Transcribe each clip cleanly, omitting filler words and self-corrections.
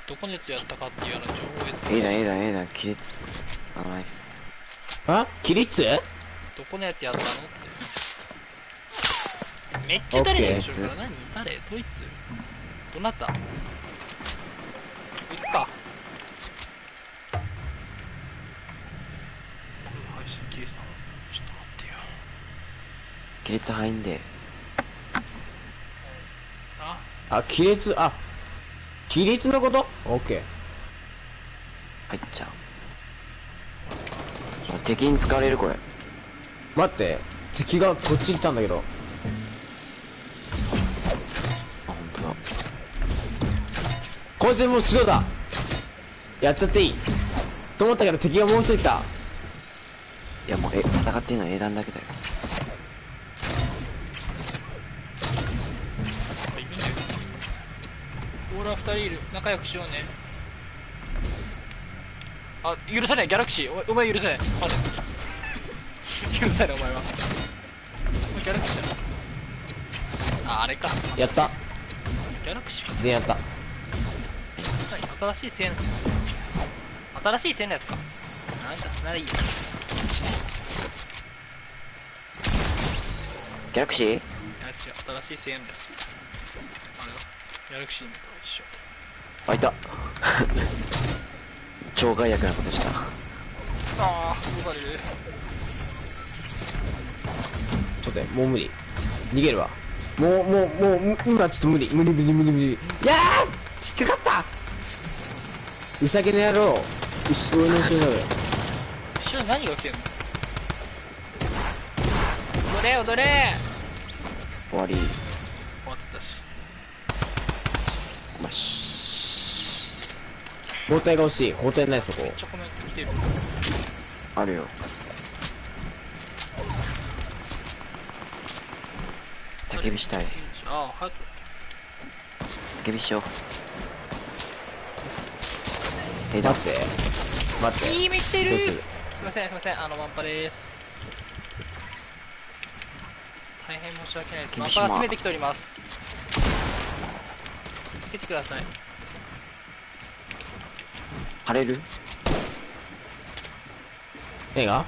どこのやつやったかっていう情報を得て。A だ、亀裂。あ、ナイス。あ、起立？どこのやつやったのって。めっちゃ誰でしょうから誰ドイツどなたドイツか。配信消えたのちょっと待ってよ。亀裂入んで。あ、起立、あ、起立のこと？オッケー。入っちゃう。敵に使われるこれ。待って、敵がこっちに来たんだけど。あ、ほんとだ。こいつもう白だ。やっちゃっていいと思ったけど敵がもう一人来た。いやもう戦ってるのは英断だけだよ。オーラ2人いる。仲良くしようね。あ、許さない。ギャラクシーお前許さない。ある許さないお前は。お前ギャラクシーだろ。あれか。やった。ギャラクシーか。でやった。新しい線新しい線のやつか。なんだならいいよ。ギャラクシー？いや違う、新しい線です。あれはギャラクシーのと一緒。あ、いた。超害悪なことした。ああ、どうされる。ちょっともう無理。逃げるわ。もう今ちょっと無理。いやー、引っかかった。ウサギの野郎。後ろになる。後ろ何が来てんの。踊れ終わり。終わってたし。よし。包帯が欲しい。包帯ないそこ。めっちゃコメント来てる。あるよ。焚き火したい。ああ、早く。焚き火しよう。待って。いい、めっちゃいる。どうする？すいません、ワンパです。大変申し訳ないです。ワンパ集めてきております。つけてください。晴れる？映画？ワン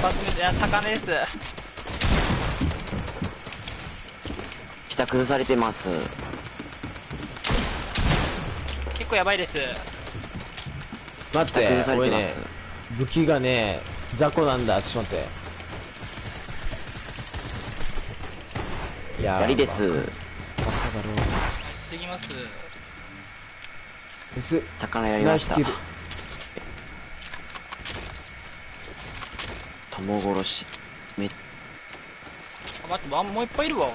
パ集めて、いや、魚です。下崩されてます。結構やばいです。待って、俺ね、武器がね、雑魚なんだ。ちょっと待って。やりです。バカだろ。できます。魚やりました。友殺し。あ、待って、もういっぱいいるわ。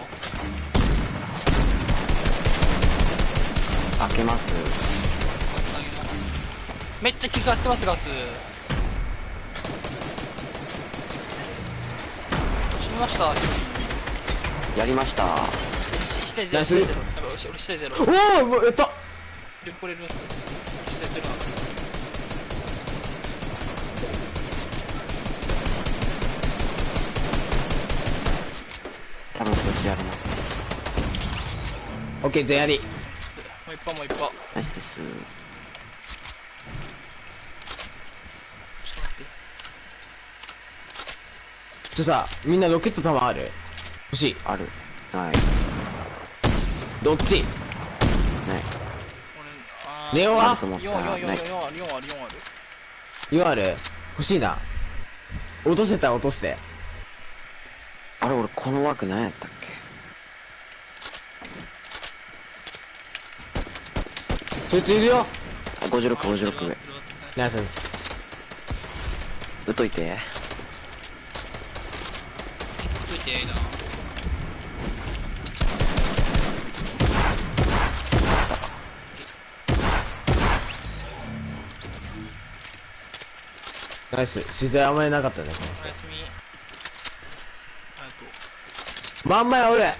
開けます。めっちゃ効かせてます、ガス。死にました。やりました。してゼロ。俺してゼロ。おお、やった。これしてゼロ。多分こっちやります。オッケー、全やり。もう一歩。ナイスです。さ、みんなロケット弾ある？欲しい。ある。ない。どっち？ない。ネオは4ある。4ある？欲しいな。落とせたら落として。あれ、俺この枠何やったっけ？そいついるよ。56上。ナイスです。撃っといて。いいな。ナイス。自然あんまりなかったね。おやすみ。まんまや俺。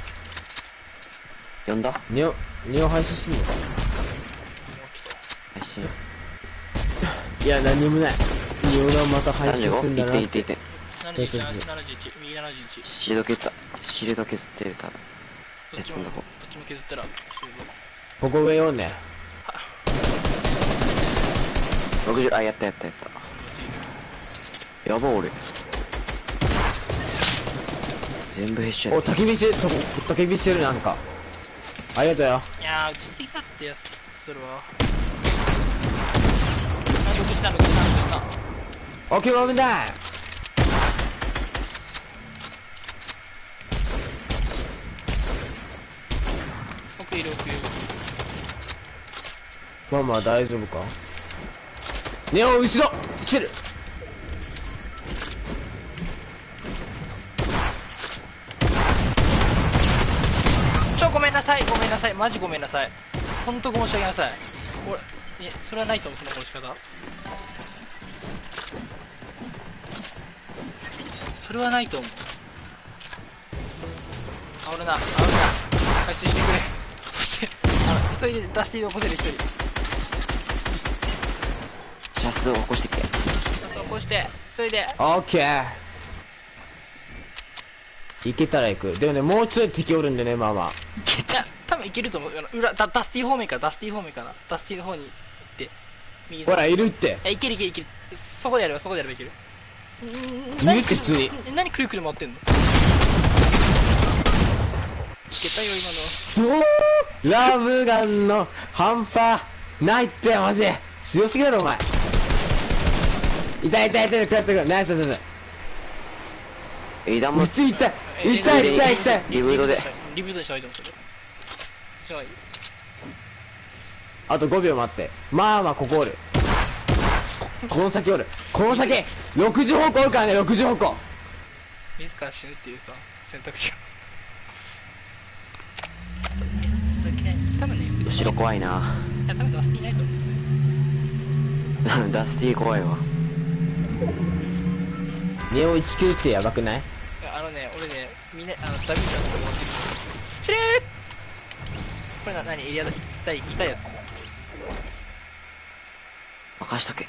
呼んだ？ネオ配信してんのか？配信。いや、何にもない。ネオがまた配信するんだなって。71、右71。シールド削ってる多分。どっちも削ったら、シールド。ここ上4ね。60、あ、やった。やば、俺。全部へっしゃお、焚き火してる、なんか。ありがとうよ。いやー、落ち着いたってやつ、それは。6オッケー、モームだ。奥いる。ママ大丈夫か。ネオ後ろ来てる。ごめんなさい、マジごめんなさい。ほんと申し訳なさい。それはないと思う、その殺し方。それはないと思う。あ、俺な、回収してくれ。そして、急いでダスティを起こせる、一人。シャスを起こしてきて。起こして、急いで。オッケー。行けたら行く。でもね、もうちょい敵おるんでね、ママ。いや、多分いけると思う。ダスティ方面かな。ダスティの方に行って。右ほら、いるって。いける。そこでやればいける。いるって普通に。何くるくる回ってんの。いけたよ、そうラブガンの半端ないってマジ強すぎだろお前。痛いナイス。枝も普通痛い。リブートでリブートにした方がいいと思う。それはいい。あと5秒待って。まあここおる。この先60方向おるからね。60方向自ら死ぬっていうさ選択肢が多分ね、後ろ怖いな。いや多分ダスティいないと思う。ダスティ怖いわ。ネオ19ってやばくない？俺ね、みんな、ダメージだと思ってる。死ねー。これ何エリアだ、痛いやつ。任しとけ。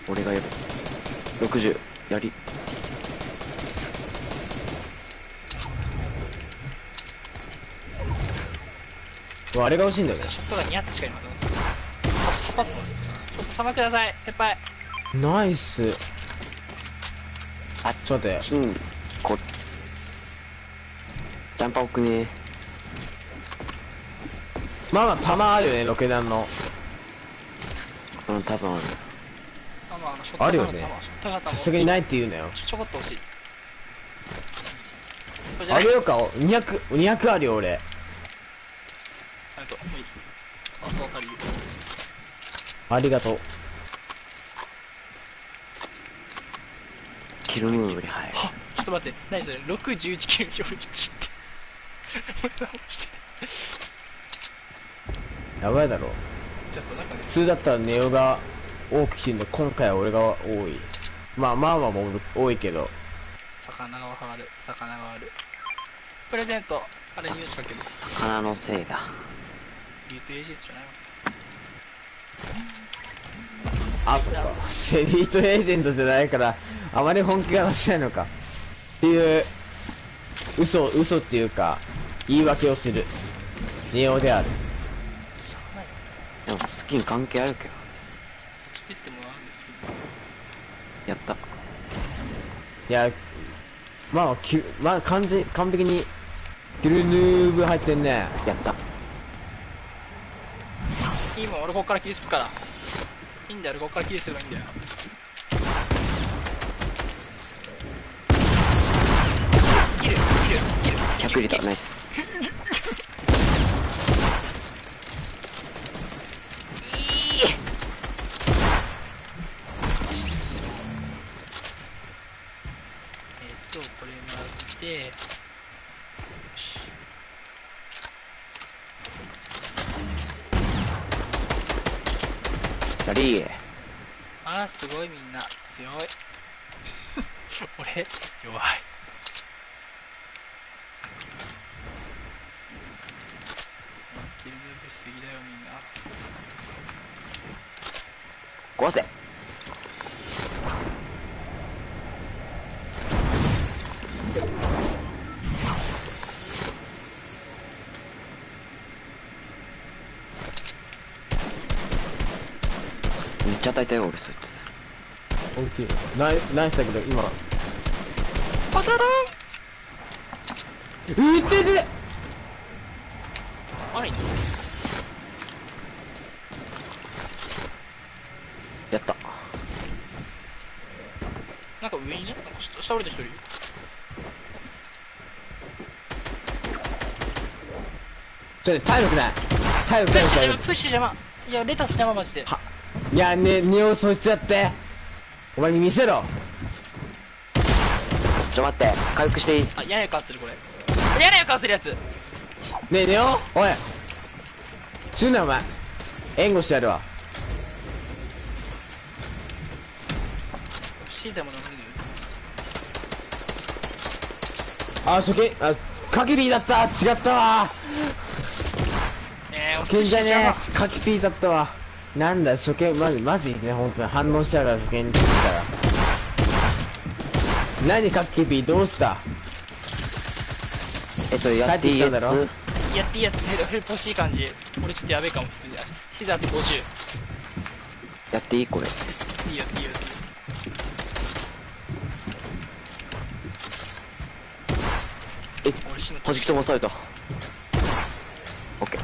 俺がやる。60、やり。あれが欲しいんだよね。ショットが2発しか今と思って8発もね。ちょっと弾ください、先輩。ナイス。あ、ちょっと待って。ジャンパー置くね。まあ弾あるよね、ロケ弾の。うん、多分ある。あるよね。さすがにないって言うなよ。ちょこっと欲しい。あげようか。200あるよ俺。ありがとう。キルムーブに入る。ちょっと待って、何それ、6、11、9、4、1って。俺何してやばいだろ。じゃあさ、なんかね、普通だったらネオが多く切るの、今回は俺が多い。まあも多いけど。魚がある。プレゼント、あれに仕掛ける。魚のせいだ。リートエージェントじゃないわ。あ、そっか。セリートエージェントじゃないから、あまり本気が出せないのか。っていう、嘘っていうか、言い訳をする。ネオである。でもスキン関係あるけど。作ってもらうんですけやった。いや、完璧に、キルヌーブ入ってんね。やった。いいもん、俺こっから切りするから。いいんだよ、俺こっから切りすればいいんだよ。切る。100入れた。ナイス。これもらって、よし。やりー。あー、すごいみんな強い。俺弱い。キルムーブしすぎだよみんな。壊せ。ちゃ当たりたいよ俺そいつ。大きい。ナイスだけど今。パタラうってで。ン。いいの。やった。なんか上にね、なんか下降りた人いるよ。体力ない。体力プッシュ邪魔、ない。プッシュ邪魔。いや、レタス邪魔マジで。いやね、そいつやって。お前に見せろ。ちょ待って、回復していい？あ、ややかするこれ。ややかするやつ。ねえ、ネオおい。死ぬなお前。援護してやるわ。シーザーも飲んでるよ。あ、初見、カキピーだった。違ったわ。初見じゃねえ。カキピーだったわ。なんだ、初見、マジね、本当に反応したから初見って言ったら。何カキピーどうした？それやっていいやつ？帰ってきたんだろ？やっていいやつ、ヘルプ欲しい感じ。俺ちょっとやべえかも、普通に。シーザーって50。やっていいこれ。いいよ、いいよ。俺死ぬ。ポジキトもされた。オッケー。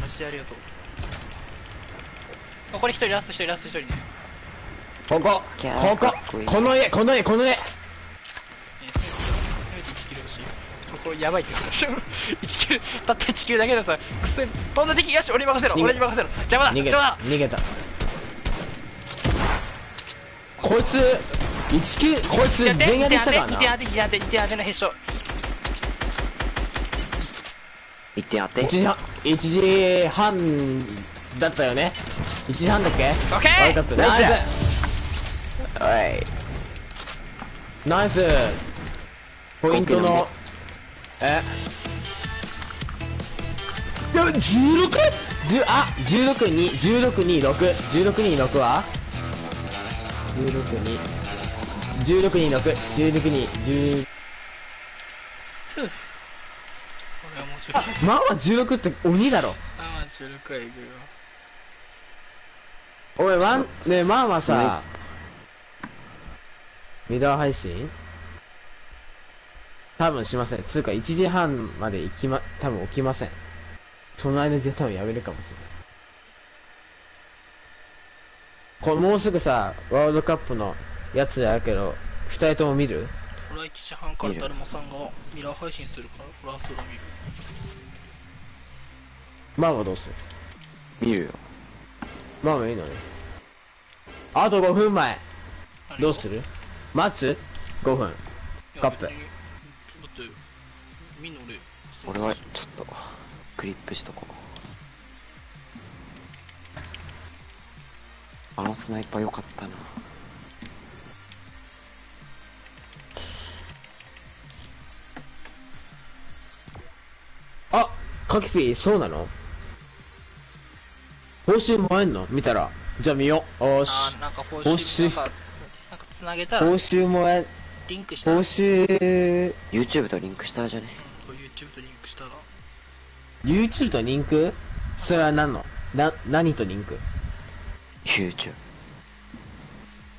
マジでありがとう。これ一人、ラスト一人ね。ここ、この家。せめて1キロ欲しい。これやばいって言ってた。1キロ、たった1キロだけでさ、くせ、飛んだ敵、よし、俺に任せろ。邪魔だ、邪魔だ。逃げた。こいつ、こいつ全やりしたからな。2点当てのへしょ。1点当て。1時半だったよね。1時半だっけ？オッケー。ナイス。おい。ナイス。ポイントの、いや、16？あ、16に6。16に6は16に6。16に10。ふぅ。俺はもうちょっと。まあまあ16って鬼だろ。まあ16はいくよ。おい、ねえ、まあまあさ、ミラー配信多分しません。つうか1時半まで多分起きません。その間で多分やめるかもしれない。もうすぐさ、ワールドカップのやつやるけど、2人とも見る？俺は1時半からだるまさんがミラー配信するから、俺はそれを見る。ママどうする？見るよ。ママいいのね。あと5分前。どうする？待つ？ 5 分。カップ。だって見んの俺はちょっとクリップしとこう。あのスナイパー良かったな。あ、カキピー、そうなの？報酬もらえんの？見たら。じゃあ見よう。おーし。なんか報酬なんかつなげたら報酬もらえ、リンクしたら報酬、YouTube とリンクしたらじゃね？ YouTube とリンクしたら YouTube とリンク？それは何の？何とリンク？ YouTube。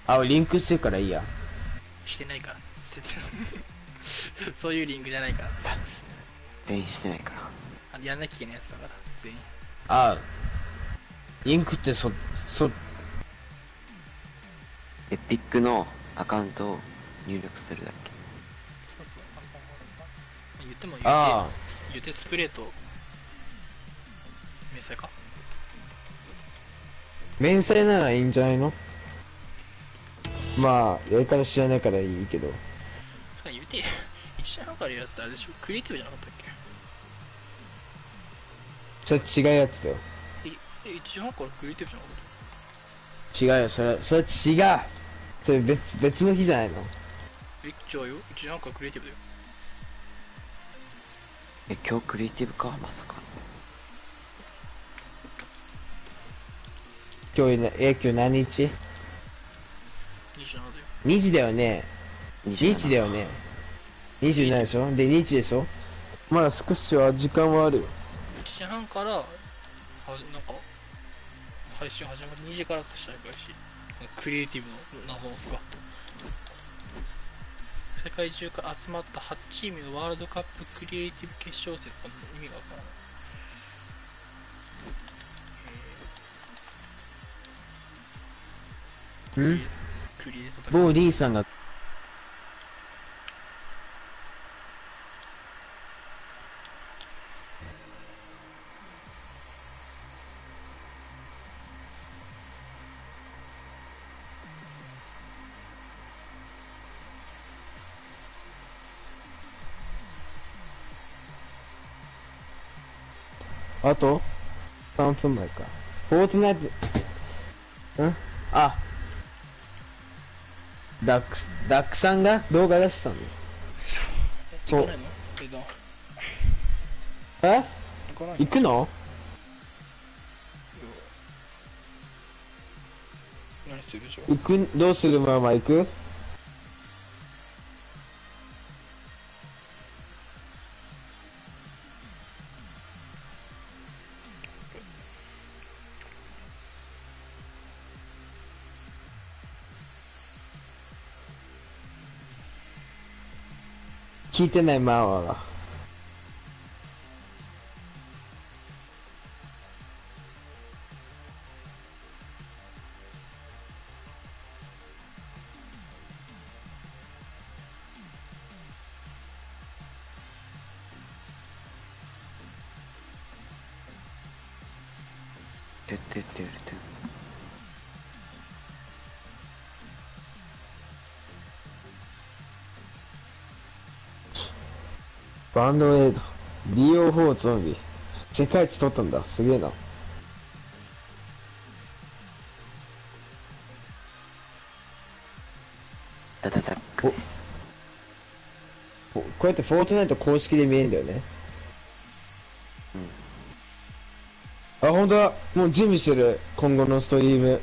あ、俺リンクしてるからいいや。してないからそういうリンクじゃないから全員してないから。やんなきゃいけないやつだから全員。あ、リンクってエピックのアカウントを入力するだけ。そうそう、言っても言ってスプレーと明細か。明細ならいいんじゃないの？まあ、やり方知らないからいいけど。言うて、1時半からやるやつってあれでしょ、クリエイティブじゃなかったっそれ違うやつだよ。1時半からクリエイティブじゃなかった？違うよ、それ違う。それ別の日じゃないの？違うよ、1時半からクリエイティブだよ。今日クリエイティブかまさか。今日何日？ 27だよ。2時だよね。2だよね。27でしょ？で、2でしょ？まだ少しは時間はあるよ。1時半からなんか配信始まり2時から再開し、クリエイティブの謎のスクワット。世界中から集まった8チームのワールドカップクリエイティブ決勝戦。意味がわからない。クリエイト某 D さんがあと3分前か。フォートナイト、あ、ダックさんが動画出してたんです。そう。行くの？何してるでしょ？どうするまま行く？聞いてないマーワーが。てってって言われて。バンドエイド BO4 ゾンビ世界一取ったんだ。すげえな。ダダダックです。こうやってフォートナイト公式で見えるんだよね。あ、本当だ。もう準備してる。今後のストリー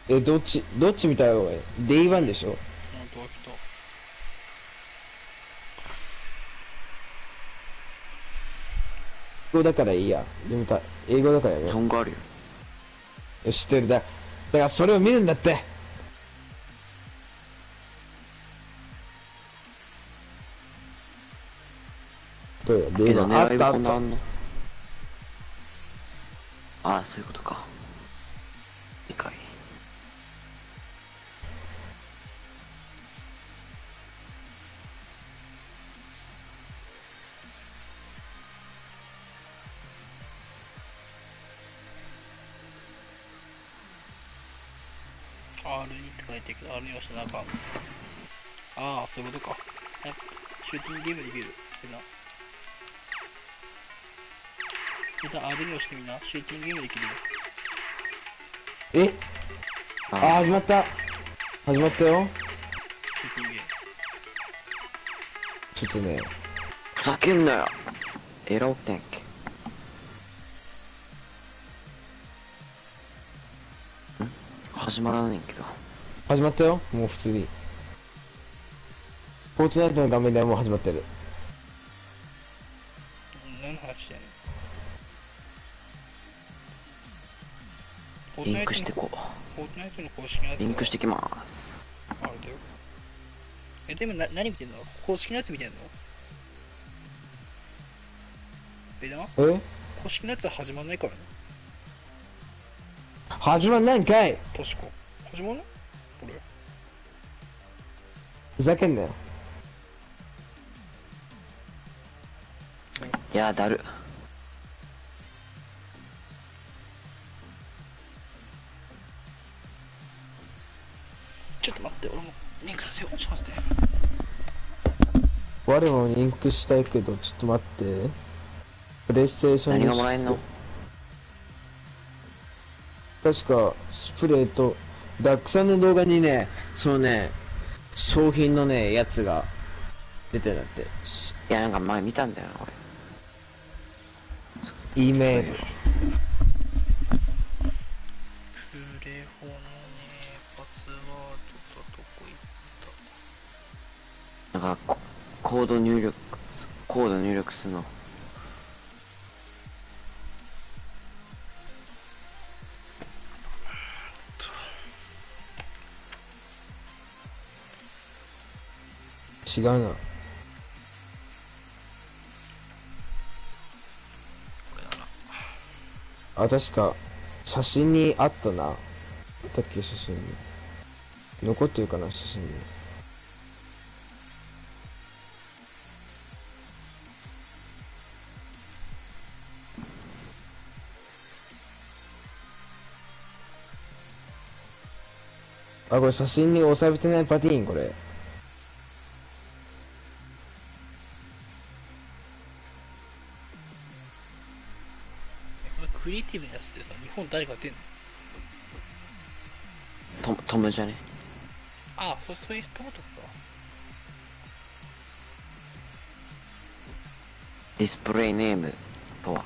ム。どっち見た方がいい？ Day1 でしょ？英語だからいいや。読みたい。英語だからやめよ日本語あるよ。知ってる。だからそれを見るんだって。どうよ、Day1。あったあった。ああ、そういうことか。理解。R2 って書いてるけど、R2 押してなんか、ああ、そういうことか。シューティングゲームできる。みんな R2 押してみんな、シューティングゲームできるよ。始まった。始まったよ。シューティングゲーム。ちょっとね。ふざけんなよ。エラおってんやっけ。始まらないんけど。始まったよ。もう普通に。フォートナイトの画面ではもう始まってる。何の話してんの？リンクしてこう。フォートナイトの公式のやつ。リンクしてきます。あれだよ。でも何見てんの？公式のやつ見てんの？公式のやつは始まんないからね。始まんないんかい。確か。始まんない？これ。ふざけんなよ。いやだる。ちょっと待って、俺もリンクさせよう。ちょっと待って。我もリンクしたいけど、ちょっと待って。プレイステーション何がもらえんの？確か、スプレーと、ダックさんの動画にね、そのね、商品のね、やつが出てるんだって。いや、なんか前見たんだよな、俺。E メール。プレフォンね、パスワードとどこ行っなんかコード入力するの。違うな。これだな。あ、確か、写真にあったな。あったっけ、写真に。残ってるかな、写真に。あ、これ写真に収めてないパティーン、これ。このクリエイティブなやつってさ、日本誰が出んの？トムじゃね。ああ、そういうトマトか。ディスプレイネームとは？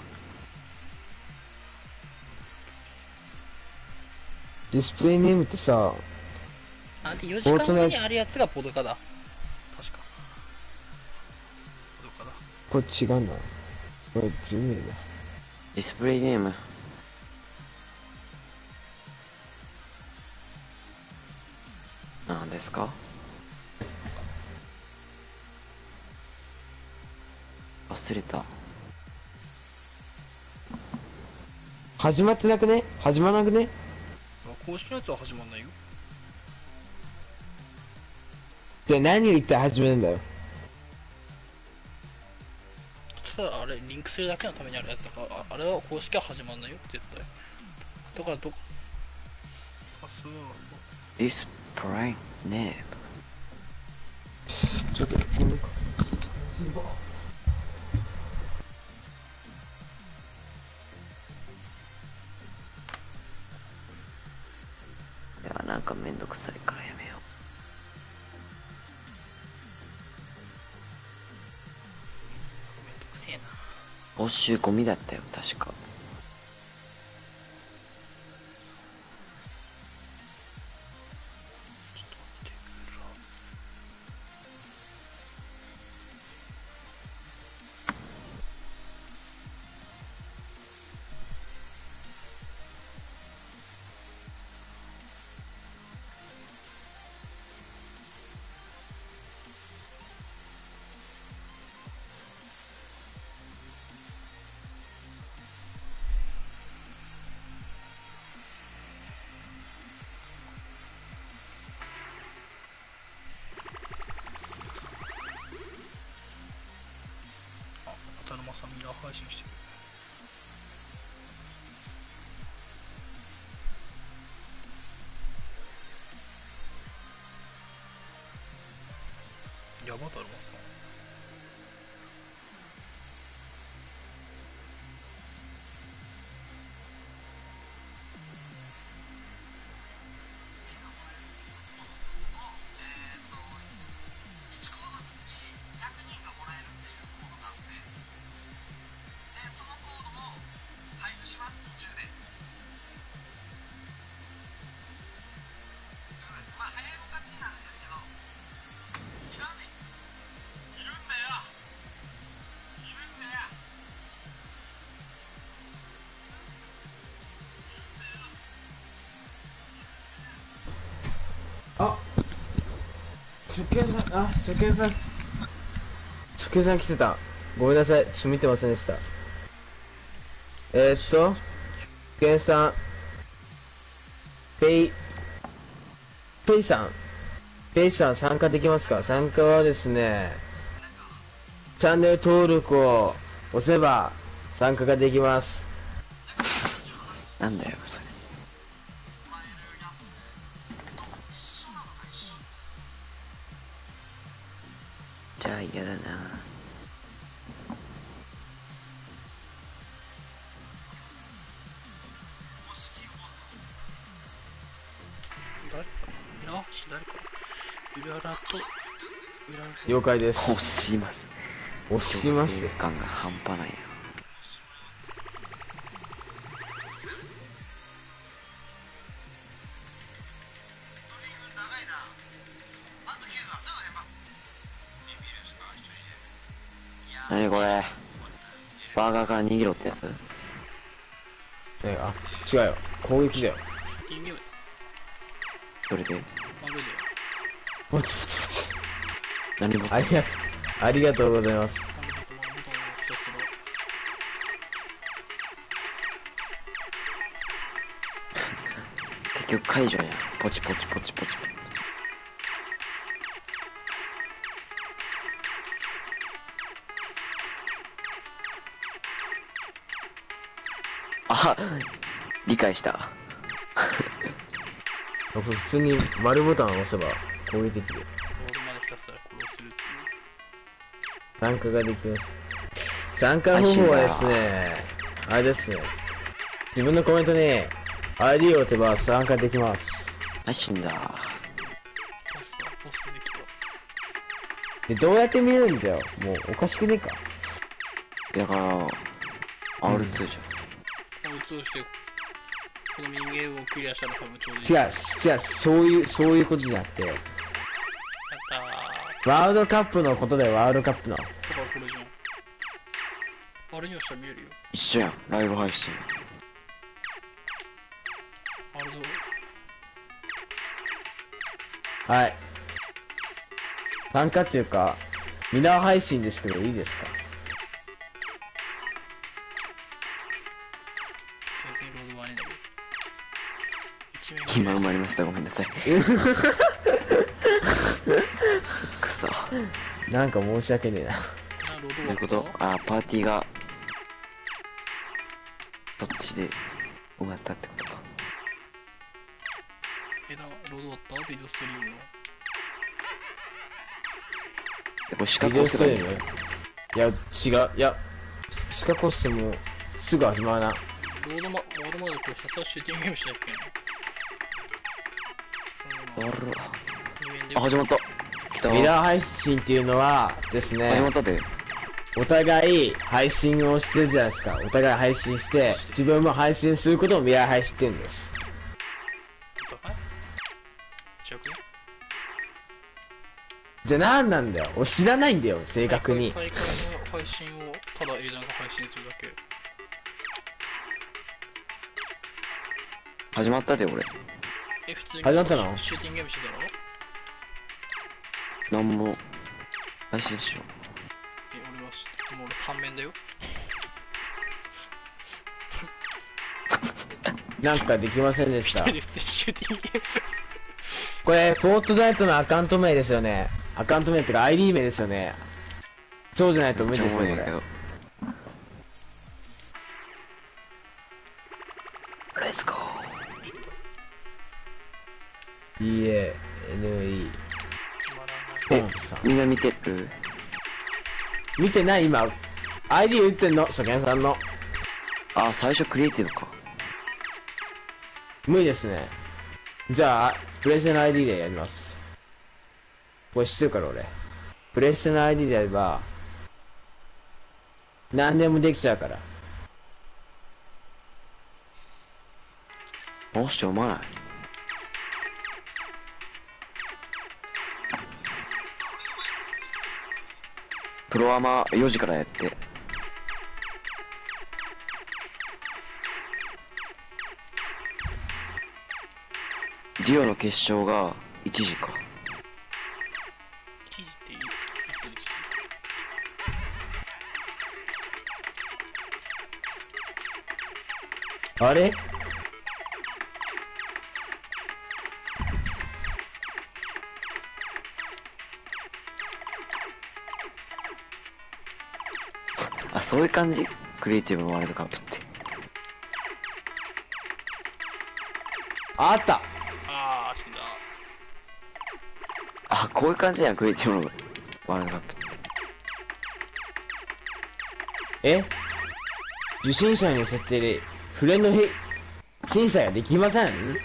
ディスプレイネームってさ、あ、で、4時間後にあるやつがポドカだ。確か。ポドカだ。これ違うな。これずるいな。ディスプレイネーム。なんですか？忘れた。始まってなくね？始まらなくね？公式のやつは始まんないよ。じゃあ何を言ったら始めるんだよ。ただあれ、リンクするだけのためにあるやつだから、あれは公式は始まんないよ、絶対。だからあ、そうなんだ。ディスプレイネちょっと、ごめんか。ーム。いや、なんかめんどくさいからやめよめんどくせえな。う。報酬ゴミだったよ、確か。ちょっと待ってくら。あ、片沼さんミラー配信してる。やばだろ、まさ。あ、初見さん、初見さん来てた。ごめんなさい、ちょっと見てませんでした。初見さん、ペイさん参加できますか？参加はですね、チャンネル登録を押せば参加ができます。なんだよ、それ。じゃあ嫌だな。誰か誰かうららと了解です。押します。押します。強制感が半端ないよ。何これ？バーガーから逃げろってやつ？違うよ。攻撃だよ。シューティングゲームそれで？マグでぼちぼちぼち。何ボタン？ありがとうございます。結局解除やん。ポチポチポチポチ。あ、理解した。普通に丸ボタンを押せば攻撃できる。参加ができます。参加方法はですね、あれですね。自分のコメントに ID を打てば参加できます。配信だ。で、どうやって見れるんだよ。もうおかしくねえか。だから、R2 じR2 して、この人間をクリアしたら多分ちょうどいい。違う、そういうことじゃなくて。やったワールドカップのことでワールドカップの。だからこれじゃん。あれにはしたら見えるよ。一緒やん。ライブ配信。あれどう？はい。参加っていうか、ミラー配信ですけどいいですか？全然ロードはねえんだけど。今埋まりました。ごめんなさい。くそ。なんか申し訳ねえな。どういうこと？あ、パーティーがそっちで埋まったってことか。ロード終わったビデオストリームの。これ資格押せばいいの？いや、違う。いや、資格押してもすぐ始まらな。ロードまでこれささシューティングゲームしなきゃいけないの。あ、始まった。来た。ミラー配信っていうのはですね、始まったで。お互い配信をしてるじゃないですか。お互い配信して、自分も配信することをミラー配信って言うんです。じゃあ何なんだよ。俺知らないんだよ、正確に。大会の配信をただ A 団が配信するだけ。始まったで、俺。普通に始まったの？シューティングゲームしてたろ？なんも配信しよ俺はもう俺3面だよ。なんかできませんでした。一人で普通にシューティングゲーム。これ、フォートナイトのアカウント名ですよね。アカウント名ってか ID 名ですよね。そうじゃないと無理ですよ、これ。レッツゴー。EANE。みんな見てる？見てない今。ID 打ってんの、初見さんの。あ、最初クリエイティブか。無理ですね。じゃあ、プレステの ID でやります。これ知ってるから俺。プレステの ID でやれば、何でもできちゃうから。もし読まない。プロアマ4時からやって。デュオの決勝が1時か。1時っていつです？あれ？あ、そういう感じ？クリエイティブのワールドカップって。あった。あー、死んだ。あ、こういう感じやん、クリエイティブのワールドカップって。え？受信者に設定で、フレンド審査ができません？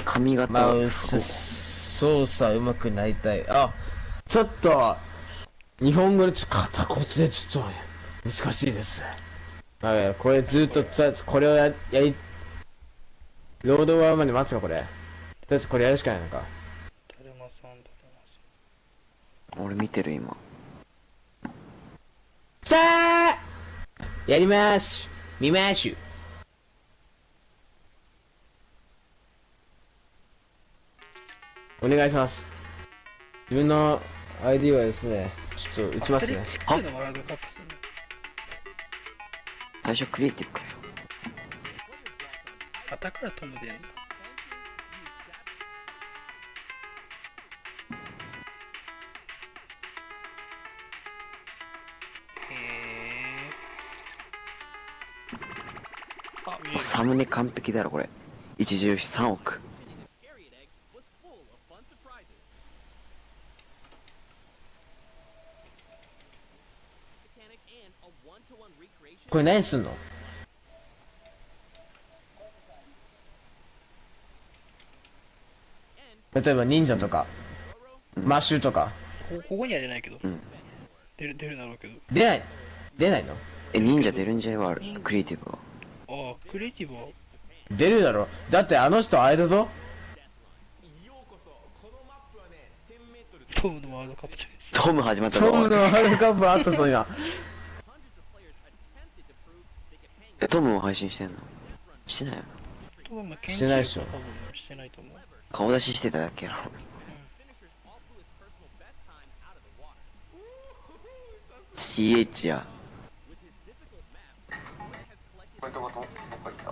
髪型マウス操作上手くなりたい。あ、ちょっと、日本語で片言でちょっと難しいです。これずっと、これをやり、ロードワーまで待つか、これ。とりあえずこれやるしかないのか。俺見てる今。さあやりまーす。見まーしゅ。お願いします。自分の ID はですね、ちょっと打ちますね。アスレチックのワールドカップするの。最初クリエイティブかよ。あ、だからトムでんだ。あ、見える。サムネ完璧だろこれ。一重3億。これ何すんの？例えば忍者とか、マッシュとか。ここには出ないけど。うん。出るだろうけど。出ないの？忍者出るんじゃないわ、クリエイティブは。ああ、クリエイティブは出るだろ。だってあの人あれだぞ。トムのワールドカップじゃないですか。トム始まったぞ。トムのワールドカップあったぞ今。トムも配信してんの？してないよな。トムもしてないでしょ。多分してないと思う。顔出ししてただけやろ。CH や。これとことどこ行った？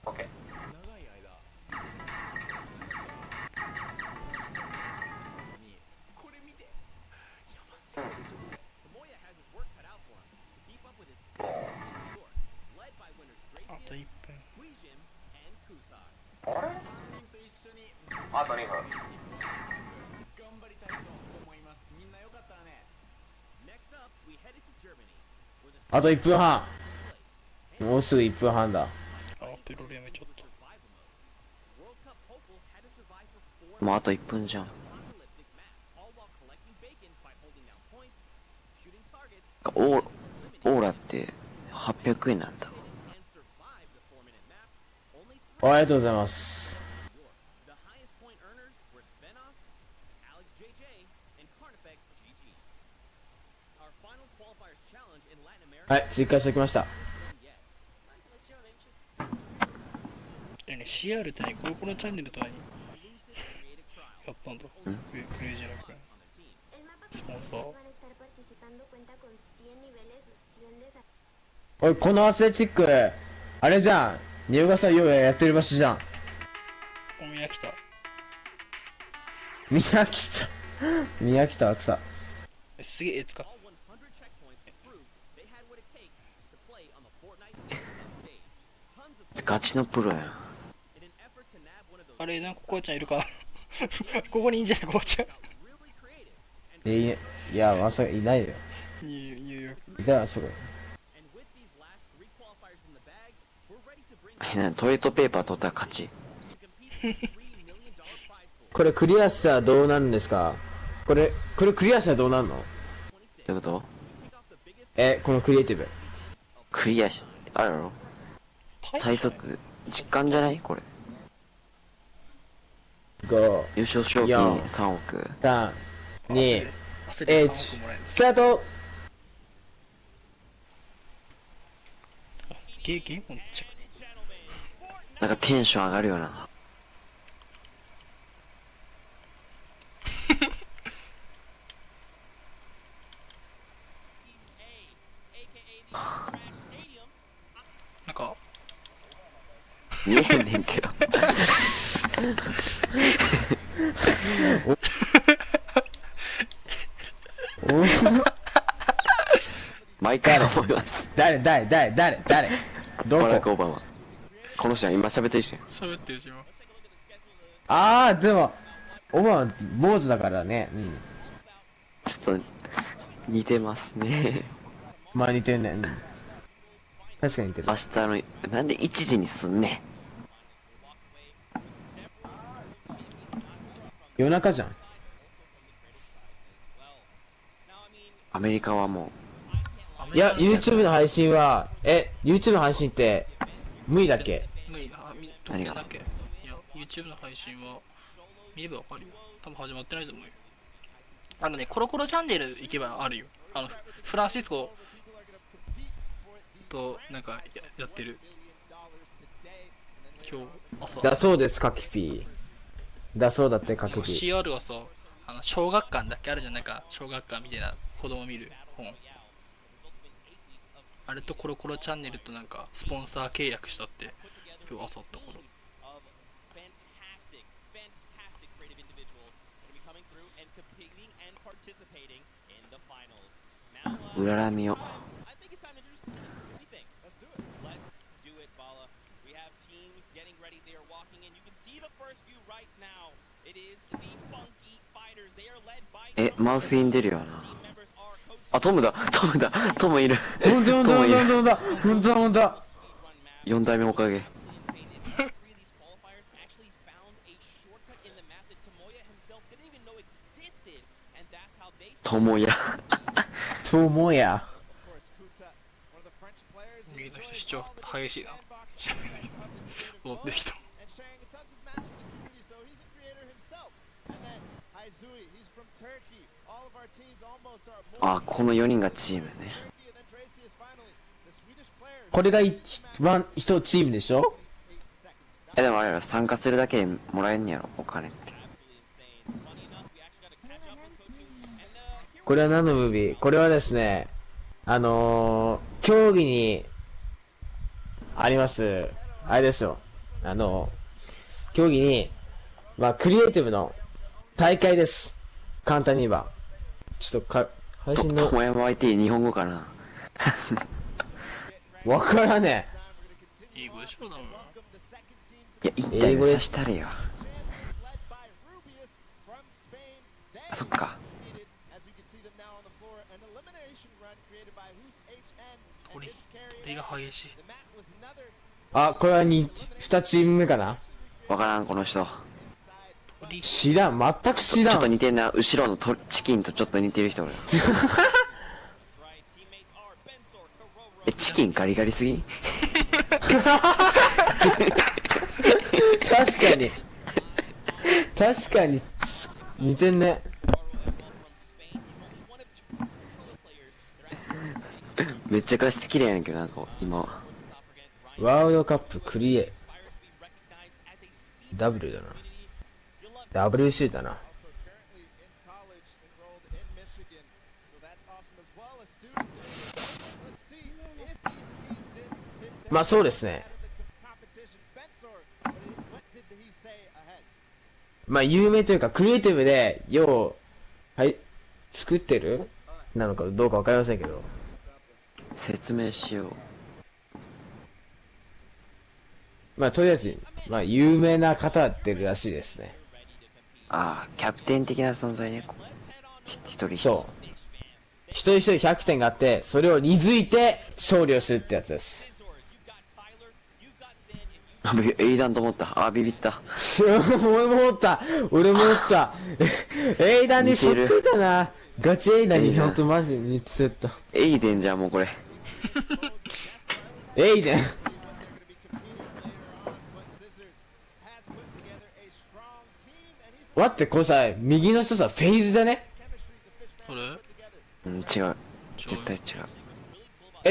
オッケー。あと1分。あれ？あと2分。あと1分半。もうすぐ1分半だ。あ、プロレムちょっと。もうあと1分じゃん。オーラって800円なんだ。ありがとうございます。はい、追加しておきました。CR って何？コロコロチャンネルと何やったんだ。クレイジーなくスポンサー。おい、このアスレチック、あれじゃん。入賀さんようやってる場所じゃん。お宮来た。宮北は草。すげえ絵使っガチのプロやん。あれ、なんかコウちゃんいるかなここにいいんじゃないコウちゃん。いや、まさかいないよ。ニューヨーク。いたらすごい。トイレットペーパー取ったら勝ち。これクリアしたらどうなるんですか？これクリアしたらどうなるの？どういうこと？このクリエイティブ。クリアし、あるやろ？最速、実感じゃないこれ。5、優勝賞金3億。3、2、1、スタート。ゲームチェック。なんかテンション上がるよな。なんか見えへんねんけど。毎回思います。誰どバラク・こ？オバマ。この人は今喋ってる人や。喋ってるし今。でも、オバマ坊主だからね。うん。ちょっと、似てますね。まあ似てんね。うん。確かに似てる明。日の、なんで1時にすんねん。夜中じゃん。アメリカはもいや、YouTube の配信は、YouTube の配信って、無理だっけ？無理だ。特典だっけ？いや、YouTube の配信は見ればわかるよ。多分始まってないと思うよ。コロコロチャンネル行けばあるよ。フランシスコとなんかやってる。今日朝。だそうです、カキピー。だそうだってカキピー。CR はさ、小学館だっけあるじゃん、なんか小学館みたいな子供見る本。あれとコロコロチャンネルとなんかスポンサー契約したって今日朝あった頃。うららみを。マウフィン出るよな。あ、トムだトムいる。ほんとほんとほんとほんとほんとほんと。4代目おかげ。ともや。ともや。右の人主張激しいな。戻ってきた。あ、この4人がチームね。これが一チームでしょ。でもあれやろ、参加するだけでもらえんねやろ、お金って。これは何のムービー？これはですね、競技にあります、あれですよ。競技に、クリエイティブの大会です。簡単に言えば。ちょっと配信の。ともやま IT 日本語かな。わからね英語でしょだもん。いや、一体目指したれよ。あ、そっか。鳥が激しい。あ、これは2チーム目かな。わからん、この人。知らん、全く知らん。ちょっと似てんな、後ろのチキンとちょっと似てる人おる。チキンガリガリすぎ確かに似てんね。めっちゃ画質綺麗やねんけど、なんか今ワールドカップクリエ W だな、 WC だな。まあそうですね。まあ有名というかクリエイティブで作ってるなのかどうかわかりませんけど、説明しよう。まあとりあえず有名な方やってるらしいですね。ああ、キャプテン的な存在ね。一人そう一人一人100点があって、それを煮づいて勝利をするってやつです。エイダンと思った。あ、ビビった。俺も思ったエイダンにそっくりだな。ガチエイダンにほんとマジで似てた。エイデンじゃん、もうこれ。エイデン待って、これさ、右の人さ、フェイズじゃね？これうん、違う。絶対違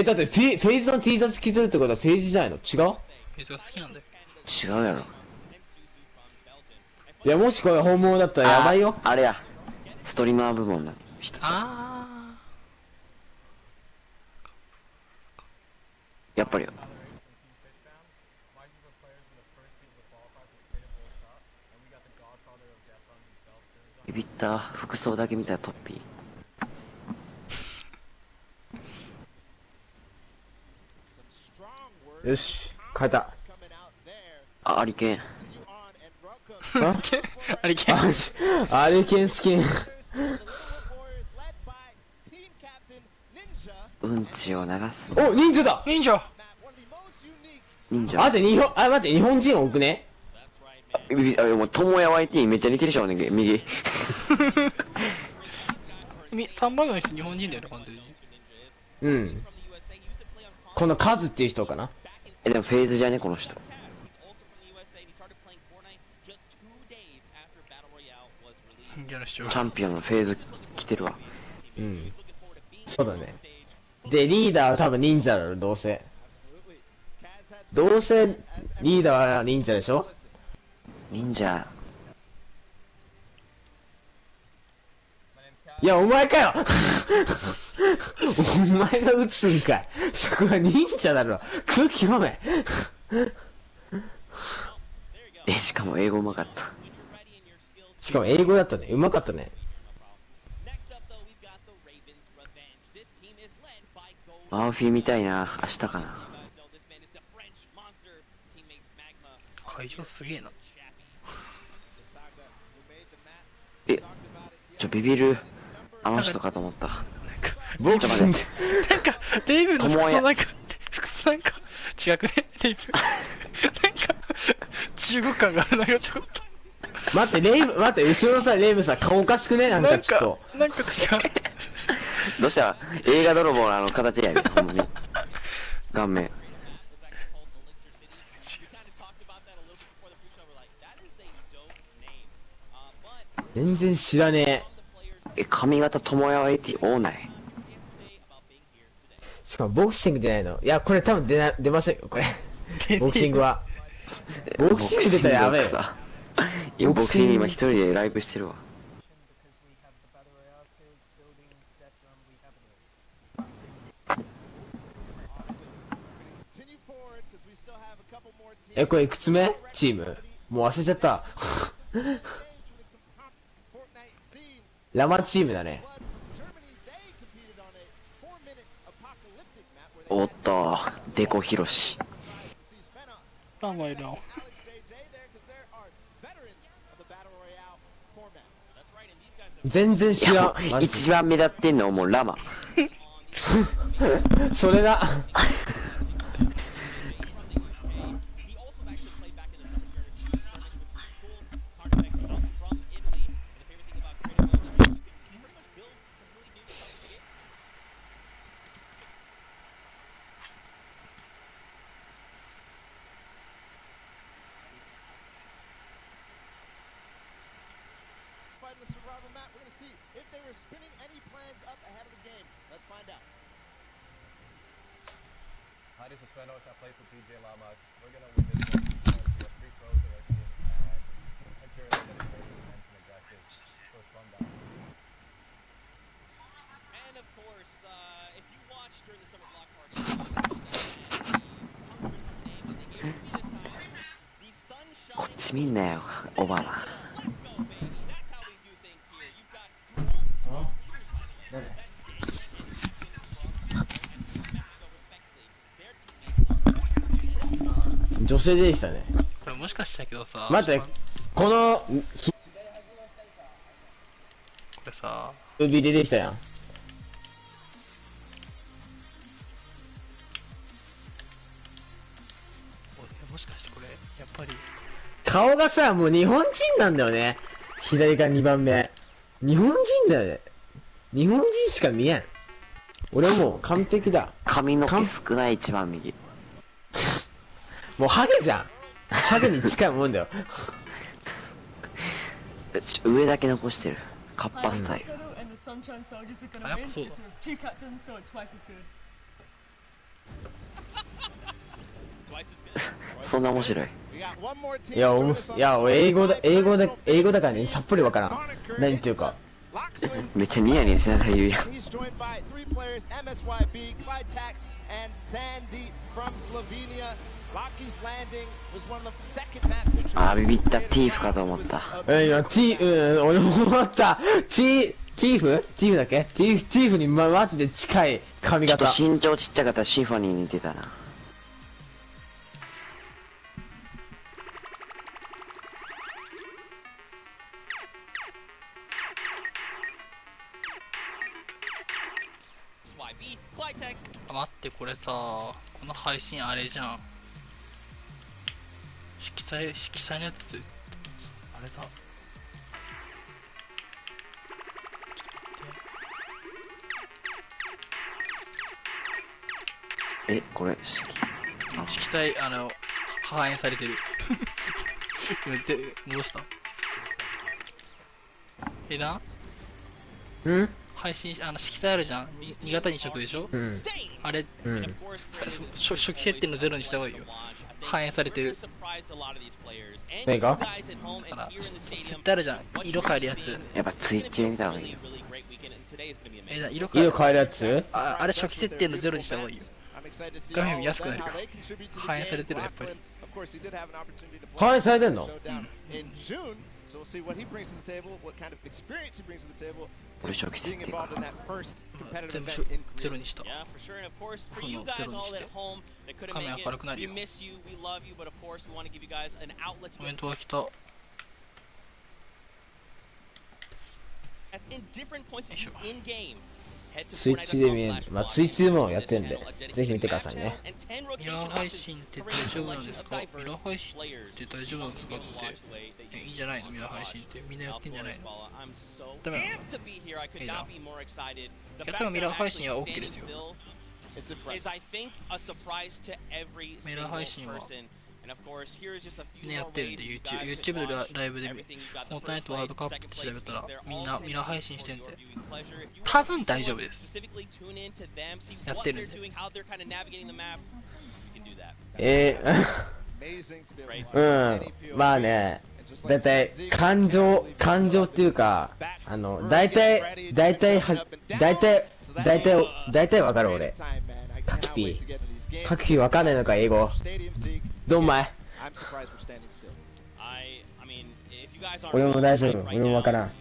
う。だってフェイズの T シャツ着てるってことはフェイズじゃないの？違う？フェイズが好きなんだよ。違うやろ。いや、もしこれ本物だったらやばいよ。あれや。ストリーマー部門の人。やっぱりよ。ビビった。服装だけ見たらトッピー。よし、変えた。あ、アリケン。アリケンアリケンスキンうんちを流す。お、忍者だ。忍者待って日本人多くね。もう友也 YT めっちゃ似てる人ね、右。3番の人日本人だよね、完全に。うん。このカズっていう人かな。でもフェーズじゃね、この人。チャンピオンのフェーズ来てるわ。うん。そうだね。で、リーダーは多分忍者だろ、どうせ。どうせリーダーは忍者でしょ。忍者。いや、お前かよお前が撃つんかい。そこは忍者だろ。空気読め。しかも英語うまかった。しかも英語だったね。うまかったね。マーフィーみたいな。明日かな。会場すげえな。ビビる。あの人かと思った。ボクシング。なんか、デイブの服装なんか、違くねデイブ。なんか、中国感があるのよ、ちょっと。待って、後ろのさ、レイムさ、顔おかしくねなんかちょっと。なんか違う。どうした映画泥棒の形やね、ほんまに。顔面。全然知らね髪型友也は多ない。しかもボクシング出ないの。いや、これ多分出ませんよ、これ。ボクシングは。ボクシング出たらやべえよ。今ボクシング今一人でライブしてるわ。これいくつ目チームもう忘れちゃった。ラマチームだね。おっと、デコヒロシ。ラマいるの。全然知らん。一番目立ってんのはもうラマ。それだ。Hi, this is Svenos. I play for PJ Lamas. We're gonna win this one because we have 3 pros on our team and a journey that is very intense and aggressive. So it's fun down. And of course, if you watched during the summer block party, the sunshine. こっち見んなよ、オバマ。Let's go, baby. That's how we do things here. You've got女性出てきたね。これもしかしたけどさ、待って、この、これさ、指出てきたやん。もしかしてこれ、やっぱり。顔がさ、もう日本人なんだよね。左から2番目。日本人だよね。日本人しか見えん。俺もう完璧だ。髪の毛少ない一番右。もうハゲじゃん。ハゲに近いもんだよ。上だけ残してる。カッパスタイル。あ、やっぱそうだ。そんな面白い。いや、英語だからね、さっぱりわからん。何言ってるか。めっちゃニヤニヤしながら言うやん。あー、ビビった。ティーフかと思った。いや、俺も思った。ティーフだっけティーフにマジで近い髪ちょっと型。身長ちっちゃかったらシンフォニーに似てたな。あ、待って、これさ、この配信あれじゃん。色彩のやつ、あれだ。これ、色彩、反映されてる。戻した。配信色彩あるじゃん。新潟に色でしょ。あれ、初期設定のゼロにした方がいいよ。反映されてる。何が？だから設定あるじゃん。色変えるやつ。やっぱツイッチで見た方がいいよ。色変えるやつ？あれ初期設定のゼロにした方がいいよ。画面見やすくなるから反映されてるやっぱり。反映されてんの？俺初期設定かな。全部ゼロにした。このゼロにして画面明るくなるよ。コメントが来た。ツイッチで見える。まあツイッチでもやってるんで、ぜひ見てくださいね。ミラー配信って大丈夫なんですか？ミラー配信って大丈夫なんですかって。いいんじゃないの？ミラー配信ってみんなやってんじゃないの？ダメなの？いいな。逆にミラー配信は OK ですよ。ミラー配信はみんなやってるんで、YouTube でライブでフォートナイトワールドカップって調べたらみんなミラー配信してんで、多分大丈夫です。やってるんで。まあね、だいたい感情っていうか、だいたいわかる俺。カキピーわかんないのか英語。どんまい。俺も大丈夫。俺もわからん。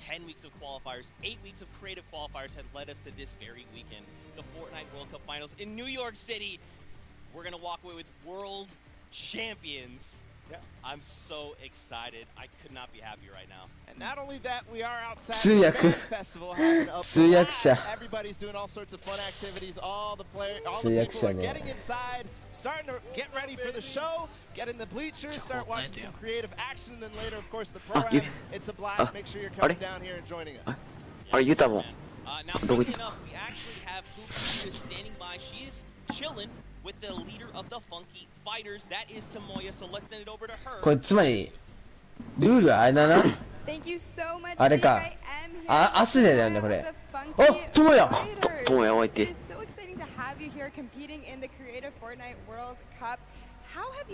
10 weeks of qualifiers, 8 weeks of creative qualifiers had led us to this very weekend, the Fortnite World Cup Finals in New York City. We're going to walk away with world champions. Yeah. I'm so excited. I could not be happier right now. And not only that, we are outside the festival having a blast. Everybody's doing all sorts of fun activities. All the people are getting inside, starting to get ready for the show, get in the bleachers, start watching some creative action, and then later, of course, the pro-am. It's a blast. Make sure you're coming down here and joining us. Are you the one? Now, funny enough, we actually have Hoopy standing by. She is chilling with the leader of the Funky Fighters. That is Tomoya, so let's send it over to her. これつまりルールはあれだな。あれか。アスレだよねこれ。お、トモヤ。トモヤおいて。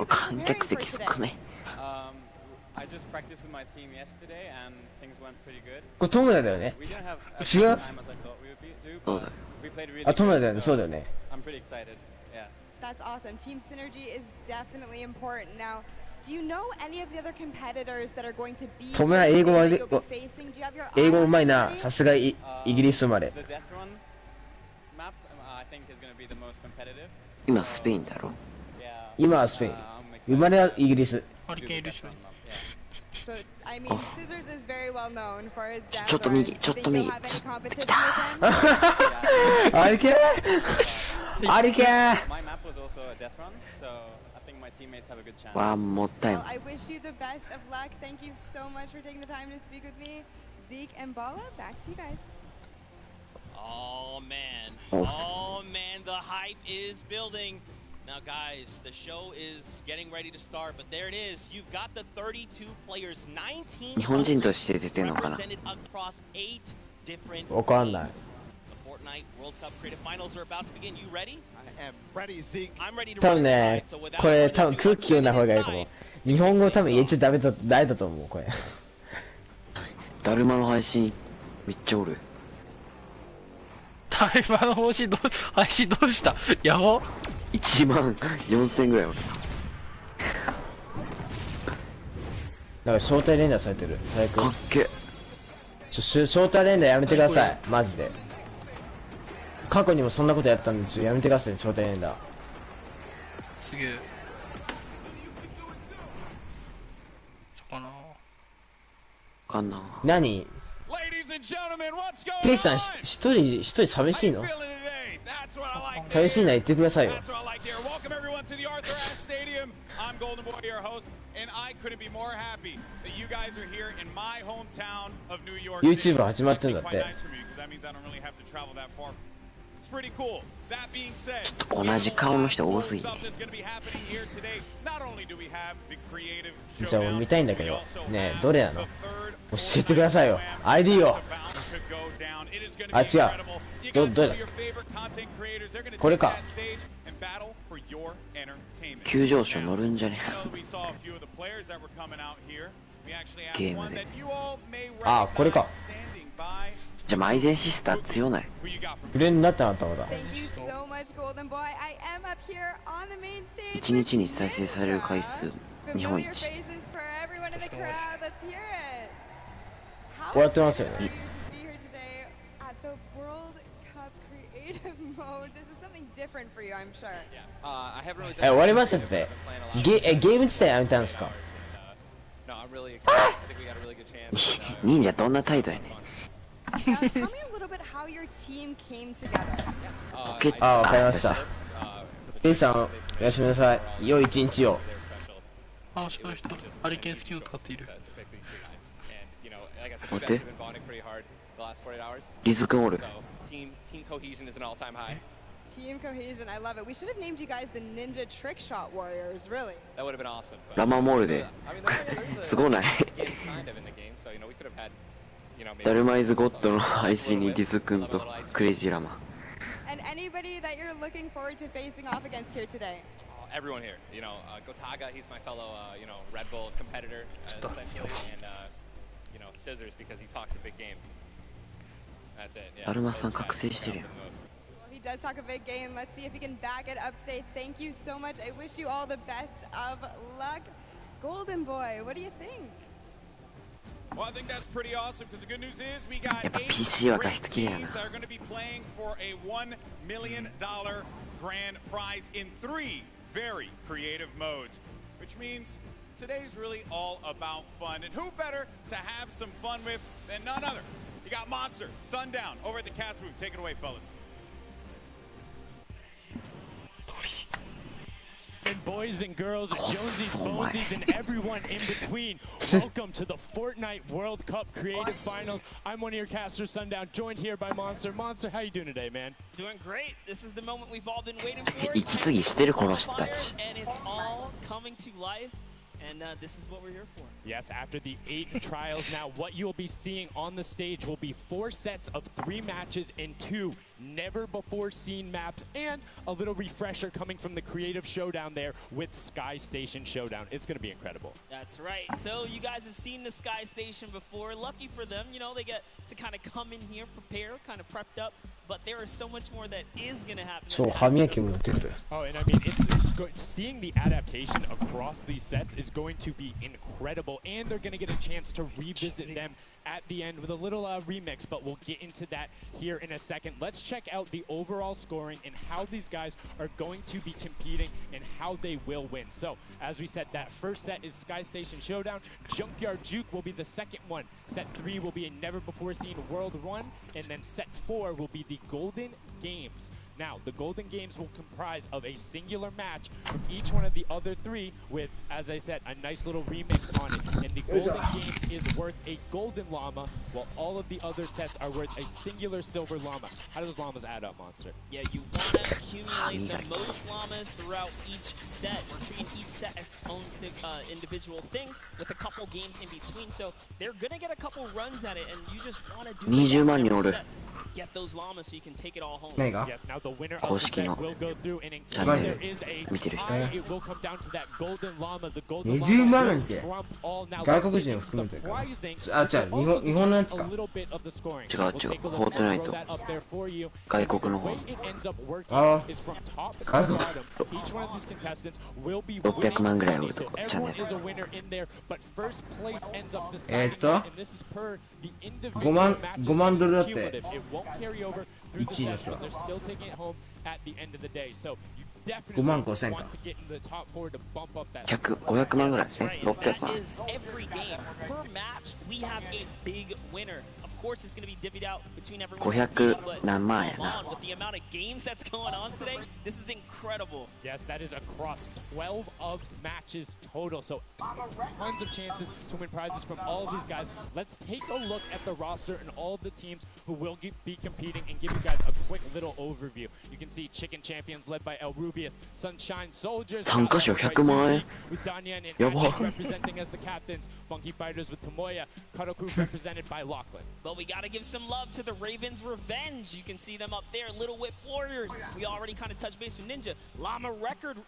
観客席すっかね。I just practiced with my team yesterday and things went pretty good. これトモヤだよね。違う？そうだよ。あ、トモヤだよね。そうだよね。I'm pretty excited. Yeah. That's awesome. Team synergy is definitely important. Now, do you know any of the other competitors that are going to be tomoya英語は英語うまいな。さすがイギリス生まれ。今スペインだろ。今はスペイン。生まれはイギリス。ハリケーンいるしょ。So, I mean, Scissors is very well known for his death. ちょっと右。ハリケーン。ハリケーン。One more time. Well, I wish you the best of luck. Thank you so much for taking the time to speak with me. Zeke and Bala, back to you guys. Oh man, the hype is building. Now guys, the show is getting ready to start, but there it is. You've got the 32 players, 19 represented across 8 different teams. The Fortnite World Cup Creative Finals are about to begin. You ready? I am ready, Zeke. I'm ready to 多分ね、これ多分空気読んだ方がいいと思う。日本語多分言えちゃダメだと思うこれ。だるまの配信めっちゃおる。だるまの配信どうした？やば。14000ぐらいおる。なんか招待連打されてる。最悪。かっけ。招待連打やめてください。マジで。過去にもそんなことやったんでやめてください。招待連打。すげえ。そこな。かんな。何？ケイさん一人寂しいの？寂しいな言ってくださいよ。YouTuber 始まってんだって。pretty cool. That being said, 同じ顔の人多すぎて。 じゃあ俺見たいんだけどねえ、どれなの？教えてくださいよ、 ID を。あ、違う、どれだ？これか。急上昇乗るんじゃねゲームで。あ、これか。じゃあマイゼンシスター強ない？プレーになったなったまだ。 1日に再生される回数日本一。こうやってますよね。終わりましたって。ゲーム自体やめたんですか？忍者どんな態度やねん。あ、わかりました。レイさん、おやすみなさい。良い一日を。あ、しかしハリケーンスキンを使っている。待って、リズ君おる。 Team cohesion, I love it. We should have named you guys the Ninja Trick Shot Warriors, really. That would have been awesome. ラマモールで。すごない？ダルマイズゴッドの配信にリズ君とクレイジーラマ。 And anybody that you're looking forward to facing off against here today? Everyone here, Gotaga, he's my fellow, Red Bull competitor, essentially, and, Scissors because he talks a big game. That's it. Yeah. ダルマさん覚醒してるよ。 He does talk a big game. Let's see if he can back it up today. Thank you so much. I wish you all the best of luck. Golden Boy, what do you think? Well, I think that's pretty awesome because the good news is we got 8 PC は画 great 質綺麗や teams な。 that are going to be playing for a $1 million grand prize in 3 very creative modes, which means today's really all about fun. And who better to have some fun with than none other? You got Monster, Sundown over at the cast booth. Take it away, fellas. And boys and girls, Jonesies, Bonesies, and everyone in between, welcome to the Fortnite World Cup Creative Finals. I'm one of your casters, Sundown, joined here by Monster. Monster, how you doing today, man? Doing great. This is the moment we've all been waiting for. 息継ぎしてるこの人たち。 And it's all coming to life. And this is what we're here for. Yes, after the 8 trials now, what you'll be seeing on the stage will be 4 sets of 3 matches and 2 never-before-seen maps, and a little refresher coming from the Creative Showdown there with Sky Station Showdown. It's going to be incredible. That's right. So you guys have seen the Sky Station before. Lucky for them, they get to kind of come in here, prepare, kind of prepped up. But there is so much more that is going to happen. そう、歯磨きも持ってくる。 Oh, and I mean, seeing the adaptation across these sets is going to be incredible, and they're going to get a chance to revisit them at the end with a little remix, but we'll get into that here in a second. Let's check out the overall scoring and how these guys are going to be competing and how they will win. So, as we said, that first set is Sky Station Showdown. Junkyard Juke will be the second one. Set 3 will be a never-before-seen World 1, and then set 4 will be the Golden Games. Now, the Golden Games will comprise of a singular match from each one of the other 3 with, as I said, a nice little remix on it. And the Golden Games is worth a Golden Llama, while all of the other sets are worth a singular Silver Llama. How do those llamas add up, Monster? Yeah, you want to accumulate the most llamas throughout each set. We're treating each set its own individual thing with a couple games in between. So they're going to get a couple runs at it, and you just want to do the best get those llamas so you can take it all home. Yes, now the winner of the set will go through, and in case there is a tie, it will come down to that golden llama. The golden llama will trump all. Now let's get into the prizing, a little bit of the scoring. We'll take a look and throw that up there for you. The way it ends up working is from top to bottom. Each one of these contestants will be winning, so everyone is a winner in there, but first place ends up deciding that, and this is per the individual matches. It won't carry over through the session, but they're still taking it home at the end of the day. So 5万5千か。100、500万ぐらい。600万。500何万やな。Yes, that is across 12 of matches total. So tons of chances to win prizes from all of these guys. Let's take a look at the roster and all of the teams who will be competing and give you guys a quick little overview. You can see Chicken Champions led by El Rubius, Sunshine Soldiers 参加賞100万円。 with Danyan and やば。 Ashi representing as the captains, Funky Fighters with Tomoya, Karoku represented by Lachlan. But we gotta give some love to the Ravens Revenge. You can see them up there, Little Whip Warriors. We already kind of touched base with Ninja. Llama Record.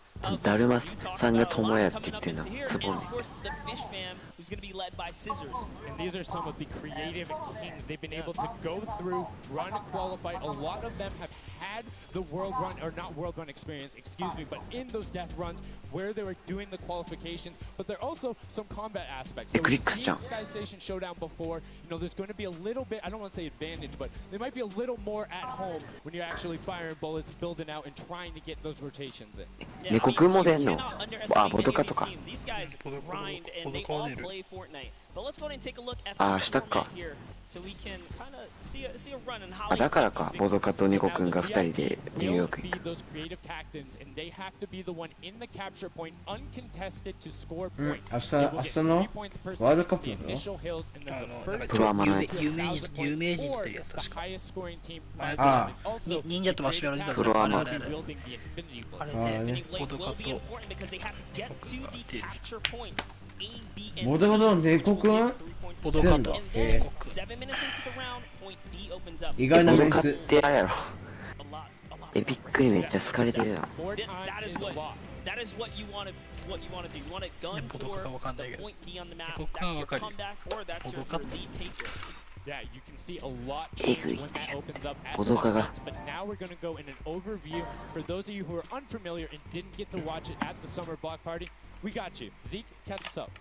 だるまさんが友やって言ってんの。ツボ And of course the Fish Fam, who's gonna be led by Scissors. And these are some of the creative kings. They've been able to go through, run, qualify. A lot of them have had the world run, or not world run experience, excuse me, but in those death runs where they were doing the qualifications, but there are also some combat aspects. So we've seen Sky Station Showdown before. You know, there's going to be a little bit, I don't want to say advantage, but they might be a little more at home when you're actually firing bullets, building out, and trying to get those rotations in. 猫くんも出んの。あ、ボトカとか。 These guys grind and they all play Fortnite. But let's go ahead and take a look at あ、 the 下か。 format here so we can kind of see a run on how あ、だからか、ボトカとニコくんが2人でニューヨーク行く。 Those creative captains, and they have to be the one in the capture point, uncontested to score points. 明日のワールドカップの Initial hills, and then the first プロアマのやつ。有名人ってやつ the 確か highest scoring team. あalso 忍者とマシュマロに出たプロアマ。 wielding the infinity blade. あれあでねボドカ will と be important because they have to get to the capture points. A, B, and ボトカと猫くんボドカと And then 猫くん 7 minutes into the round, point B opens up. 意外なボトカっメンツ。てあれやろ。 A lot. え、びっくりめっちゃ好かれてるな。 More That times is is a what lot. that is what you want to do. You want to gun ボドカがわかんないけ for ど point B on the map. 猫くんは That's わ your かるよ comeback or that's your ボドカって lead taker. Yeah, you can see a lot change when that opens up at Bodoka some ga. points, but now we're going to go in an overview. For those of you who are unfamiliar and didn't get to watch it at the summer block party, we got you. Zeke, catch us up.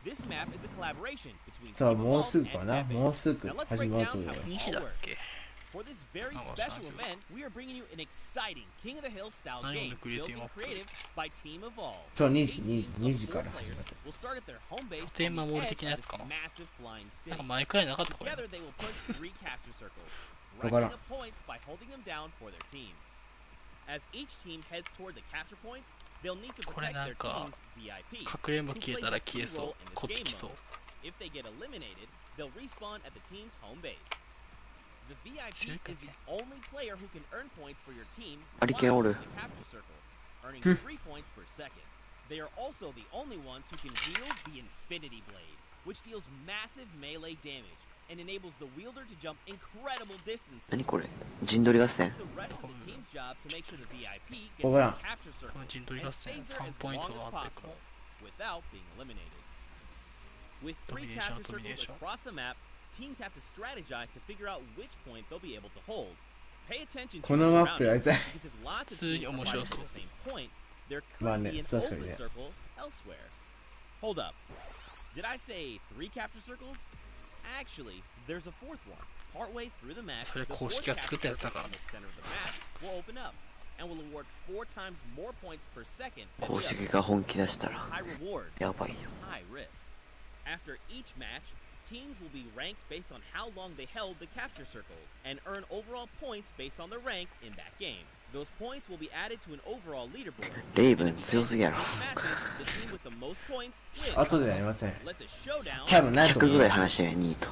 This map is a collaboration between さあ Team もうすぐ Evolve か and な。 Epic. もうすぐ Now let's 始 break まる down と思う how it 西 all だっ works. け For this very Oh, well, special thank you. event, we are bringing you an exciting King of the Hill style I game only create built team and up. creative by Team Evolve. そう、2 Eight 時、 teams 2 of 時 four から players will start at their home base テー on マ the モール edge 的な of や this つかな massive flying なん city. か前くらいなかったこれ Together, they will punch 3 capture circles,わ racking からん。 up points by holding them down for their team. As each team heads toward the capture points, they'll need to これ protect なん their か team's VIP. かくれんぼ消えたら消えそうこっち来そう If they get eliminated, they'll respawn at the team's home base. The VIP is the only player who can earn points for your team Ari ken while oru. in the capture circle, earning 3 points per second. They are also the only ones who can wield the Infinity Blade, which deals massive melee damage and enables the wielder to jump incredible distances. 何これ陣取り合戦 It's the rest of the team's job to make sure the VIP gets わ to からん the capture circle この陣取り合 and 戦 stays there 3 as ポイン long ト as があってか possible without being eliminated. With 3 Domination, capture circles domination. across the map, teams have to strategize to figure out which point they'll be able to hold. Pay attention to この your マップやり surroundings たい。 because if lots of 普通に teams are 面白 fighting そう at the same point, there could まあね、 be an 確かに open ね。 circle elsewhere. Hold up. Did I say 3 capture circles? Actually, there's a 4th one. Partway through the match, それ the 公 4th 式が作った capture やつだ circle から in the center of the map will open up and will award 4 times more points per second than 公 the 式 other. が本気出したら High reward, やばい high risk. After each match, teams will be ranked based on how long they held the capture circles and earn overall points based on their rank in that game. Those points will be added to an overall leaderboard. レイブ And ン at the 強 end すぎや of ろ 6 matches, the team with the most points wins. 後でやりません。 Let the showdown 多分ないと100思うぐらい。話して2位と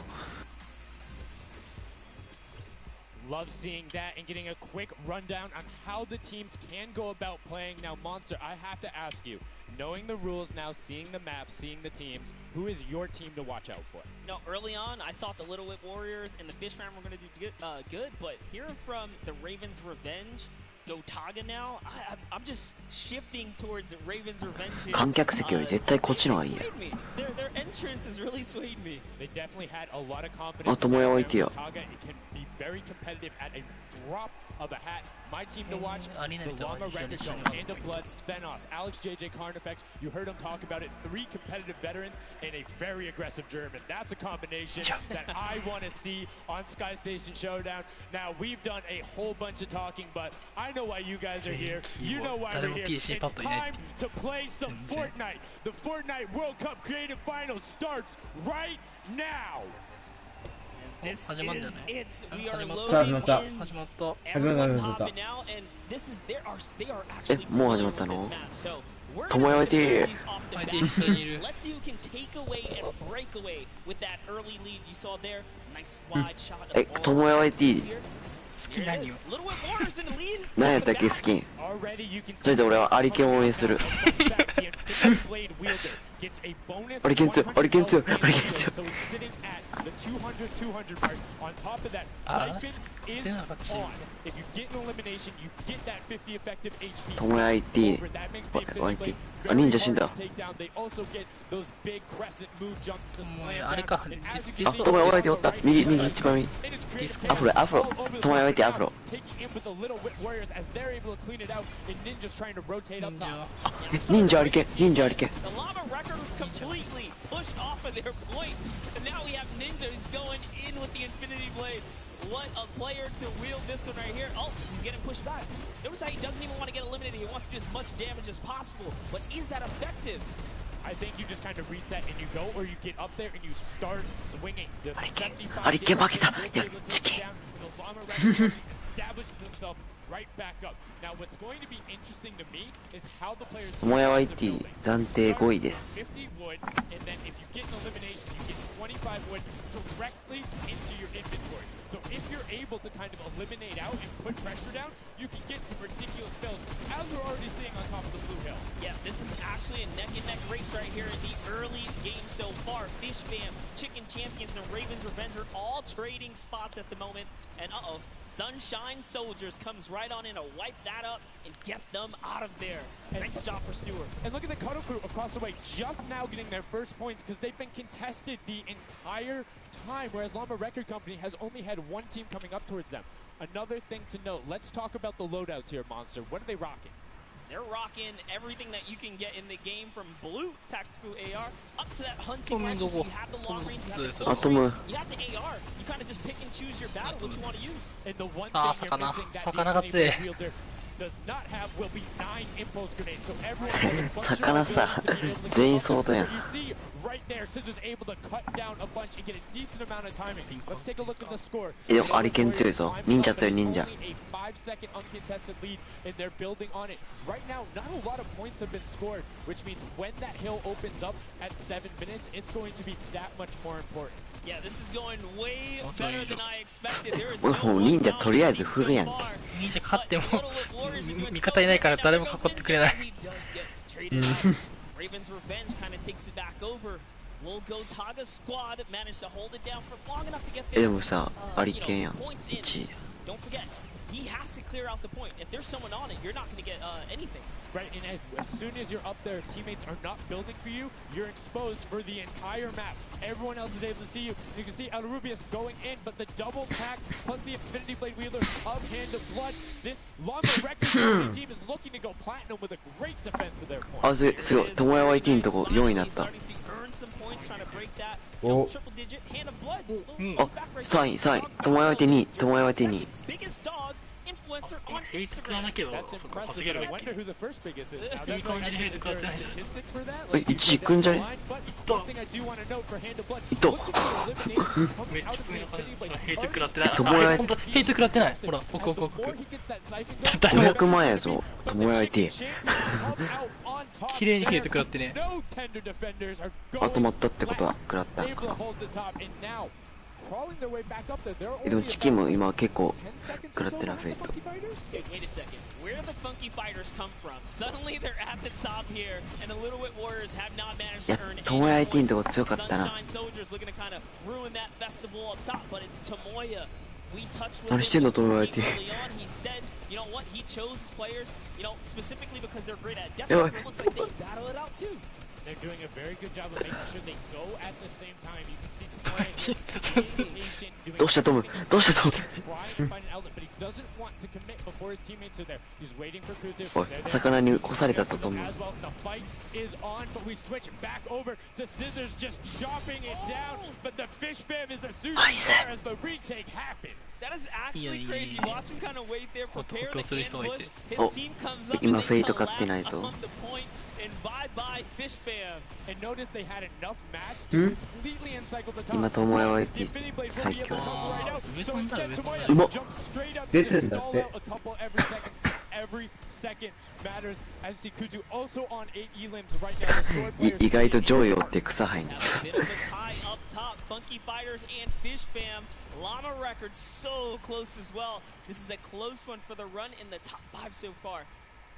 Love seeing that and getting a quick rundown on how the teams can go about playing. Now, Monster, I have to ask you, knowing the rules now, seeing the map, seeing the teams, who is your team to watch out for? No, early on, I thought the Little Whip Warriors and the Fish Fam were going to do good, but hearing from the Ravens Revenge, Gotaga now, I'm just shifting towards Ravens Revenge here. 観客席より絶対こっちの方がいいよ Swayed me. Their entrance has really swayed me. They definitely had a lot of あ confidence. 友也置いてよ Gotaga, it can be very competitive at a drop of a hat. My team to watch, the Llama Record Show, Hand of Blood, Spenos, Alex JJ Carnifex. You heard him talk about it. 3 competitive veterans and a very aggressive German. That's a combination that I want to see on Sky Station Showdown. Now, we've done a whole bunch of talking, but I know why you guys are here. You know why we're here. It's time to play some Fortnite. The Fortnite World Cup Creative Finals starts right now. This is it. We are 始まった loading 始まった in. 始まった Everyone's 始まった hopping now, and this is they are actually もう始まった familiar with の this map. So we're ともや gonna わ see て the strategies off the 相 bat. 手一緒にいる Let's see who can take away and break away with that early lead you saw there. Nice wide shot of え all ともや the わ teams YT here. 好き Here 何 it よ is. Little Whip Warriors in the lead. 何やったっけスキン Already you can とりあえず俺はアリケンを応援する gets a bonus アリケン強いアリケン強いアリケン強い so he's sitting at the 200 mark. On top of that, Siphon is on. If you get an elimination, you get that 50 effective HP. ともや YT Over. That makes the Infinity YT Blade あ忍 very 者死ん hard だ to take down. They also get those big crescent move jumps to もう slam あれ down. か And as you あ can see, ともや YT おった右一番右 it is creative アフロ chaos アフロ all over the ともや place. YT アフロ Taking in with the Little Whip Warriors as they're able to clean it out, and Ninja's trying to rotate up 忍 top. 者忍者アリケン忍者アリケン The Llama Record was completely pushed off of their point, and now we have Ninja who's going in with the Infinity Blade. What a player to wield this one right here. Oh, he's getting pushed back. Notice how he doesn't even want to get eliminated. He wants to do as much damage as possible. But is that effective? I think you just kind of reset and you go, or you get up there and you start swinging. The 75 アリケン負けたいやチキン the Llama Record establishes himself right back up. Now, what's going to be interesting to me is how the players ともや YT 暫定5位です 50 wood, and then if you get an elimination, you get 25 wood directly into your inventory. So if you're able to kind of eliminate out and put pressure down, you can get some ridiculous builds, as we're already seeing on top of the Blue Hill. Yeah, this is actually a neck-and-neck race right here in the early game so far. Fish Fam, Chicken Champions, and Raven's Revenge are all trading spots at the moment. And uh-oh, Sunshine Soldiers comes right on in to wipe that up and get them out of there. Nice job, Pursuer. And look at the Cuddle Crew across the way, just now getting their first points because they've been contested the entire time, whereas Llama Record Company has only had one team coming up towards them. Another thing to note, let's talk about the loadouts here, Monster. What are they rocking? They're rocking everything that you can get in the game, from blue tactical AR up to that hunting rifle. So you have the long range, you have the close range, you have the AR. You kind of just pick and choose your battle, what you want to use. And the one Ah, thing you're Sakana. missing that Sakana theが強い enemy wielder does not have will be 9 impulse grenades. So everyone has a bunch of 魚さ ability to be able to 全員 get ソードやん You see right there, Scissor's able to cut down a bunch and get a decent amount of timing. Let's take a look at the score. でもアリケン強いぞ忍者強い忍者 Only a 5-second uncontested lead, and they're building on it. Right now, not a lot of points have been scored, which means when that hill opens up at 7 minutes, it's going to be that much more important. Yeah, this is going way better than I expected. There is 俺 no もう忍者とりあえず so 振るやんけ far. 忍者勝っても But Little Whip Warriors are doing 味方いないから誰も囲ってくれない He does get traded out. Raven's Revenge kind of takes it back over. Will go Taga squad manage to hold it down for long enough to get え there. でもさアリ You ケン know, やん points in. 1位 Don't forget, he has to clear out the point. If there's someone on it, you're not going to get anything. Right, and as soon as you're up there, teammates are not building for you, you're exposed for the entire map. Everyone else is able to see you. You can see El Rubius going in, but the double pack plus the Infinity Blade wielder of Hand of Blood. This Llama Record team is looking to go platinum with a great defense of their point. あすごいともや YT のとこ4位になった Starting to earn some points, trying to break that. Oh. Triple digit, Hand of Blood. あ3位3位ともや YT2 位ともや YT2 位 Biggest dog influencer on ヘイト食らわなければ That's そっか impressive, 稼げ but る I わ wonder who the first biggest is. Now, いい that's 感 not じにヘイト食らってないじゃん statistic for that. え Like, 1位いくんじゃね but one thing I do want to note for Hand of Blood, いった look at the eliminations coming めっちゃ out of 上 the の感 Infinity じ Blade. ヘイト食らってないともやあほんとヘイト食らってないほら奥奥奥 Before 奥 he gets that siphon gun, 誰も500万やぞともや YT 綺麗にヘイト食らってね no tender defenders are あ止 going まったってことは食らったん able か to な hold the top, and now crawling their way back up there. They're えでも only チキンも about 今結構 10 seconds 食ら or っ so てな behind フェイ the ト Funky Fighters. Wait a second. Where did the Funky Fighters come from? Suddenly they're at the top here, and the Little Whip Warriors have not managed い to や earn ともや any YT の points. とこ強かったな Sunshine Soldiers looking to kind of ruin that festival up top, but it's Tomoya. We touched with 何してんの him ともや early YT on. He said, you know what, he chose his players, you know, specifically because they're great at depth. Yeah. It looks like they battle it out too. They're doing a very good job of making sure they go at the same time. You can see Tomoya being patient, doing どうしたトムどうしたトム trying to find an outlet, but he doesn't want to commit before his teammates are there. He's waiting for Kutu. おい魚に越されたぞトム As well, the fight is on, but we switch back over to Scissors just chopping it down. But the fish fam is a superstar as the retake happens. That is actually crazy. Watch him kind of wait there, prepare the ambush. His お team comes up 今 and フェ they イト勝ってない collapse ぞ on the point. And bye bye fish fam. And notice they had enough mats to completely encircle the top. 今友也は The Infinity Blade will 最 be able 強 to come right out. So instead, うま Tomoya っ jumps straight up 出 to てん just だっ stall て out a couple every second. Every second matters. As you see, Kutu also on 8 elims right now. The sword い players 意外と上位を追って草生えに Now a bit of a tie up top. Funky Fighters and Fish Fam. Llama record so close as well. This is a close one for the run in the top 5 so far.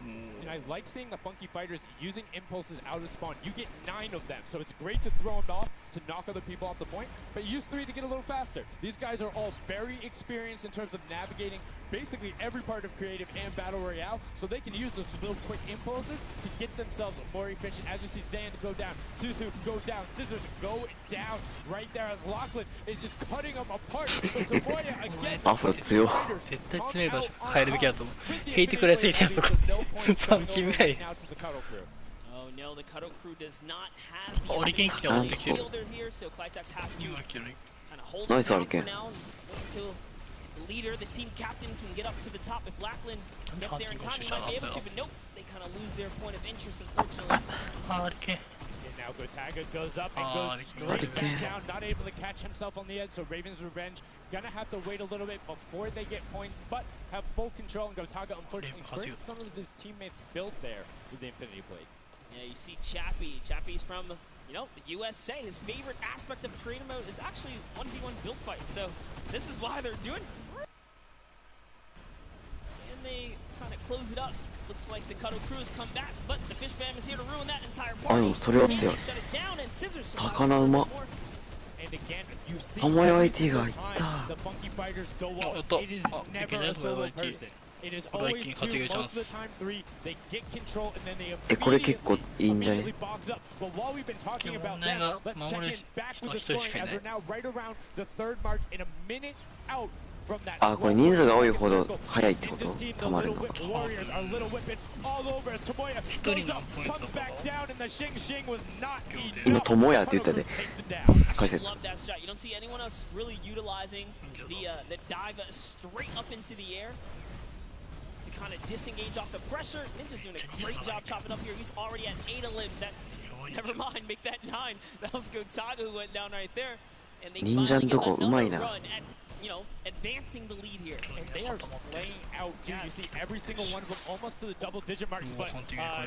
And I like seeing the Funky Fighters using impulses out of spawn. You get 9 of them, so it's great to throw them off to knock other people off the point, but use 3 to get a little faster. These guys are all very experienced in terms of navigating basically every part of creative and battle royale, so they can use those little quick impulses to get themselves more efficient. As you see Zand go down, Suzu go down, Scissors go down right there as Lachlan is just cutting them apart. But Tomoya again. アフロ強い絶対詰める場所変えるべきだと思う。ヘイトくらいすぎてあそこ。3チームぐらい。 Oh no, the Cuddle Crew does not have the オリケン来て、オリケン来てる。 fielder here, so Clytex has to 今来てる。 kind of hold Nice it down Hurricane. for now and wait until the leader, the team captain, can get up to the top. If Lachlan gets there in time, he might be able to, but nope, they kind of lose their point of interest, unfortunately. あ、オリケン。 And now Gotaga goes up and goes straight back down, not able to catch himself on the edge, so Raven's Revenge gonna have to wait a little bit before they get points, but have full control, and Gotaga unfortunately brings some of his teammates built there with the Infinity Blade. Yeah, you see Chappie. Chappie's from, you know, the USA. His favorite aspect of creative mode is actually 1v1 build fights, so this is why they're doing it. And they kind of close it up. Looks like the Cuddle Crew has come back, but the Fish Fam is here to ruin that entire あで party. もそれは強い Shut it down, and Scissors 魚うま And again, you see 友也 every IT が single い time た the Funky Fighters go Oh, up. It is oh, never okay, a solo IT. person. It is Like always in 2, Katsuya most of the chance. time 3. They get control and then they えこれ結構いいんじゃね immediately bogs up. But while we've been talking about that, let's check in back with the scoring as we're now right around the 3rd mark in a minute out from that. あこれ人数が多いほど早いってことたまるの Warriors are little whipping all over as Tomoya goes up, comes back down, and the Shing Shing was not 今 enough. 友也って言ったで Takes it down. 解説 Love that strat. You don't see anyone else really utilizing the dive straight up into the air to kind of disengage off the pressure. Ninja's doing a great job chopping up here. He's already at 8 a limb. That, never mind, make that 9. That was Gotaga who went down right there. And they 忍者のとこうまいな run at, you know, advancing the lead here. And they are slaying out too. You see every single one of them almost to the double-digit marks. But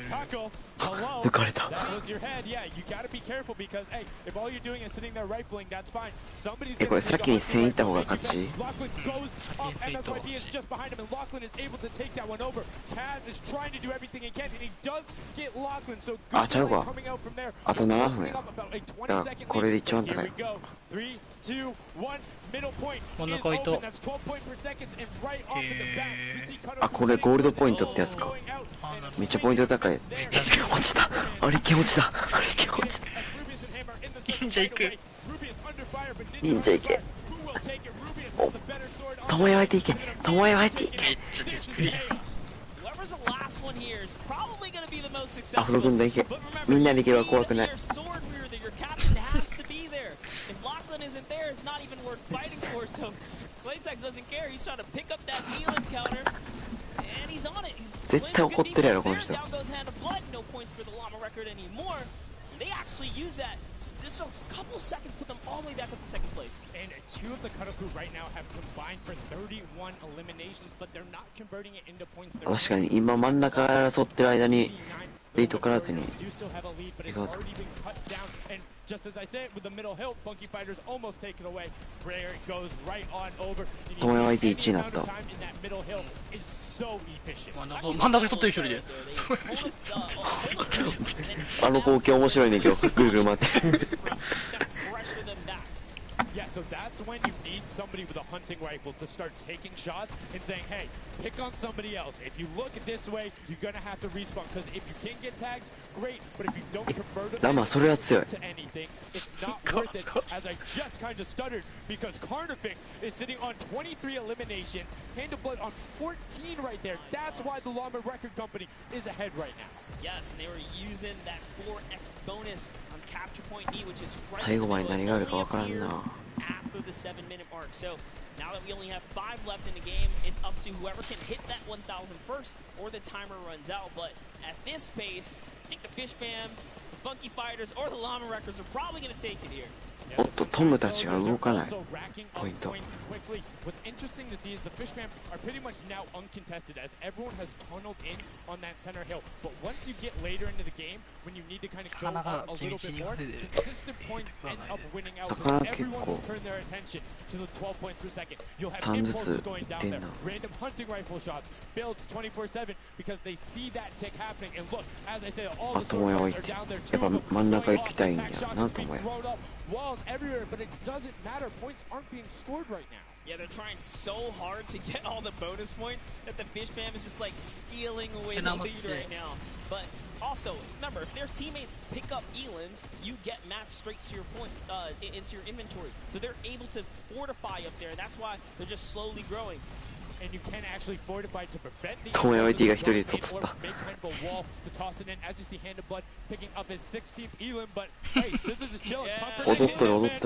Taco, hello, 抜かれた that was your head. Yeah, you got to be careful because hey, if all you're doing is sitting there rifling, that's fine. Somebody's えこ gonna れ take 先 a に1000いった方が hunting 勝ち rifle. Lachlan goes up, MSYP is just behind him, and Lachlan is able to take that one over. Kaz is trying to do everything he can, and he does get Lachlan. So あ good ちゃう play わ coming out from there. あと7分 Opening や up about a だ 20から second これで lead. 一番 Here 高 we い go. 3, 2, 1. Middle point 真ん is 中い open. た That's 12 point per second, and right off of the bat, you see Cutter あこれゴールドポイントってや Crew つか going out, and めっちゃポイント高い確かに落ちたあれ剣落ちたあれ剣落ちた Rubius and Hammer in the circle 忍者 right 行く away. Rubius under fire, but Ninja 忍者行け who will take it? Rubius has the better sword on 友也 IT いけ友也 IT いけめっちゃびっくり。 Whoever's the last one here is probably going to be the most アフロ successful. 軍団いけ But remember, みんなで you 行けば need 怖くない your sword rear that your captain has to be there. If Lachlan isn't there, it's not even worth fighting for. So Claytex doesn't care. He's trying to pick up that healing counter, and he's on it. He's 絶対怒ってるやろこの there. 人 Down goes Hand of Blood. No points for the Llama record anymore. They actually use that. Just a couple seconds put them all the way back up to 2nd place. And 2 of the Cutter Crew right now have combined for 31 eliminations, but they're not converting it into points. 確かに今真ん中争ってる間にレイトからずに do still have a lead, but it's already been cut down. And just as I said, with the middle hill, Funky Fighters almost take it away. Rare goes right on over. And you 友也 see IT 1位に any なっ amount た of time in that middle hill is so efficient. 真ん中取ってる一人で。あの光景面白いね今日ぐるぐる回って Pressure them back. Yeah, so that's when you need somebody with a hunting rifle to start taking shots and saying, hey, pick on somebody else. If you look this way, you're going to have to respawn. Because if you can get tags, great. But if you don't convert them to anything, it's not worth it. As I just kind of stuttered, because Carnifex is sitting on 23 eliminations, Hand of Blood on 14 right there. That's why the Llama Record Company is ahead right now. Yes, they were using that 4x bonus on capture point D, which is right after the 7-minute mark. So now that we only have 5 left in the game, it's up to whoever can hit that 1,000 first or the timer runs out. But at this pace, I think the Fish Fam, the Funky Fighters, or the Llama Records are probably going to take it here. おっとトムたちが動かないポイント。 What's interesting to see is the Fish Fam are pretty much now uncontested as everyone has tunneled in on that center hill. But once you get later into the game, when you need to kind of go up a little bit more, consistent points end up winning out because everyone will turn their attention to the 12 points per second. You'll have impulses going down there, random hunting rifle shots, builds 24/7 because they see that tick happening. And look, as I said, all the soldiers are down there too. Walls everywhere, but it doesn't matter. Points aren't being scored right now. Yeah, they're trying so hard to get all the bonus points that the Fish Fam is just like stealing away the lead right now. But also, remember, if their teammates pick up Eland, you get matched straight to your point, into your inventory. So they're able to fortify up there, and that's why they're just slowly growing. And you can actually fortify to prevent the wall to toss it in. As you see, Hand of Blood picking up his 16th Elam, but hey, Scissors is chilling. Yeah. Pumpernickel it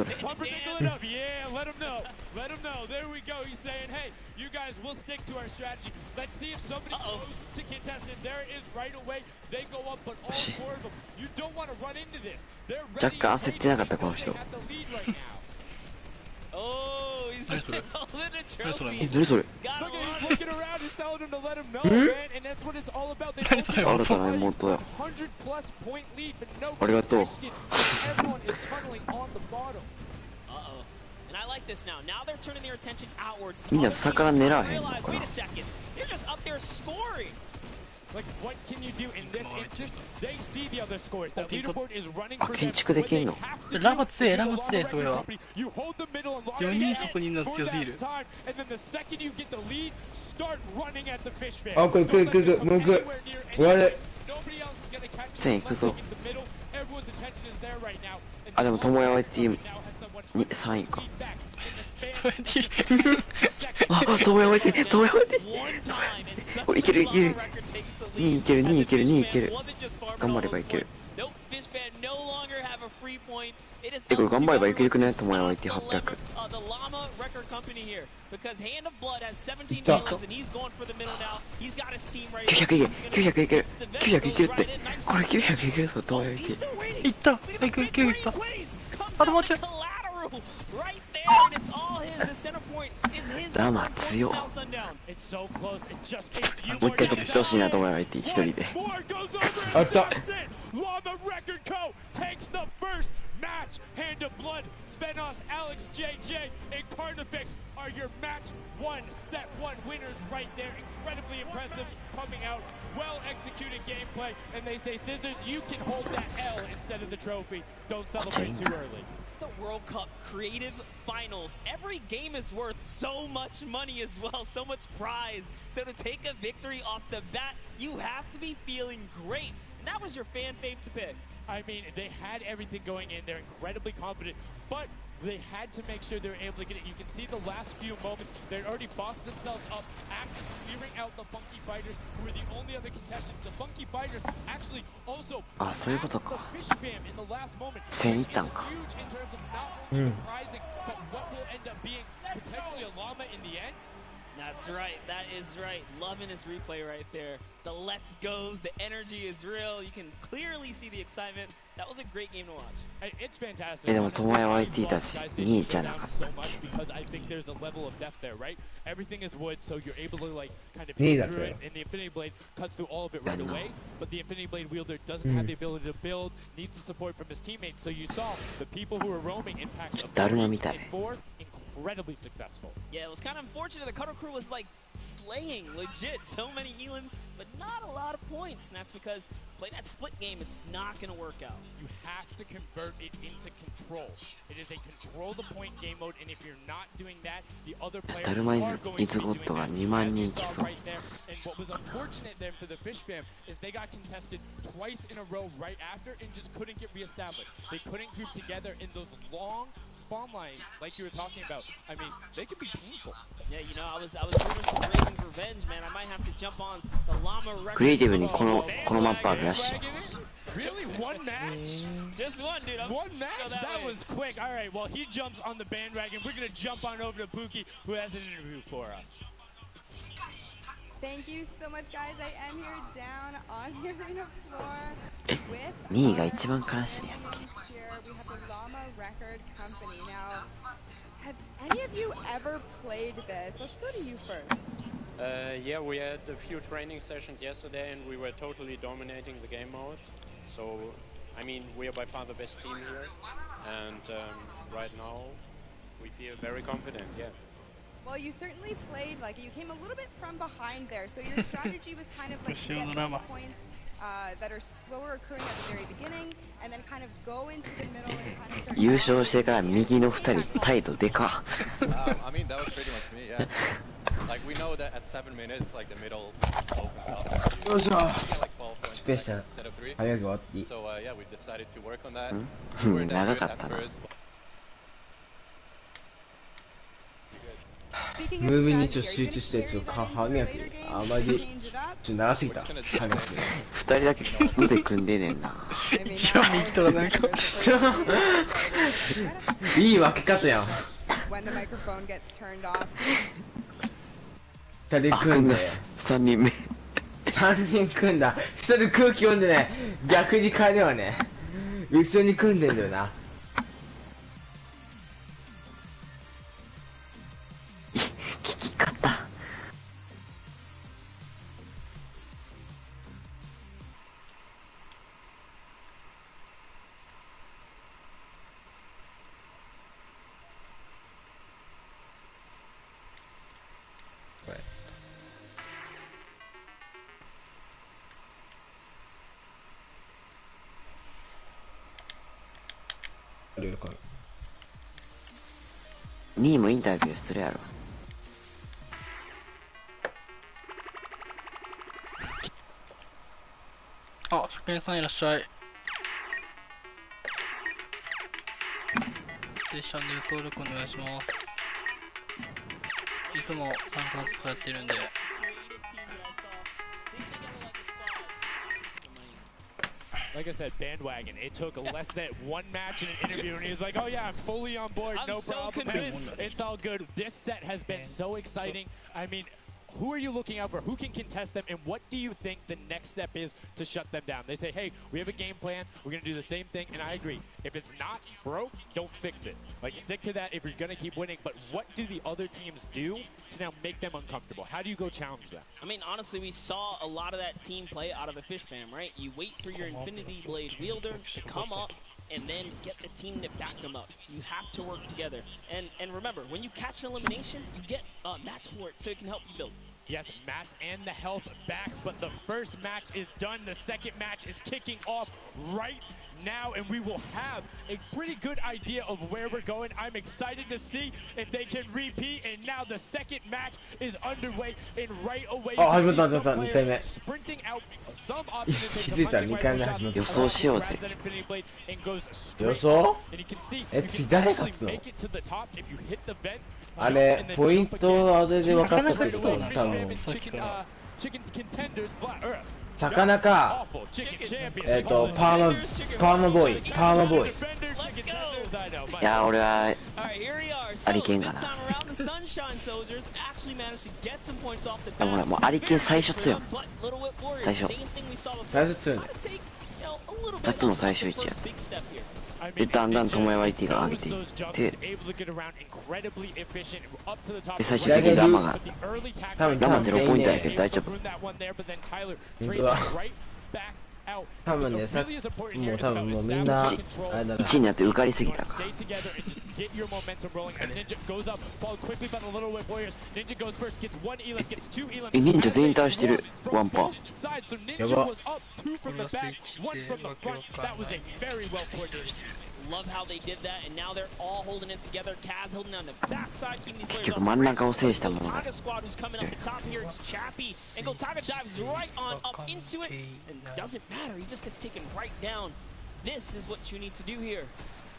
up. Yeah, let him know. Let him know. There we go. He's saying, hey, you guys, we'll stick to our strategy. Let's see if somebody goes to contest it. There it is right away. They go up, but all 4 of them. You don't want to run into this. They're ready. They have the lead right now. Oh, he's holding a trophy. Look at him looking around, he's telling him to let him know, man, and that's what it's all about. They have a 100+ point lead, but no question. Everyone is tunneling on the bottom. Uh-oh. And I like this now. Now they're turning their attention outwards. Wait a second, they're just up there scoring. Like, what can you do in this instance? They see the other scores. The leaderboard is running for them. 建築できんの？ラマ強い、ラマ強い、それは。You hold the middle and 4人そこにいるの強すぎる。and then the second you get the lead, start running at the Fish Fam. あ、来い来い来い来い、もう来い。終われ。Nobody else is gonna catch 全員行くぞ。 Everyone's attention is there right now. あ、でも友也は3位か。あ、友也は友也はこれいけるいける。2いける2いける2いける。頑張ればいける。これ頑張ればいけるくね、友也は800。900いける900いける900いけるって。これ900いけるぞ、友也はいける。いった、900いった。あともうちょい。ラマ強っ。もう一回取ってきてほしいなと思えば一人で。あった。Match, Hand of Blood, Svenos, Alex, JJ, and Carnifex are your match 1, set 1 winners right there. Incredibly impressive coming out, well executed gameplay, and they say, Scissors, you can hold that L instead of the trophy. Don't celebrate too early. It's the World Cup Creative Finals. Every game is worth so much money as well, so much prize. So to take a victory off the bat, you have to be feeling great. And that was your fan fave to pick. I mean, they had everything going in. They're incredibly confident, but they had to make sure they were able to get it. You can see the last few moments, they'd already boxed themselves up after clearing out the Funky Fighters, who were the only other contestants. The Funky Fighters actually also passed the Fish Fam in the last moment, which is huge in terms of not only the prizing, but what will end up being potentially a llama in the end. That's right, that is right. Loving this replay right there. The let's goes, the energy is real. You can clearly see the excitement. That was a great game to watch. It's fantastic. でも友也は2位だし2位じゃなかった。 Because I think there's a level of depth there, right? Everything is wood, so you're able to like kind of hit through it, and the Infinity Blade cuts through all of it right away. But the Infinity Blade wielder doesn't have the ability to build, needs the support from his teammates. So you saw the people who were roaming in packs of 3 and 4 incredibly successful. Yeah, it was kind of unfortunate. The Cutter Crew was like slaying legit so many elims, but not a lot of points. And that's because play that split game, it's not going to work out. You have to convert it into control. It is a control the point game mode, and if you're not doing that, the other players are going to be doing that. As right there. And what was unfortunate then for the Fish Fam is they got contested twice in a row right after and just couldn't get reestablished. They couldn't group together in those long spawn lines like you were talking about. I mean, they could be painful. Yeah, you know, I was rooting for Raven's Revenge, man. I might have to jump on the Llama record. クリエイティブにこのマップあるらしい。 Really? One match? Just one, dude. One match? That was quick. All right, well, he jumps on the bandwagon. We're going to jump on over to Pookie, who has an interview for us. Thank you so much, guys. I am here down on the arena floor with 2位が一番悲しいやつ。 here. We have the Llama Record Company. Now, have any of you ever played this? Let's go to you first. Yeah, we had a few training sessions yesterday and we were totally dominating the game mode. So, I mean, we are by far the best team here. And right now, we feel very confident, yeah. Well, you certainly played, like, you came a little bit from behind there. So your strategy was kind of like to get those points that are slower occurring at the very beginning and then kind of go into the middle and kind of start... 優勝してから右の2人態度でか。 I mean, that was pretty much me, yeah. Like, we know that at 7 minutes, like, the middle just opens up. You get like 12 points instead of 3. So, yeah, we decided to work on that. We weren't that good at first. ムーブにちょっと集中してちょっと歯磨きあまりちょっと長すぎた歯磨き2人だけ腕組んでねんな。超右とかなんかいい分け方やん。2人組んで3人目3人組んだ。1人空気読んでね、逆に変えればね後ろに組んでんだよな。2位もインタビューするやろ。あ、職員さんいらっしゃい。で、チャンネル登録お願いします。いつも参加とかやってるんで。Like I said, bandwagon. It took less than one match in an interview, and he was like, "Oh yeah, I'm fully on board. No problem. It's all good." This set has been so exciting. I mean, who are you looking out for? Who can contest them? And what do you think the next step is to shut them down? They say, hey, we have a game plan. We're going to do the same thing. And I agree. If it's not broke, don't fix it. Like, stick to that if you're going to keep winning. But what do the other teams do to now make them uncomfortable? How do you go challenge them? I mean, honestly, we saw a lot of that team play out of the Fish Fam, right? You wait for your Infinity Blade wielder to come up and then get the team to back them up. You have to work together. And remember, when you catch an elimination, you get mats for it so it can help you build. Yes, mats and the health back, but the first match is done. The second match is kicking off right now, and we will have a pretty good idea of where we're going. I'm excited to see if they can repeat, and now the second match is underway, and right away you can see some players sprinting out. Some options take some hunting rifle shots, and goes straight up. And you can see you can actually make it to the top if you hit the vent. あれポイントあれで分かったけど多分魚かパーマボーイいや俺はアリケンかな。でもほらもうアリケン最初強い。最初強いね。さっきも最初1や。でだんだんトモヤ YT が上げていってで最終的にラマが0ポイントやけど大丈夫。out. 多分ね、もう多分もうみんな、あれだな。1位になって受かりすぎたか。 Stay together and just get your momentum rolling. And Ninja goes up, followed quickly by the Little Whip Warriors. Ninja goes first, gets one elim, gets two elims. 忍者全員倒してる。ワンパー。 So Ninja was up, two from the back, one from the front. That was a very well coordinated. Love how they did that, and now they're all holding it together. Kaz holding on the backside, keeping these 結 players 局 up. 真ん中を制したものが。 Gotaga squad who's coming up the top here. It's Chappie, and Gotaga dives right on up into it, and doesn't matter. He just gets taken right down. This is what you need to do here.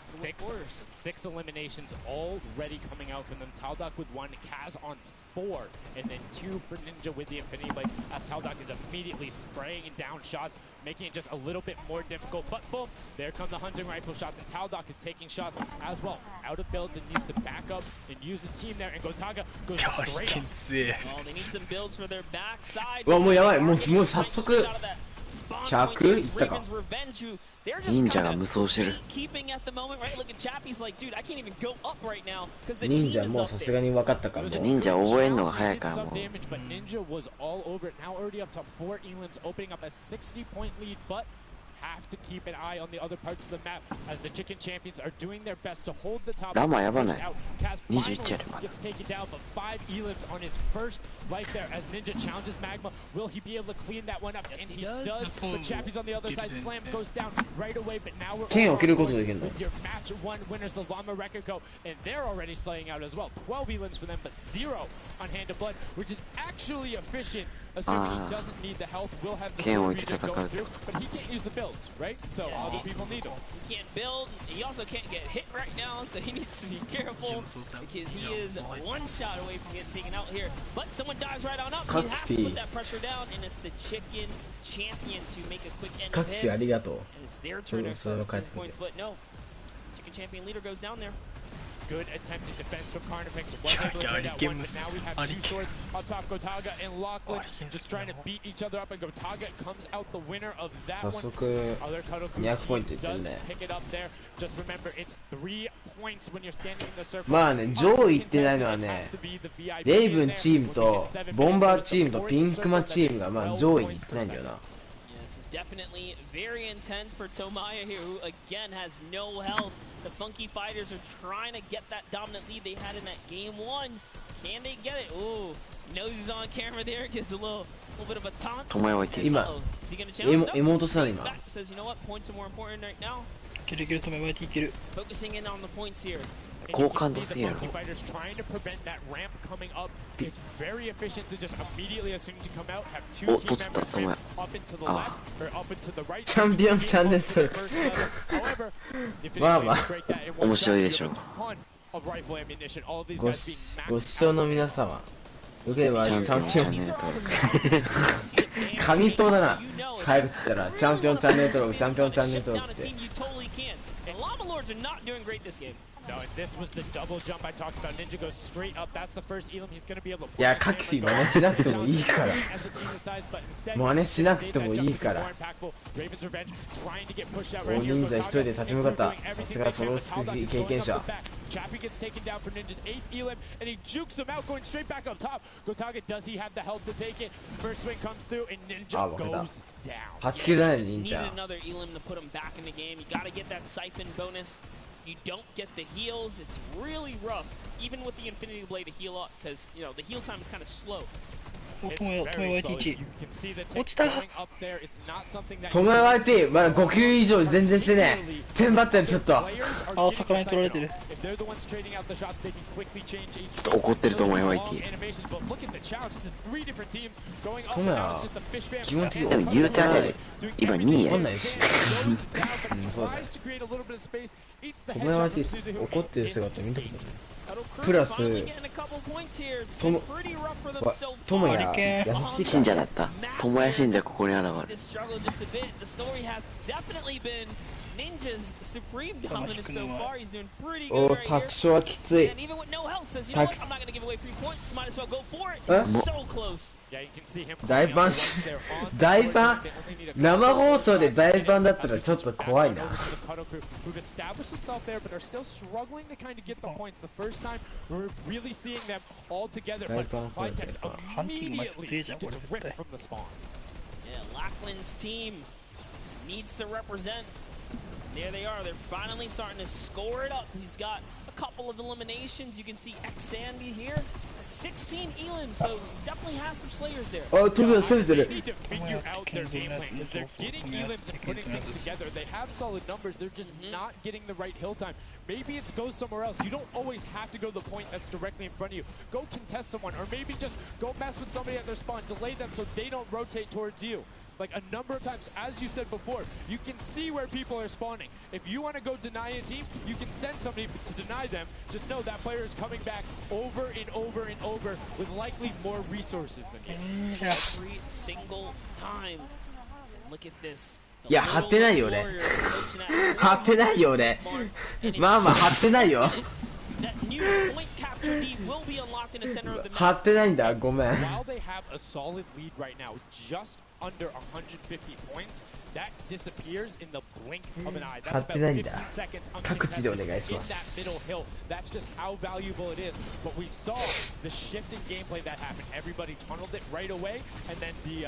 Six eliminations already coming out from them. Taldock with one, Kaz on 4, and then 2 for Ninja with the Infinity Blade, as Taldock is immediately spraying down shots, making it just a little bit more difficult. But boom, there come the hunting rifle shots, and Taldock is taking shots as well. Out of builds and needs to back up and use his team there, and Gotaga goes straight up. Oh, they need some builds for their backside. うわ、もうやばい。もう早速、100いったか。忍者が無双してる。忍者もうさすがに分かったから。忍者覚えるのが早いからもう。Have to keep an eye on the other parts of the map as the chicken champions are doing their best to hold the top. ラマやばない。Kaz 21やるまだ。 gets taken down, but 5 elims on his first life there as Ninja challenges Magma. Will he be able to clean that one up? And he does. But Chappie's on the other side. Slam goes down right away, but now we're all with your match 1 winners, the Llama Rekiko, and they're already slaying out as well. 12 elims for them, but 0 on Hand of Blood, which is actually efficient. Assuming he doesn't need the health, will have the sword regen going through, but he can't use the builds, right? So other people need them. He can't build, he also can't get hit right now, so he needs to be careful because he is one shot away from getting taken out here. But someone dives right on up, he has to put that pressure down, and it's the chicken champion to make a quick end of him. And it's their turn to start points, but no, chicken champion leader goes down there. Good attempted defense from Carnifex. Was able to take that one, but now we have 2 swords up top. Gotaga and Lachlan just trying to beat each other up, and Gotaga comes out the winner of that one. Other Cuddle Crew team does pick it up there. Just remember, it's 3 points when you're standing in the circle. まあね、上位行ってないのはね、レイブンチームとボンバーチームとピンクマチームがまあ上位に行ってないんだよな。Definitely very intense for Tomaya here, who again has no health. The Funky Fighters are trying to get that dominant lead they had in that game 1. Can they get it? Ooh, knows he's on camera there, gives a little bit of a taunt. Tomaya 今、妹さん今。 Says, you know what, points are more important right now. いけるTomaya いける。 Focusing in on the points here. 好感度すぎやろ。 Trying to prevent that ramp coming up. It's very efficient to just immediately, as soon as you come out, have 2 team members up into the left or up into the right. チャンピオンチャンネル登録。まあまあ。面白いでしょう。ご視聴の皆様。よければチャンピオンチャンネル登録。噛みそうだな。早口したらチャンピオンチャンネル登録、チャンピオンチャンネル登録って。No, and this was the double jump I talked about. Ninja goes straight up. That's the first elim he's going to be able to. いや、カキフィ真似しなくてもいいから。真似しなくてもいいから。大忍者一人で立ち向かった。さすがソロスキ経験者。Chappie gets taken down for Ninja's 8th elim, and he jukes him out, going straight back up top. Gotaga, does he have the health to take it? First swing comes through, and Ninja goes down. 8キルだね、忍者。 Need another elim to put him back in the game. You got to get that siphon bonus. You don't get the heals. It's really rough, even with the Infinity Blade to heal up, because you know the heal time is kind of slow. Tomaya YTT 落ちた。Tomaya YT まだ5球以上全然してね。テンバってるちょっと。あ、魚に取られてる。ちょっと怒ってると思うよ YT。Tomaya基本的に言うてあげる。今2位や。怒んないし。そうだよ。Tomaya YT 怒ってる姿見たことない。プラスTomaya優しい信者だった。Tomaya信者ここに現れる。おー、タクショはきつい。大パン大パン生放送で大パンだったらちょっと怖いな。ハンティングマジ強いじゃんこれ絶対。needs to represent. There they are. They're finally starting to score it up. He's got a couple of eliminations. You can see X Sandy here. 16 Elim, so definitely has some slayers there. Oh, they need to figure out their game plan because they're getting Elims and putting things together. They have solid numbers. They're just not getting the right hill time. Maybe it's go somewhere else. You don't always have to go to the point that's directly in front of you. Go contest someone, or maybe just go mess with somebody at their spawn. Delay them so they don't rotate towards you. Like a number of times, as you said before, you can see where people are spawning. If you want to go deny a team, you can send somebody to deny them. Just know that player is coming back over and over and over with likely more resources than you. Every single time. Look at this. いや、張ってないよ俺。張ってないよ俺。まあまあ張ってないよ。張ってないんだ、ごめん。While they have a solid lead right now, just under 150 points, that disappears in the blink of an eye. That's about 15 seconds uncontested in that middle hill. That's just how valuable it is. But we saw the shift in gameplay that happened. Everybody tunneled it right away, and then the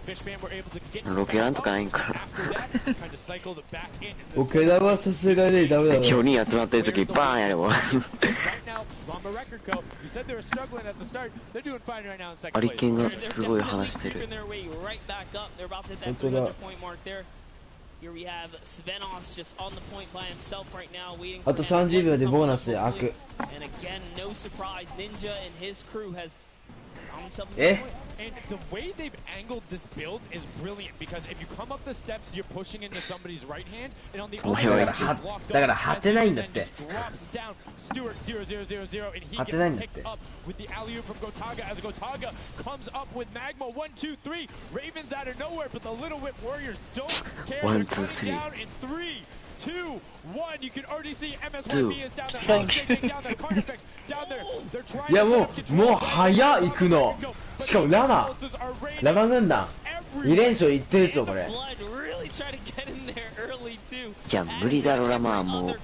Fishman were able to get back up. After that, kind of cycled it back in. 岡田はさすがにダメだろ。4人集まってる時バーンやれば。アリケンがすごい話してる。本当だ。あと30秒でボーナス開く。えAnd the way they've angled this build is brilliant because if you come up the steps, you're pushing into somebody's right hand, and on the other side,だから張ってないんだって。 drops down Stewart 0000, and he gets picked up with the alley-oop from Gotaga as Gotaga comes up with Magma 1, 2, 3. Ravens out of nowhere, but the Little Whip Warriors don't care. 1, 2, 3. Down in 3, 2, 1. You can already see MSYB is down there. Down there. Carnifex down there. They're trying to いやもう早行くの。しかもラマ軍団2連勝いってるぞこれ。いや無理だろラマはもう。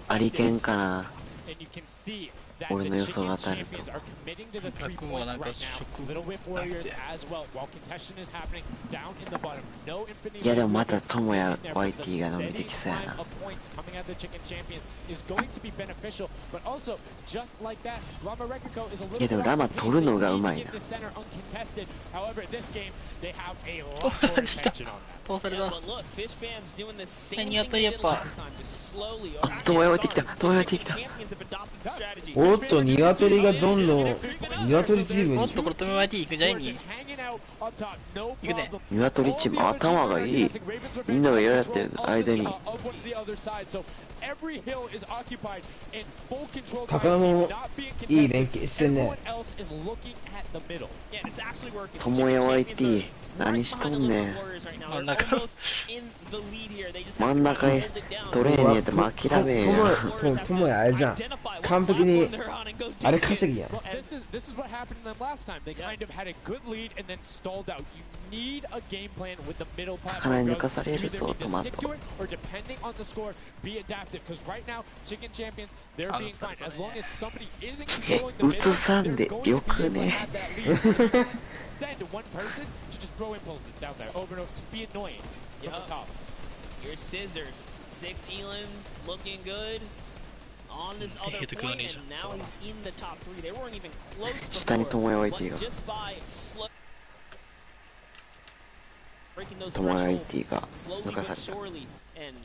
アリケンかな。俺の予想が当たると。楽もなんかいやでもまた友也 YT が伸びてきそうやな。いやでもラマ取るのがうまいな。通された。ニワトリやっぱ。友也置いてきた。友也置いてきた。おっとニワトリがどんどんニワトリチームに。おっとこれ止め YT 行くじゃいに。行くね。ニワトリチーム頭がいい。みんながやってる間に。高野もいい連携してんね。友也 YT 何しとんねん。真ん中へトレーニーっても諦めんや。友也あれじゃん。完璧にあれ稼ぎやん。魚に抜かされるぞトマト。映さんでよくね。Send one person to just throw impulses down there over and over, just be annoying from the top. Here's Scissors, 6 Elims, looking good on this other point, and now he's in the top 3. They weren't even close before, but just by breaking those thresholds slowly but surely, and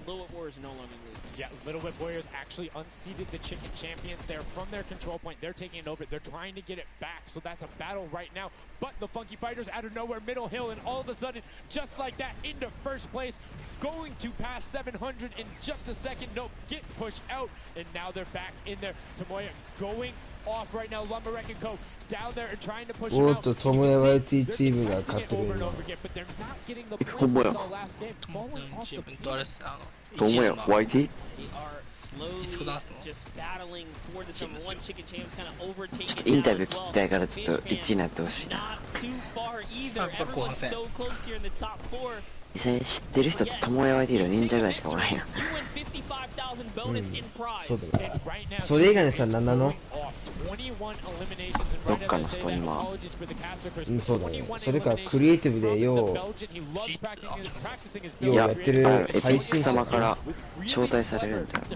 Little Whip Warriors no longer lead. Yeah, Little Whip Warriors actually unseated the Chicken Champions there from their control point. They're taking it over. They're trying to get it back, so that's a battle right now. But the Funky Fighters out of nowhere, middle hill, and all of a sudden, just like that, into first place, going to pass 700 in just a second. Nope, get pushed out, and now they're back in there. Tomoya going off right now. Lumberwreck and Co. down there and trying to push him out. おっと友也 YT チームが勝ってる。友也 YT? インタビュー聞きたいからちょっと1位になってほしいな。実際に知ってる人って友也 YT の忍者ぐらいしかおらんやん。そうだな。それ以外の人は何なの？どっかの人にはそうだね。それからクリエイティブでようやってる配信者様から招待されるんだよ。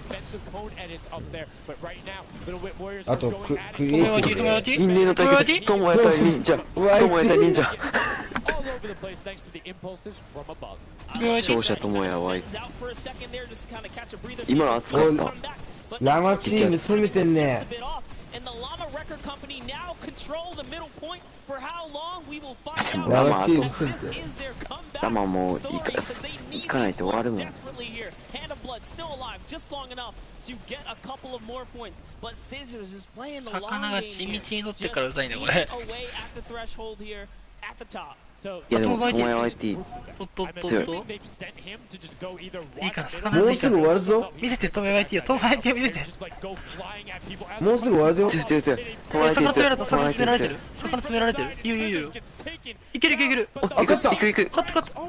あとクリエイティブで因縁の対決、友也対忍者、友也対忍者。勝者友也は今の熱かった。ラマチーム攻めてんね。ラマチーム攻めてる。ラマもう行かないと終わるもん。魚が地道に乗ってからうざいねこれ。いやでも友也 YT 強い。いいかな、魚もうすぐ終わるぞ。見せて、友也 YT よ、友也 YT を見せて。もうすぐ終わるぞ。強い強い強い。友也 YT 魚詰められた、魚詰められてる。魚詰められてる。いいよいいよ。いけるいけるいける。行く行く行く。カットカット。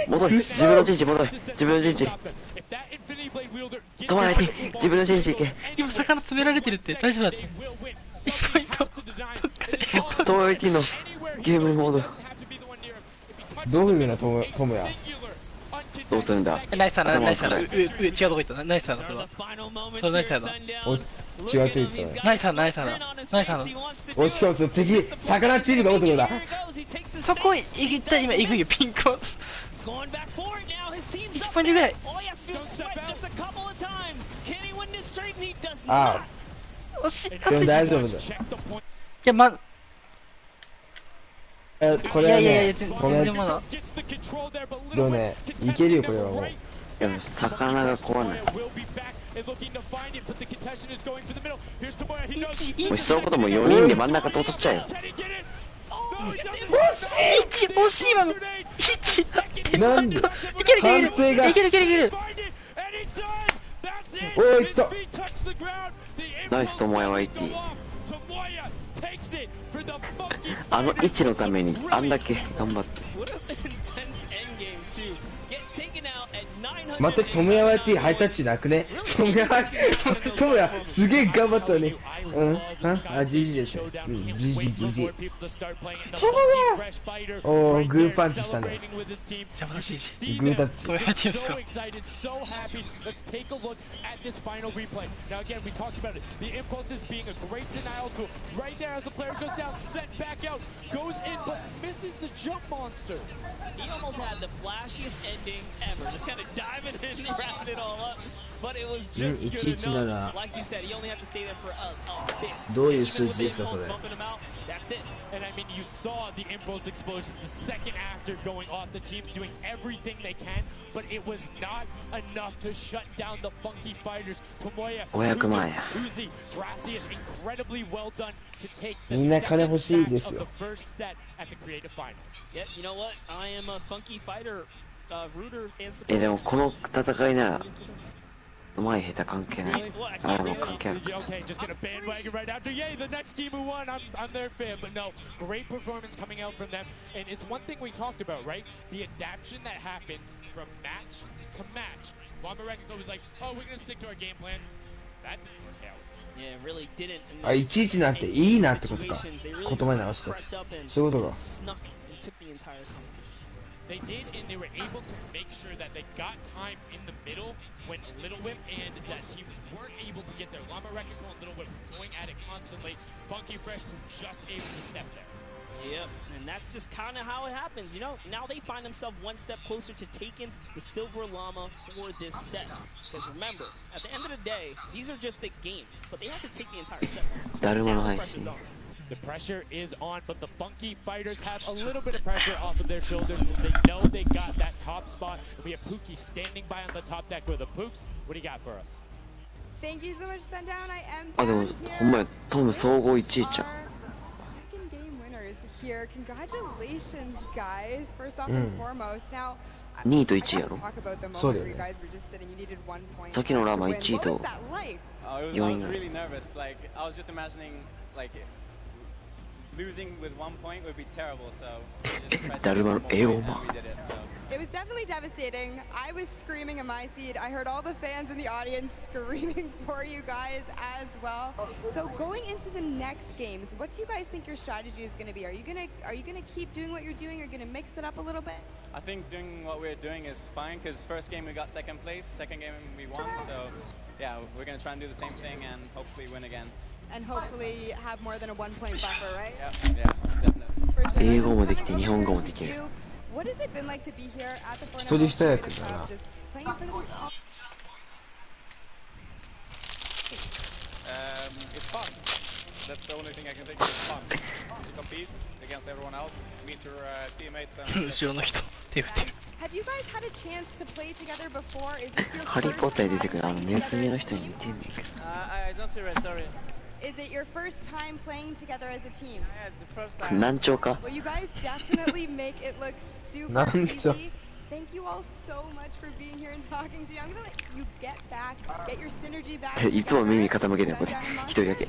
戻り、自分の陣地戻り、自分の陣地。友也 YT、自分の陣地行け。今魚詰められてるって、大丈夫だって。1ポイント。友也 YT のゲームモード。どういうな友也。どうするんだ。ナイスだな、ナイスだな。違うとこ行ったな、ナイスだな、それは。それナイスだな。お、違うと言ったな。ナイスだな、ナイスだな。ナイスだな。お、しかもその敵、魚チームが持ってくるんだ。そこ行った今行くよ、ピンクを。1ポイントぐらい。ああ。惜しい。でも大丈夫だ。いや、これはね、全然まだ。でもね、いけるよ、これはもう。でも魚が怖ない。もうしそうことも4人で真ん中通っちゃうよ。惜しいわ。なんでいけるいけるいけるいけるいける。おー、いった。ナイス友也 YT。あの位置のためにあんだけ頑張って。待って、友也 YT ハイタッチなくね。友也すげえ頑張ったのに。GG でしょ。GG。そうだ。おー、グーパンチしたね。邪魔だしグータッチ。友也 YT ですか。1-1ならどういう数字ですかそれ。That's it. And I mean, you saw the impulse explosions the second after going off. The team's doing everything they can, but it was not enough to shut down the funky fighters. Tomoya, Uzi, Gracias, incredibly well done to take the first set at the creative finals. Yeah, you know what? I am a funky fighter, rooter and supporter. でもこの戦いならうまい下手関係ない。あれも関係ある。 Okay, just gonna bandwagon right after. Yay, the next team who won. I'm their fan, but no, great performance coming out from them. And it's one thing we talked about, right? The adaptation that happens from match to match. Llama Rekiko was like, oh, we're gonna stick to our game plan. That didn't work out. Yeah, it really didn't. あ、1-1なんていいなってことか。言葉に直して。そういうことか。They did, and they were able to make sure that they got time in the middle when Little Whip and that team weren't able to get there. Llama Rekiko and Little Whip going at it constantly. Funky Fresh were just able to step there. Yep, and that's just kind of how it happens, you know? Now they find themselves one step closer to taking the Silver Llama for this set. Because remember, at the end of the day, these are just the games, but they have to take the entire set. The pressure is on, but the funky fighters have a little bit of pressure off of their shoulders. They know they got that top spot. We have Pookie standing by on the top deck with the Pooks. What do you got for us? Thank you so much, Sundown. I am あ、でもほんまや、トム総合1位じゃん。second game winners here. Congratulations, guys. First off and foremost. Now, 2位と1位やろ。そうだよね。さっきのラマ1位と4位ぐらい。losing with 1 point would be terrible. So だるまの英語も It was definitely devastating. I was screaming in my seat. I heard all the fans in the audience screaming for you guys as well. So going into the next games, what do you guys think your strategy is going to be? Are you gonna keep doing what you're doing, or going to mix it up a little bit? I think doing what we're doing is fine because first game we got second place, second game we won. So yeah, we're going to try and do the same thing and hopefully win again. And hopefully have more than a 1 point buffer, right? Yeah, definitely. For sure. 英語もできて日本語もできる What has it been like to be here at the Fortnite 一人一役 Creative だな Hub, just playing for this? It's fun. That's the only thing I can think of. It's fun. You compete against everyone else, meet your teammates, and 後ろの人手振ってる Have you guys had a chance to play together before? Is this your ハリー・ポッ first ターに time 出てくるあの playing ネズ together ミ as の a 人に team? 似てんねんけど I don't see red, sorry. Is it your first time playing together as a team? Yeah, it's the first time. 難聴か Well, you guys definitely make it look super 難聴 easy. Thank you all so much for being here and talking to me. I'm gonna let you get back, get your synergy back. いつも耳傾けてるこれ一人だけ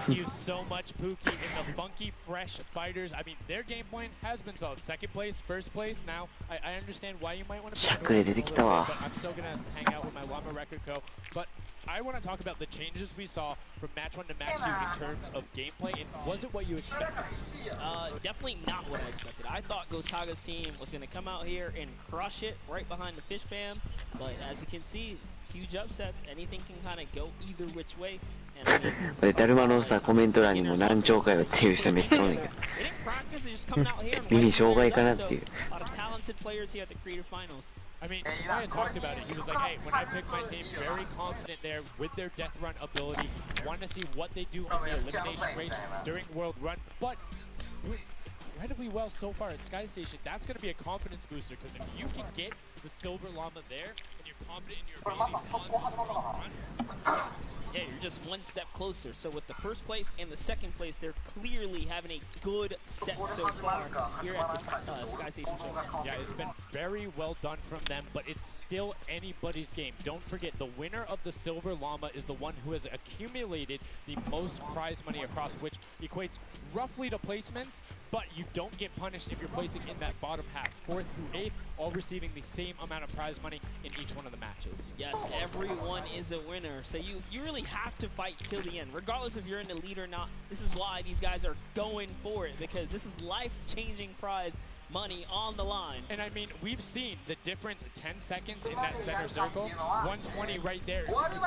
Thank you so much, Pookie, and the Funky Fresh Fighters. I mean, their game plan has been solid. Second place, first place. Now, I understand why you might want to. しゃくれ出てきたわ But I'm still gonna hang out with my Llama Record Co. But I want to talk about the changes we saw from match 1 to match 2 in terms of gameplay. And was it what you expected? Definitely not what I expected. I thought Gotaga's team was going to come out here and crush it right behind the Fish Fam. But as you can see, huge upsets. Anything can kind of go either which way. And I mean, これだるまのさコメント欄にも難聴かよっていう人めっちゃ多いんだけど they didn't practice. They just coming out here and 耳障害 writing かな players っていう up. So, a lot of talented players here at the Creative Finals. I mean, Ryan talked about it. He was like, hey, when I pick my team, very confident there with their death run ability. Want to see what they do in the elimination race during World Run. But doing incredibly well so far at Sky Station. That's going to be a confidence booster because if you can get the Silver Llama there and you're confident in your ability to run, Yeah, you're just one step closer. So with the first place and the second place, they're clearly having a good set so far here at the Sky Station show. Yeah, it's been very well done from them, but it's still anybody's game. Don't forget, the winner of the Silver Llama is the one who has accumulated the most prize money across, which equates roughly to placements, but you don't get punished if you're placing in that bottom half. 4th through 8th, all receiving the same amount of prize money in each one of the matches. Yes, everyone is a winner. So you really have to fight till the end, regardless if you're in the lead or not. This is why these guys are going for it, because this is life-changing prize money on the line. And I mean, we've seen the difference 10 seconds in that center circle. 120 right there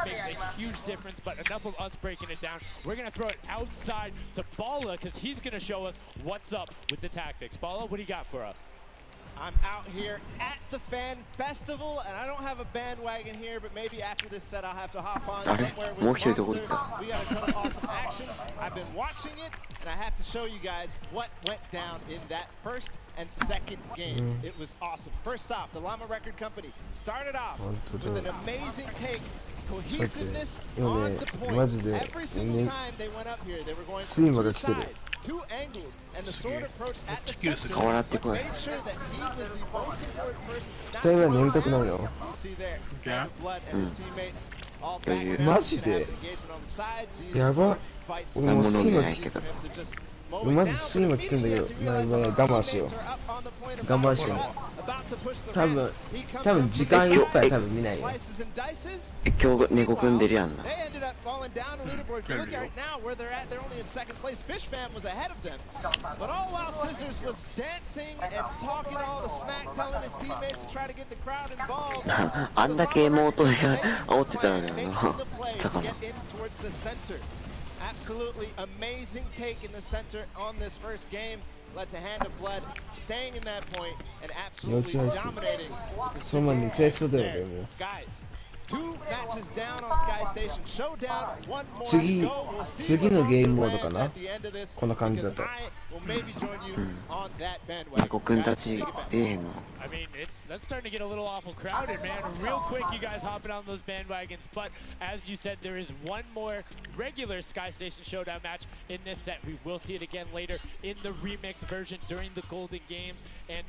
makes a huge difference, but enough of us breaking it down. We're going to throw it outside to Bala because he's going to show us what's up with the tactics. Bala, what do you got for us? I'm out here at the Fan Festival, and I don't have a bandwagon here, but maybe after this set I'll have to hop on somewhere with Monster. We got a ton of awesome action. I've been watching it, and I have to show you guys what went down in that first and second games. It was awesome. First off, the Llama Record Company started off with an amazing take. Cohesiveness on the point. Every single time they went up here, they were going from 2 sides, 2 angles, and the sword approach at the center made sure that he was the most important person. Not you see there, Blood and his teammates all back down, engagement on the side. These fights 俺もうスインは聞くけどまずスインは聞くんだけど我慢しよう我慢しよう多分時間いっぱい多分見ないよ今日猫組んでるやんな あんだけ妹が煽ってたのにな魚 Absolutely amazing take in the center on this first game. Led to Hand of Blood staying in that point and absolutely dominating. Guys, 2 matches down on Sky Station. Showdown, 1 more to go. We'll see what happens at the end of this because I will maybe join you on that bandwagon. 猫くんたち出えへんの I mean, that's starting to get a little awful crowded, man. Real quick, you guys hopping on those bandwagons. But as you said, there is one more regular Sky Station Showdown match in this set. We will see it again later in the remix version during the Golden Games. And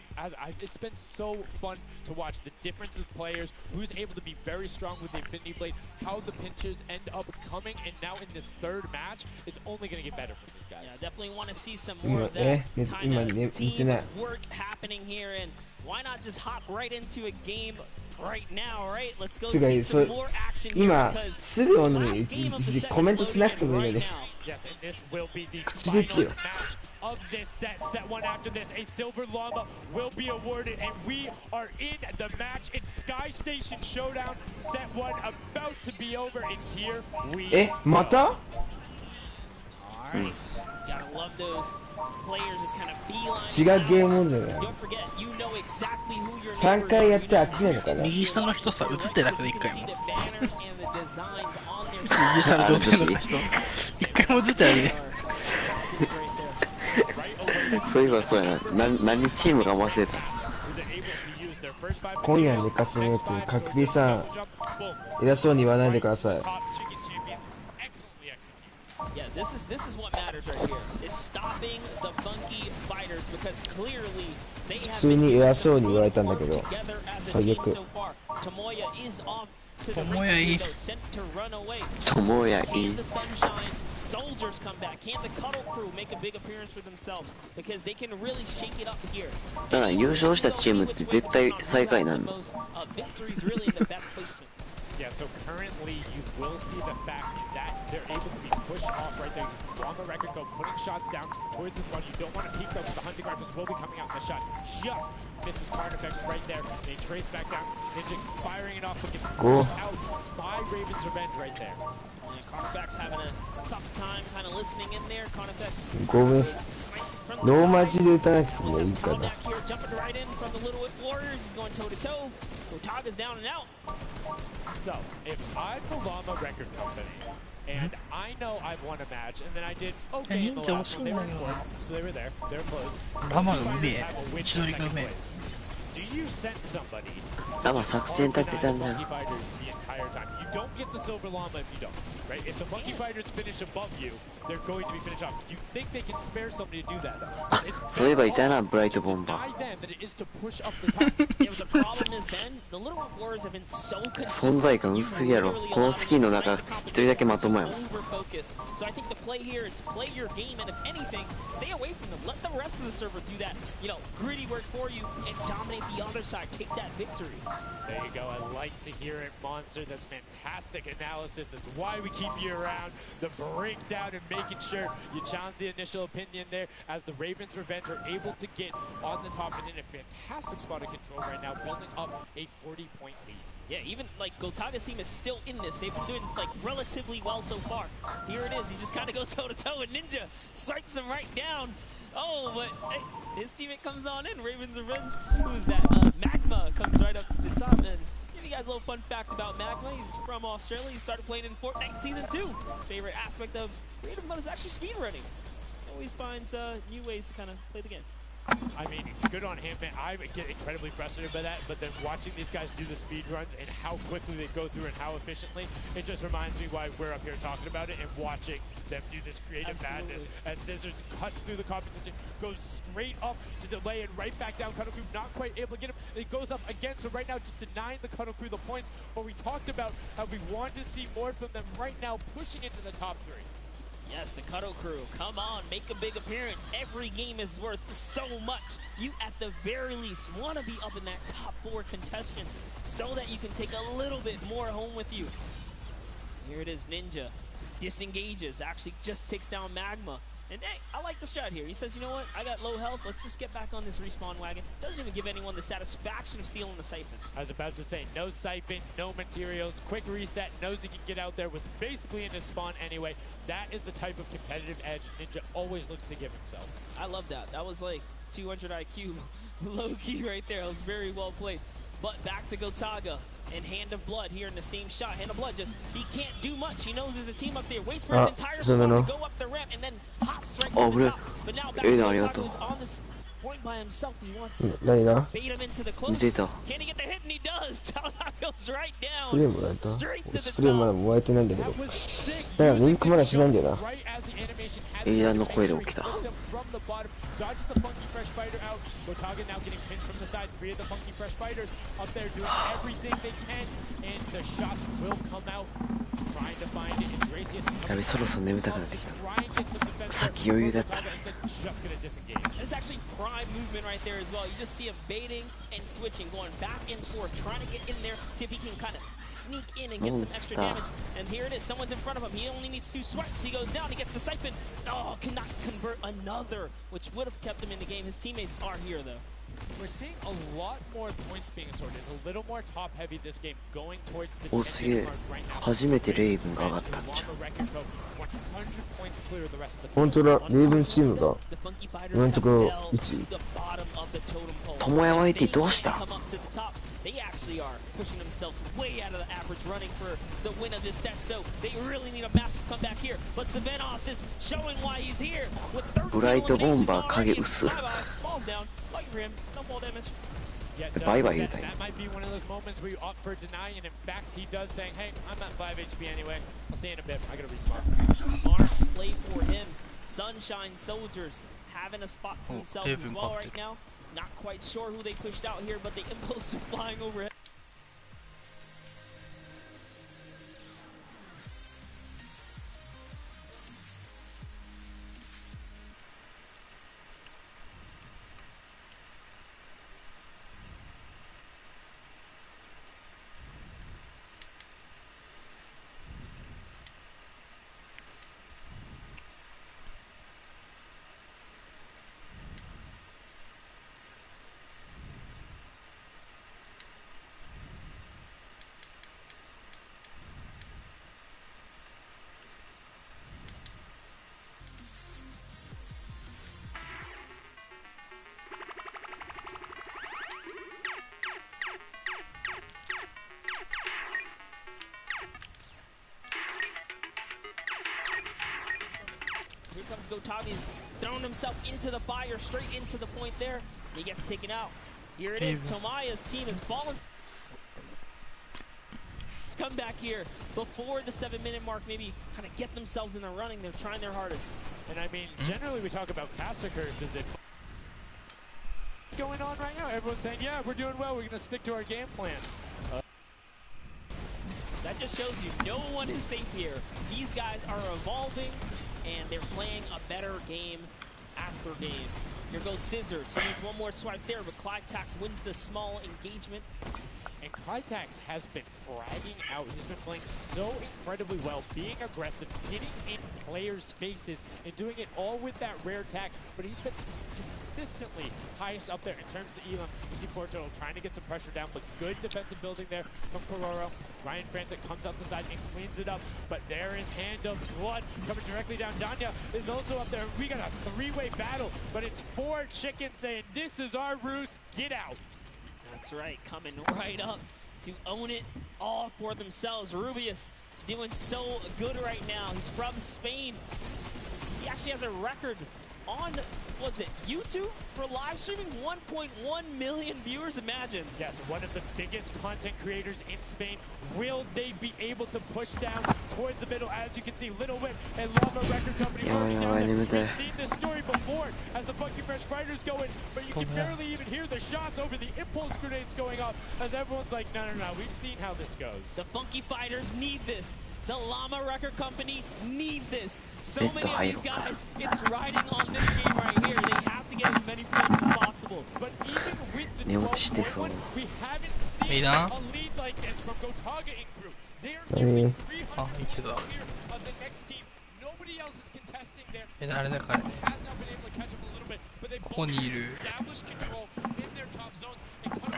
it's been so fun to watch the difference of players, who's able to be very strong with the Infinity Blade, how the pinches end up coming, and now in this third match, it's only going to get better from these guys. Yeah, definitely want to see some more of that kind of team work happening here, and why not just hop right into a game right now, right? Let's go see some more action here because this is the last game of the set is loading right now. Yes, and this will be the final match of this set. Set one after this, a Silver Llama will be awarded, and we are in the match. It's Sky Station Showdown. Set one about to be over, and here we Mata? Alright, gotta love those players just kind of beeline. 違うゲームモードだよ。Don't forget, you know exactly who your 3回やって飽きないのかな。右下の人さ、映ってなくて1回も。 banners and the designs on their 右下の女性の人、1回も映ってないね。そういえばそうやな。何チームが忘れた。今夜寝かせのやつ、かくりさん、偉そうに言わないでください。Yeah, this is what matters right here. Is stopping the funky fighters because clearly they have 普通に偉そうに言われたんだけど、最悪。 Tomoya is off to the Tomoya sent to run away. Tomoya Can the Sunshine Soldiers come back? Can the Cuddle Crew make a big appearance for themselves? Because they can really shake it up here. だから優勝したチームって絶対最下位なの。 Victories really in the best placement. Yeah, so currently you will see the fact that they're able to be pushed off right there. On the record go, putting shots down towards this one. You don't want to peek though, because the hunting rifles will be coming out. The shot just misses Carnifex right there. And he trades back down. Ninja firing it off, but gets pushed out by Raven's Revenge right there. And Carnifex having a tough time kind of listening in there. Carnifex ごめん。ローマ字で打たなくてもいいかな。 jumping right in from the Little Whip Warriors. He's going toe to toe. Otaga's down and out. So, if I'm the Llama Record Company, and I know I've won a match, and then I did okay in the last one, they were in fourth, so they were there, they're close. Do you send somebody to Monkey Fighters the entire time? You don't get the Silver Llama if you don't, right? If the Monkey Fighters finish above you, they're going to be finished off. Do you think they can spare somebody to do that, though? It's そういえばいたな、ブライトボンバー。 by them that it is to push up the top. Yeah, but the problem is then the Little Whip Warriors have been so consistent. 存在感薄すぎやろ。このスキーの中、一人だけまともやもん。 So I think the play here is play your game, and if anything, stay away from them. Let the rest of the server do that, you know, gritty work for you and dominate the other side. Take that victory. There you go. I like to hear it, Monster. That's fantastic analysis. That's why we keep you around. The breakdown and making sure you challenge the initial opinion there as the Ravens Revenge are able to get on the top and in a fantastic spot of control right now, building up a 40-point lead. Yeah, even like Gotaga's team is still in this. They've been doing like relatively well so far. Here it is. He just kind of goes toe to toe, and Ninja strikes him right down. Oh, but hey, his teammate comes on in. Raven's Revenge. Who's that? Magma comes right up to the top. And give you guys a little fun fact about Magma. He's from Australia. He started playing in Fortnite Season 2. His favorite aspect of creative mode is actually speedrunning. Always finds new ways to kind of play the game. I mean, good on him, man. I get incredibly frustrated by that, but then watching these guys do the speed runs and how quickly they go through and how efficiently, it just reminds me why we're up here talking about it and watching them do this creative madness as Scissors cuts through the competition, goes straight up to delay and right back down. Cuddle Crew not quite able to get him. It goes up again, so right now just denying the Cuddle Crew the points, but we talked about how we want to see more from them right now, pushing into the top three. Yes, the Cuddle Crew, come on, make a big appearance. Every game is worth so much. You, at the very least, want to be up in that top 4 contestant so that you can take a little bit more home with you. Here it is, Ninja. Disengages, actually just takes down Magma. And hey, I like the strat here. He says, you know what, I got low health, let's just get back on this respawn wagon. Doesn't even give anyone the satisfaction of stealing the siphon. I was about to say, no siphon, no materials, quick reset, knows he can get out there, was basically in his spawn anyway. That is the type of competitive edge Ninja always looks to give himself. I love that. That was like 200 IQ low-key right there. It was very well played. But back to Gotaga and Hand of Blood here in the same shot. Hand of Blood just, he can't do much. He knows there's a team up there. Waits for his entire squad to go up the ramp and then hops right to the top. But now back to Gotaga who's on this point by himself. He wants 何が bait him into the close. 見ていた Can he get the hit? And he does. Talon goes right スプレー down. もらえた Straight to ス the プレーまだ top. もらえてないんだけどだからリンクまだしないんだよな エイヤーの声で起きた Dodge the funky fresh fighter out. Botaga now getting pinched from the side. 3 of the funky fresh fighters up there doing everything they can, and the shots will come out. Trying to find it. And Gracious is やべそろそろ眠たくなってきた trying to get some defense. さっき余裕だった Botaga instead just gonna disengage. It's actually prime movement right there as well. You just see him baiting and switching, going back and forth, trying to get in there, see if he can kind of sneak in and get some extra damage. And here it is, someone's in front of him. He only needs 2 sweats. He goes down, he gets the siphon. Oh, cannot convert another, which would have kept him in the game. His teammates are here though. We're seeing a lot more points being assorted. It's a little more top heavy this game, going towards the おすげえ初めてレイブンが上がったんじゃん 本当だレイブンチームが今のところ1位友也 YT どうした They actually are pushing themselves way out of the average, running for the win of this set. So they really need a massive comeback here. But Savenos is showing why he's here with ブライトボンバー影薄 Falls down. Lucky for him. No fall damage. Yeah, Bye bye, you that might be one of those moments where you opt for deny, and in fact, he does saying, "Hey, I'm at 5 HP anyway. I'll see you in a bit. I gotta respawn." Smart play for him. Sunshine Soldiers having a spot to themselves as well right now. Not quite sure who they pushed out here, but the impulse are flying overhead. Here comes Gotavi's throwing himself into the fire, straight into the point there. He gets taken out. Here it is. Tomaya's team is balling. Let's come back here before the 7-minute mark, maybe kind of get themselves in the running. They're trying their hardest. And I mean, generally we talk about caster curves. Is it going on right now? Everyone's saying, yeah, we're doing well. We're going to stick to our game plan. That just shows you no one is safe here. These guys are evolving, and they're playing a better game after game. Here goes Scissors. He needs one more swipe there, but Clytax wins the small engagement. And Clytax has been fragging out. He's been playing so incredibly well, being aggressive, getting in players' faces, and doing it all with that rare attack. But he's been consistently highest up there in terms of the elim. You see Porto trying to get some pressure down, but good defensive building there from Kororo. Ryan Frantic comes out the side and cleans it up, but there is Hand of Blood coming directly down. Danya is also up there. We got a 3-way battle, but it's 4 chickens saying, this is our roost, get out. That's right, coming right up to own it all for themselves. Rubius doing so good right now. He's from Spain. He actually has a record on, was it YouTube for live streaming? 1.1 million viewers, imagine. Yes, one of the biggest content creators in Spain. Will they be able to push down towards the middle? As you can see, Little Whip and Lava Record Company already down there. We've seen this story before as the Funky Fresh Fighters go in, but you can barely even hear the shots over the impulse grenades going off as everyone's like, no, we've seen how this goes. The Funky Fighters need this. The Llama Record Company need this. So many of these guys, it's riding on this game right here. They have to get as many points as possible. But even with the 12-1, we haven't seen a lead like this from Gotaga in group. They are nearly 300 points clear of the next team. Nobody else is contesting there. Has not been able to catch up a little bit, but they both established control in their top zones and cut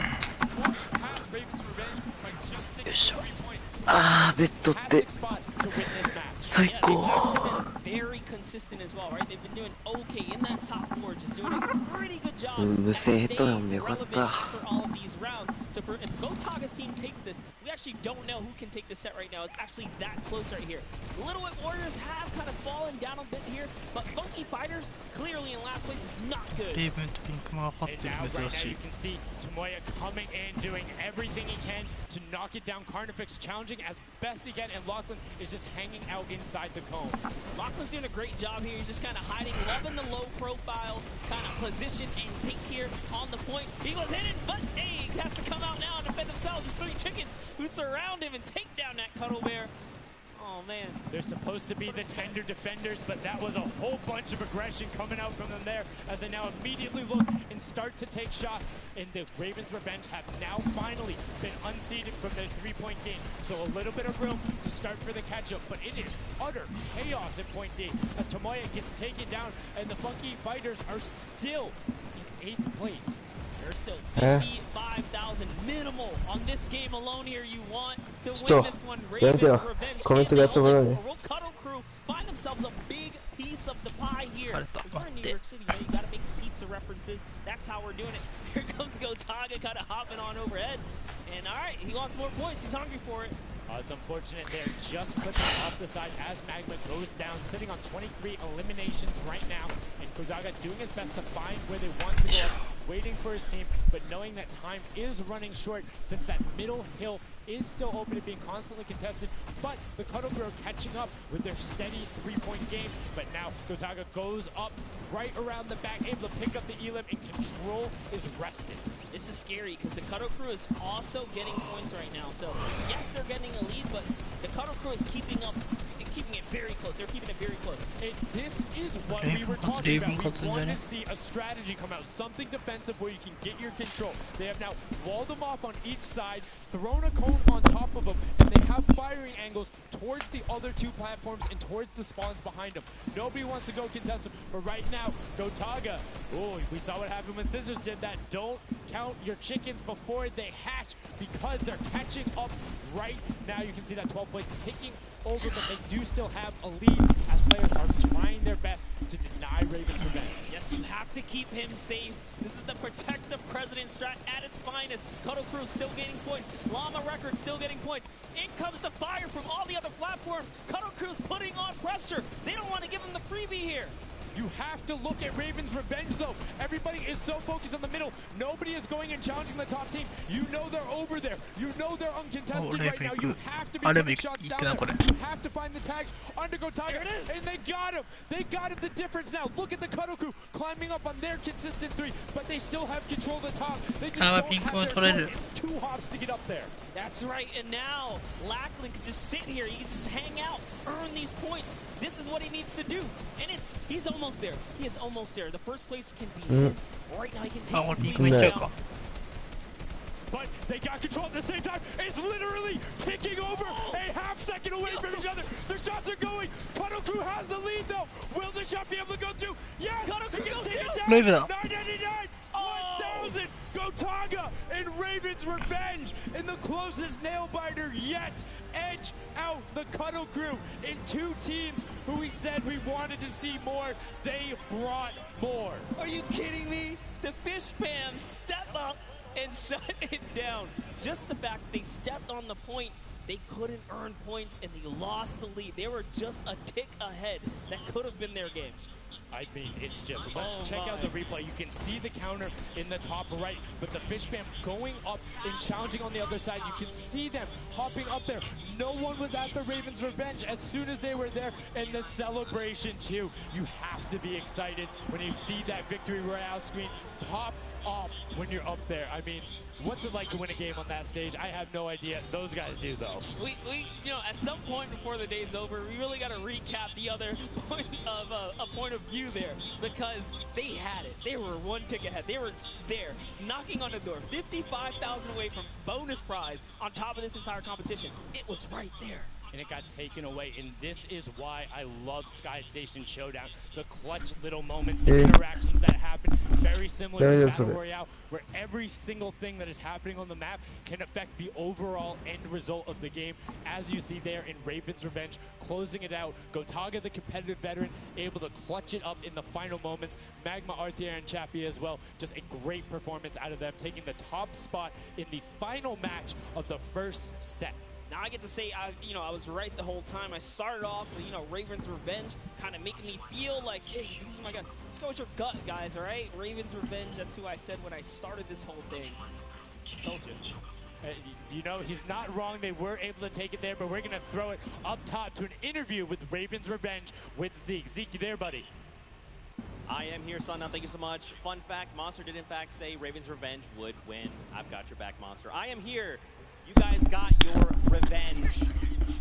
past Raven's Revenge by just 3 points. あーベッドって最高 Very consistent as well, right? They've been doing okay in that top 4, just doing a pretty good job. 無声ヘッドなんでよかった after all of these rounds. So if Gotaga's team takes this, we actually don't know who can take this set right now. It's actually that close right here. Little Whip Warriors have kind of fallen down a bit here, but Funky Fighters clearly in last place is not good. And now right now you can see Tomoya coming in, doing everything he can to knock it down. Carnifex challenging as best he can, and Lachlan is just hanging out inside the cone. Lachlan's doing a great job here. He's just kind of hiding, loving the low profile kind of position and take here on the point. He was hidden, but hey, he has to come out now and defend themselves. It's 3 chickens who surround him and take down that Cuddle Bear. Oh man. They're supposed to be the tender defenders, but that was a whole bunch of aggression coming out from them there as they now immediately look and start to take shots. And the Ravens Revenge have now finally been unseated from their 3-point game. So a little bit of room to start for the catch-up, but it is utter chaos at point D as Tomoya gets taken down and the Funky Fighters are still in 8th place. There's still 55,000 minimal on this game alone here. You want to win this one. Ravens Revenge. Will Cuddle Crew find themselves a big piece of the pie here. We're in New York City, man. You gotta make pizza references. That's how we're doing it. Here comes Gotaga kind of hopping on overhead. And alright, he wants more points. He's hungry for it. It's unfortunate they're just putting off the side as Magma goes down, sitting on 23 eliminations right now. And Gotaga doing his best to find where they want to go, waiting for his team, but knowing that time is running short since that middle hill is still open and being constantly contested. But the Cuddle Crew are catching up with their steady 3-point game. But now Gotaga goes up right around the back, able to pick up the Elim, and control is rested. This is scary because the Cuddle Crew is also getting points right now. So yes, they're getting a lead, but the Cuddle Crew is keeping it very close. They're keeping it very close. And this is what we were talking about. We want to see a strategy come out, something defensive where you can get your control. They have now walled them off on each side, thrown a cone on top of them, and they have firing angles towards the other 2 platforms and towards the spawns behind them. Nobody wants to go contest them, but right now, Gotaga, oh, we saw what happened when Scissors did that. Don't count your chickens before they hatch because they're catching up right now. You can see that 12 points ticking over, but they do still have a lead as players are trying their best to deny Ravens Revenge. Yes, you have to keep him safe. This is the protect the president strat at its finest. Cuddle Crew still getting points. Llama Records still getting points. In comes the fire from all the other platforms. Cuddle Crew's putting on pressure. They don't want to give him the freebie here. You have to look at Ravens Revenge, though. Everybody is so focused on the middle. Nobody is going and challenging the top team. You know they're over there. You know they're uncontested right now. You have to be putting shots down there. You have to find the tags under Gotaga. And they got him. They got him the difference now. Look at the Cuddle Crew climbing up on their consistent 3, but they still have control of the top. They just don't have their sword. It's 2 hops to get up there. That's right, and now Lachlan can just sit here. He can just hang out, earn these points. This is what he needs to do, and he's almost there. He is almost there. The first place can be his. Right now he can take the lead down. But they got control at the same time. It's literally ticking over a half-second away from each other. The shots are going. Cuddle Crew has the lead, though. Will the shot be able to go through? Yes! Cuddle Crew gets taken down. 999! 1,000! Gotaga and Ravens Revenge in the closest nail-biter yet. Edge out the Cuddle Crew in 2 teams who we said we wanted to see more. They brought more. Are you kidding me? The Fish Fam step up and shut it down. Just the fact they stepped on the point, they couldn't earn points and they lost the lead. They were just a tick ahead. That could have been their game. I mean, it's just, let's check out the replay. You can see the counter in the top right, but the Fish Fam going up and challenging on the other side. You can see them hopping up there. No one was at the Ravens Revenge as soon as they were there, and the celebration too. You have to be excited when you see that Victory Royale screen pop off when you're up there. I mean, what's it like to win a game on that stage? I have no idea. Those guys do, though. We you know, at some point before the day's over, we really got to recap the other point of a point of view there, because they had it. They were 1 tick ahead. They were there, knocking on the door, 55,000 away from bonus prize on top of this entire competition. It was right there. And it got taken away, and this is why I love Sky Station Showdown. The clutch little moments, the interactions that happen. very similar to Battle Royale, where every single thing that is happening on the map can affect the overall end result of the game. As you see there in Raven's Revenge, closing it out. Gotaga, the competitive veteran, able to clutch it up in the final moments. Magma, Arthier, and Chappie as well. Just a great performance out of them, taking the top spot in the final match of the first set. Now I get to say, I was right the whole time. I started off with, Raven's Revenge, kind of making me feel like, hey, this is my gut. Let's go with your gut, guys, all right? Raven's Revenge, that's who I said when I started this whole thing. Told you. He's not wrong. They were able to take it there, but we're going to throw it up top to an interview with Raven's Revenge with Zeke. Zeke, you there, buddy? I am here, son. Now, thank you so much. Fun fact, Monster did in fact say Raven's Revenge would win. I've got your back, Monster. I am here. You guys got your revenge.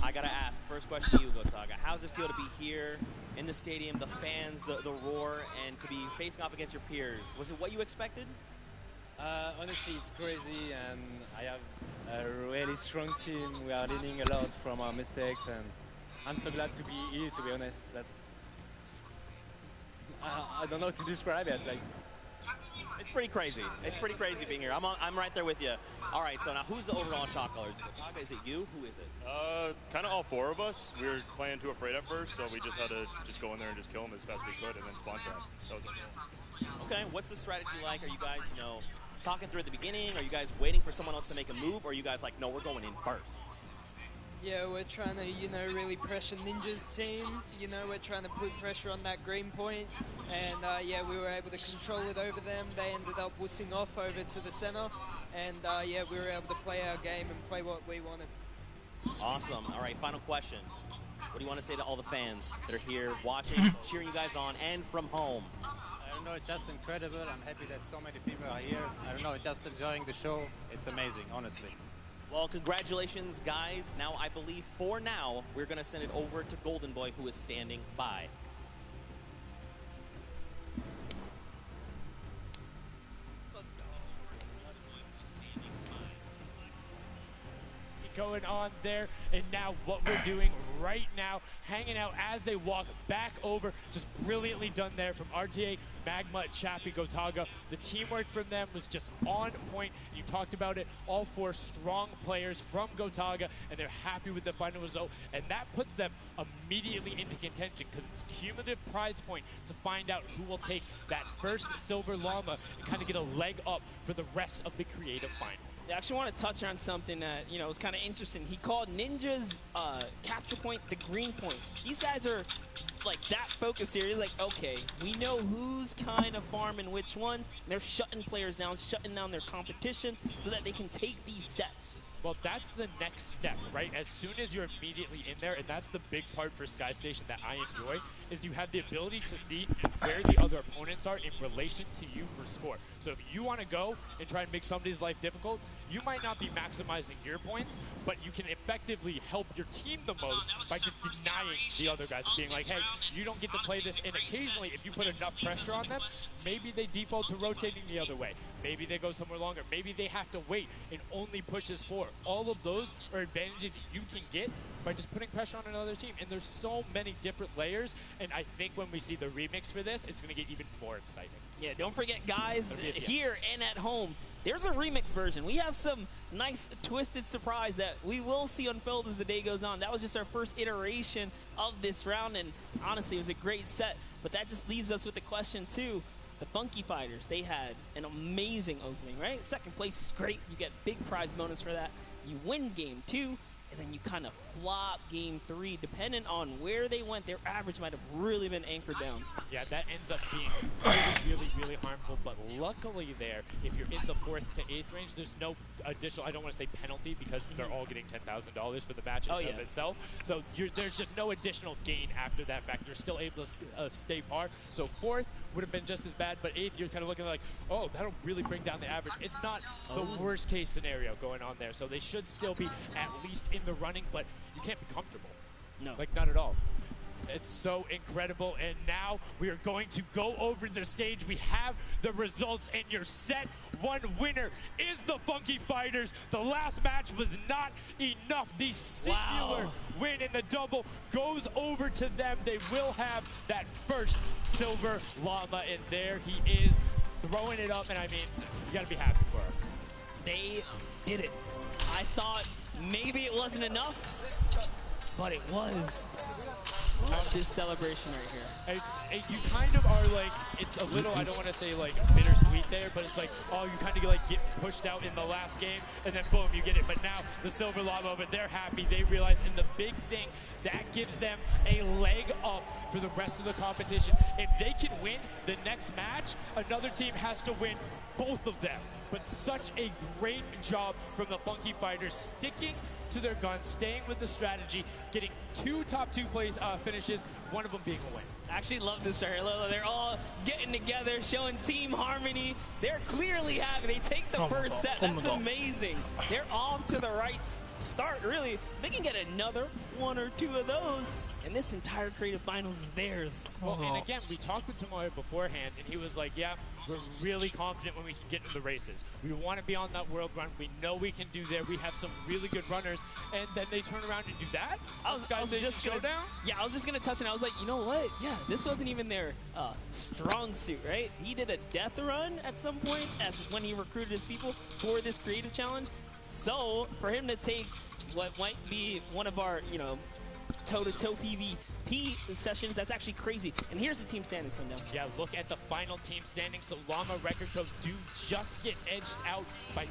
I gotta ask, first question to you, Gotaga. How does it feel to be here in the stadium, the fans, the roar, and to be facing off against your peers? Was it what you expected? Honestly, it's crazy, and I have a really strong team. We are learning a lot from our mistakes, and I'm so glad to be here, to be honest. I don't know how to describe it. It's pretty crazy. It's pretty crazy being here. I'm right there with you. All right, so now who's the overall shot caller? Is it Gotaga? Is it you? Who is it? Kind of all four of us. We were playing too afraid at first, so we just had to just go in there and just kill them as fast as we could, and then spawn trap. That was it. Okay, what's the strategy like? Are you guys, talking through at the beginning? Are you guys waiting for someone else to make a move? Or are you guys like, no, we're going in first? Yeah, we're trying to, really pressure Ninja's team. We're trying to put pressure on that green point. And, yeah, we were able to control it over them. They ended up wussing off over to the center. And, yeah, we were able to play our game and play what we wanted. Awesome. All right, final question. What do you want to say to all the fans that are here watching, cheering you guys on, and from home? I don't know, it's just incredible. I'm happy that so many people are here. I don't know, just enjoying the show. It's amazing, honestly. Well, congratulations, guys. Now, I believe for now, we're going to send it over to Golden Boy, who is standing by. Going on there, and now what we're doing right now, hanging out as they walk back over, just brilliantly done there from RTA, Magma, Chappie, Gotaga. The teamwork from them was just on point. You talked about it, all four strong players from Gotaga, and they're happy with the final result, and that puts them immediately into contention because it's cumulative prize point to find out who will take that first silver llama and kind of get a leg up for the rest of the creative final. I actually want to touch on something that, was kind of interesting. He called Ninja's capture point the green point. These guys are, that focused here. He's like, okay, we know who's kind of farming which ones. And they're shutting players down, shutting down their competition so that they can take these sets. Well, that's the next step, right? As soon as you're immediately in there, and that's the big part for Sky Station that I enjoy, is you have the ability to see where the other opponents are in relation to you for score. So if you want to go and try and make somebody's life difficult, you might not be maximizing your points, but you can effectively help your team the most by just denying the other guys, being like, hey, you don't get to play this, and occasionally, if you put enough pressure on them, maybe they default to rotating the other way. Maybe they go somewhere longer. Maybe they have to wait and only push this forward. All of those are advantages you can get by just putting pressure on another team. And there's so many different layers. And I think when we see the remix for this, it's going to get even more exciting. Yeah, don't forget, guys, here and at home, there's a remix version. We have some nice twisted surprise that we will see unfold as the day goes on. That was just our first iteration of this round. And honestly, it was a great set. But that just leaves us with the question, too. The Funky Fighters, they had an amazing opening, right? Second place is great. You get big prize bonus for that. You win game 2, and then you kind of flop game 3. Depending on where they went, their average might have really been anchored down. Yeah, that ends up being really harmful. But luckily there, if you're in the 4th to 8th range, there's no additional, I don't want to say penalty, because they're all getting $10,000 for the match in of itself. So there's just no additional gain after that fact. You're still able to stay par. So 4th would have been just as bad, but 8th, you're kind of looking like, oh, that'll really bring down the average. It's not the worst case scenario going on there. So they should still be at least in the running, but you can't be comfortable. No. Not at all. It's so incredible, and now we are going to go over the stage. We have the results, and your set 1 winner is the Funky Fighters. The last match was not enough. The singular win in the double goes over to them. They will have that first silver llama, and there he is, throwing it up, and I mean, you gotta be happy for them. They did it. I thought maybe it wasn't enough, but it was. This celebration right here. You kind of are like, it's a little, I don't want to say like bittersweet there, but it's like, oh, you kind of like get pushed out in the last game, and then boom, you get it. But now the Silver Llama, but they're happy. They realize, and the big thing, that gives them a leg up for the rest of the competition. If they can win the next match, another team has to win both of them. But such a great job from the Funky Fighters, sticking to their guns, staying with the strategy, getting 2 top 2 place finishes, one of them being a win. I actually love this right here. They're all getting together, showing team harmony. They're clearly happy. They take the first set. That's amazing. They're off to the right start, really. They can get another 1 or 2 of those, and this entire creative finals is theirs. Well, and again, we talked with Tomoya beforehand, and he was like, yeah, we're really confident when we can get into the races. We want to be on that world run. We know we can do there. We have some really good runners, and then they turn around and do that? I was just showdown? Yeah, I was just going to touch it. I was like, you know what? Yeah, this wasn't even their strong suit, right? He did a death run at some point as when he recruited his people for this creative challenge. So for him to take what might be one of our, you know, toe-to-toe PvP sessions, that's actually crazy. And here's the team standings, Sundown. Yeah, look at the final team standings. So Llama Record Co. do just get edged out by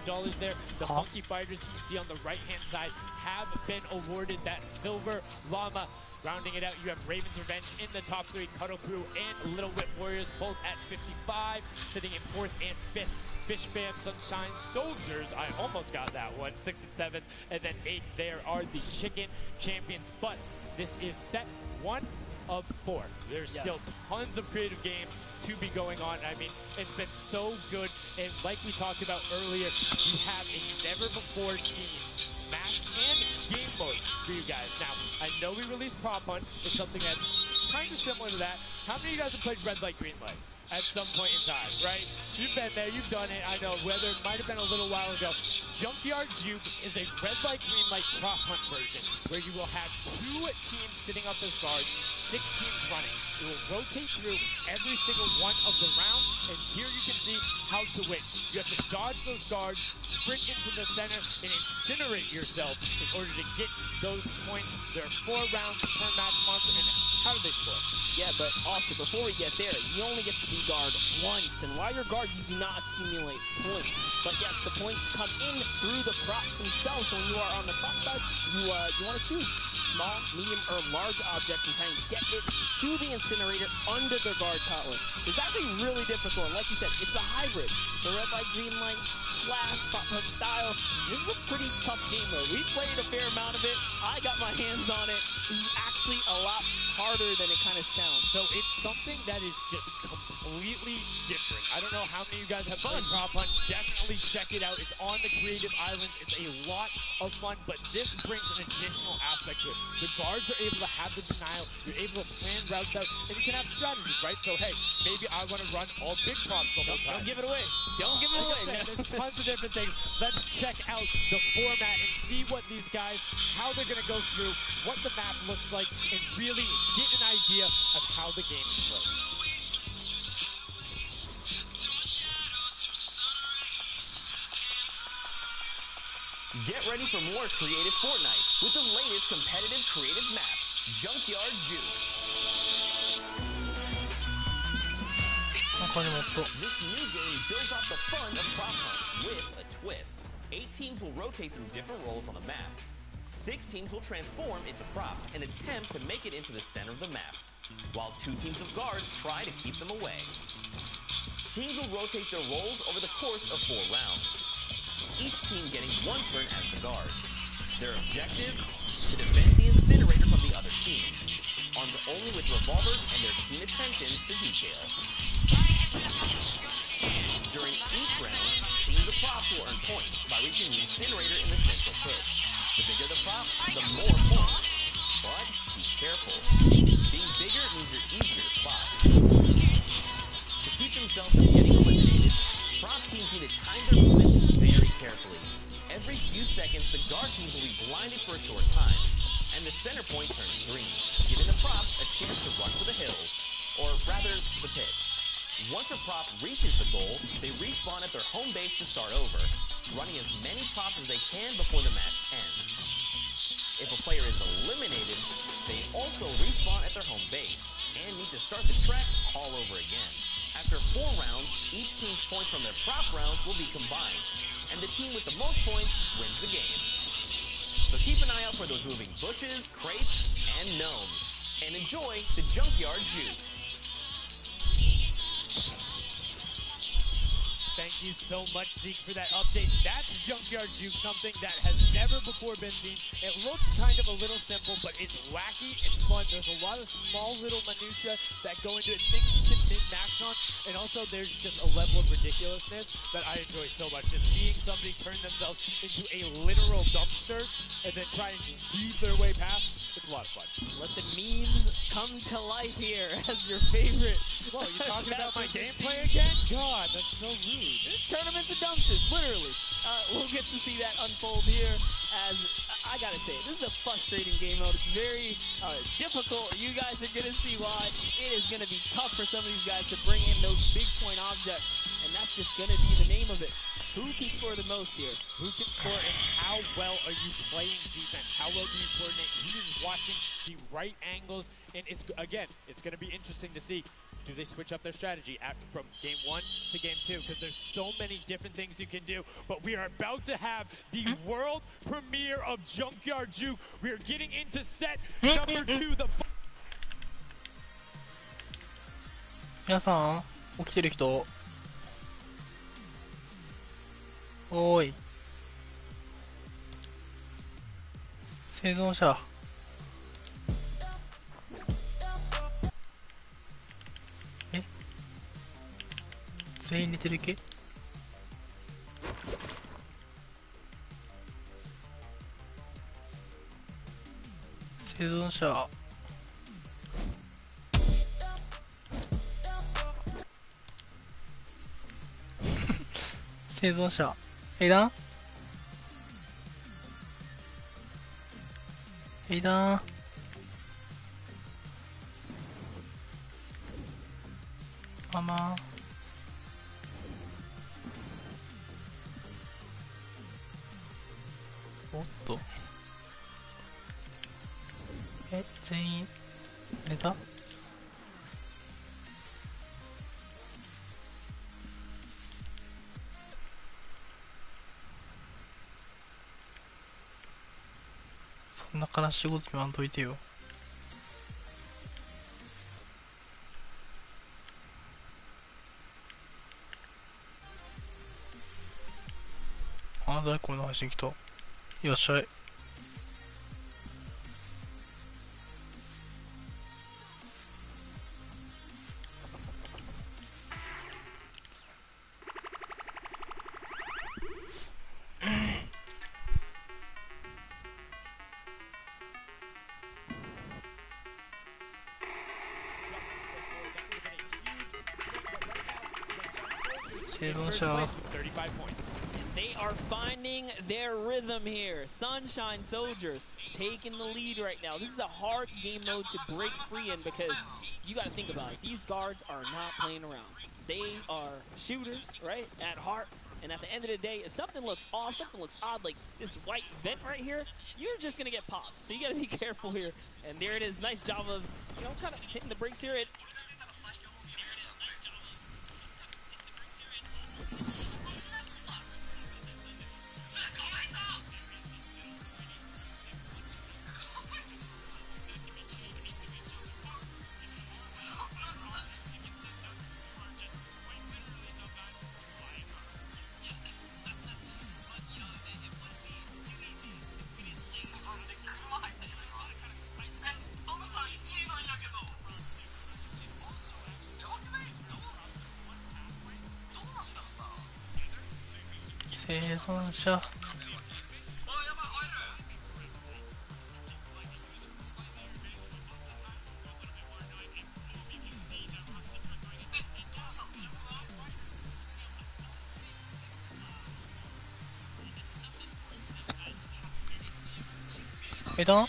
$1,500 there. The Funky Fighters you see on the right-hand side have been awarded that Silver Llama. Rounding it out, you have Raven's Revenge in the top 3, Cuddle Crew and Little Whip Warriors both at 55, sitting in 4th and 5th. Fish Fam, Sunshine Soldiers, I almost got that one, 6th and 7th, and then 8th there are the Chicken Champions. But this is set 1 of 4. There's still tons of creative games to be going on. I mean, it's been so good, and like we talked about earlier, you have a never-before-seen map and game mode for you guys. Now, I know we released Prop Hunt. It's something that's kind of similar to that. How many of you guys have played Red Light, Green Light? At some point in time, right? You've been there, you've done it, I know, whether it might have been a little while ago. Junkyard Juke is a red light, green light prop hunt version where you will have 2 teams sitting up as guards, 6 teams running. It will rotate through every single one of the rounds, and here you can see how to win. You have to dodge those guards, sprint into the center, and incinerate yourself in order to get those points. There are 4 rounds per match, Monster, and how do they score? Yeah, but also, before we get there, you only get to be guard once, and while you're guard, you do not accumulate points. But yes, the points come in through the props themselves, so when you are on the prop side, you want to choose small, medium, or large objects and try and get it to the incinerator under the guard tower. It's actually really difficult, and like you said, it's a hybrid. It's a red light, green light, slash prop hunt style. This is a pretty tough game though. We played a fair amount of it. I got my hands on it. This is actually a lot harder than it kind of sounds. So it's something that is just completely different. I don't know how many of you guys have played Prop Hunt. Definitely check it out. It's on the Creative Islands. It's a lot of fun, but this brings an additional aspect to it. The guards are able to have the denial. You're able to plan routes out, and you can have strategies, right? So hey, maybe I want to run all big props the whole time. Don't give it away. Don't give it away. There's tons of different things. Let's check out the format and see what these guys, how they're going to go through, what the map looks like, and really get an idea of how the game is played. Get ready for more creative Fortnite with the latest competitive creative maps, Junkyard Juke. This new game builds off the fun of prop hunts with a twist. 8 teams will rotate through different roles on the map. 6 teams will transform into props and attempt to make it into the center of the map, while 2 teams of guards try to keep them away. Teams will rotate their roles over the course of 4 rounds, each team getting 1 turn as the guards. Their objective? To defend the incinerator from the other team, armed only with revolvers and their keen attention to detail. During each round, teams of props will earn points by reaching the incinerator in the central pit. The bigger the prop, the more points. But be careful. Being bigger means you're easier to spot. To keep themselves from getting eliminated, prop teams need to time their movements very carefully. Every few seconds, the guard teams will be blinded for a short time, and the center point turns green, giving the props a chance to run for the hills, or rather, the pit. Once a prop reaches the goal, they respawn at their home base to start over, running as many props as they can before the match ends. If a player is eliminated, they also respawn at their home base and need to start the track all over again. After 4 rounds, each team's points from their prop rounds will be combined, and the team with the most points wins the game. So keep an eye out for those moving bushes, crates, and gnomes, and enjoy the Junkyard Juke. Thank you so much, Zeke, for that update. That's Junkyard Juke, something that has never before been seen. It looks kind of a little simple, but it's wacky, it's fun. There's a lot of small little minutiae that go into it, things you can min-max on, and also there's just a level of ridiculousness that I enjoy so much. Just seeing somebody turn themselves into a literal dumpster and then try and weave their way past, it's a lot of fun. Let the memes come to life here as your favorite. Whoa, you talking about my gameplay again? God, that's so rude. Turn them into dumpsters, literally. We'll get to see that unfold here as, I gotta say, this is a frustrating game mode. It's very difficult. You guys are gonna see why. It is gonna be tough for some of these guys to bring in those big point objects, and that's just gonna be the name of it. Who can score the most here? Who can score, and how well are you playing defense? How well do you coordinate? Who is watching the right angles? And it's, again, it's gonna be interesting to see. Do they switch up their strategy after from game 1 to game 2? Because there's so many different things you can do. But we are about to have the world premiere of Junkyard Juke. We are getting into set number 2. The 皆さん、起きてる人。おーい。生存者。全員寝てる系？生存者。生存者。エイダン？エイダン？ママ。おっと。全員寝た？そんな悲しいこと言わんといてよ。あ、誰この配信来た。いらっしゃい。They are finding their rhythm here. Sunshine Soldiers taking the lead right now. This is a hard game mode to break free in because you got to think about it. These guards are not playing around. They are shooters, right, at heart. And at the end of the day, if something looks off, something looks odd, like this white vent right here, you're just going to get popped. So you got to be careful here. And there it is. Nice job of, you know, kind of hitting the brakes here.生存者。エダン？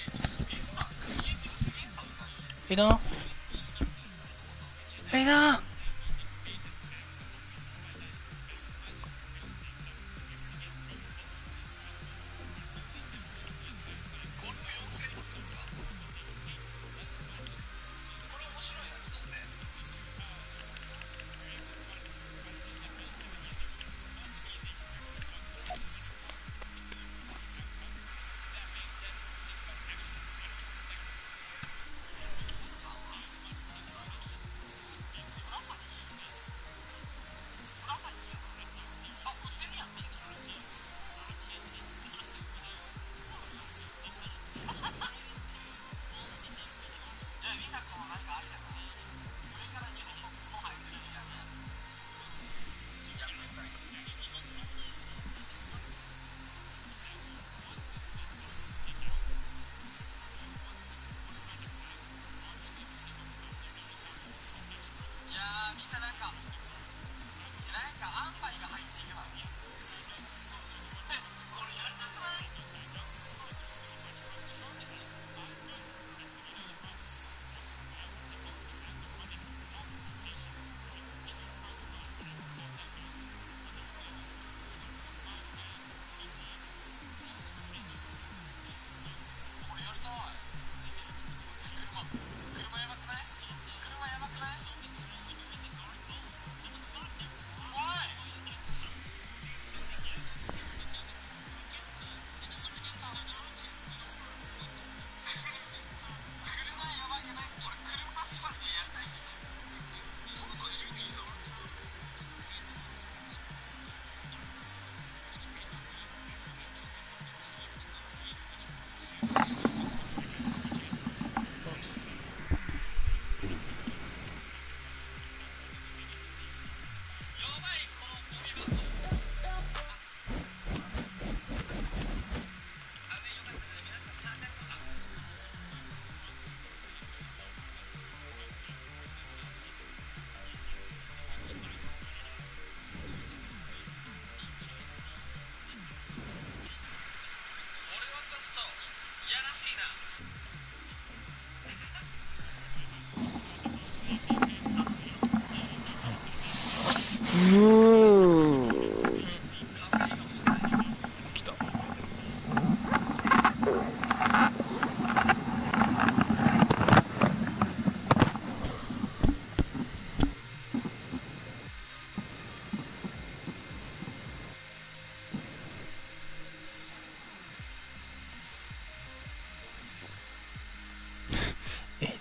エダン？エダン？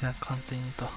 なんか完全にいた。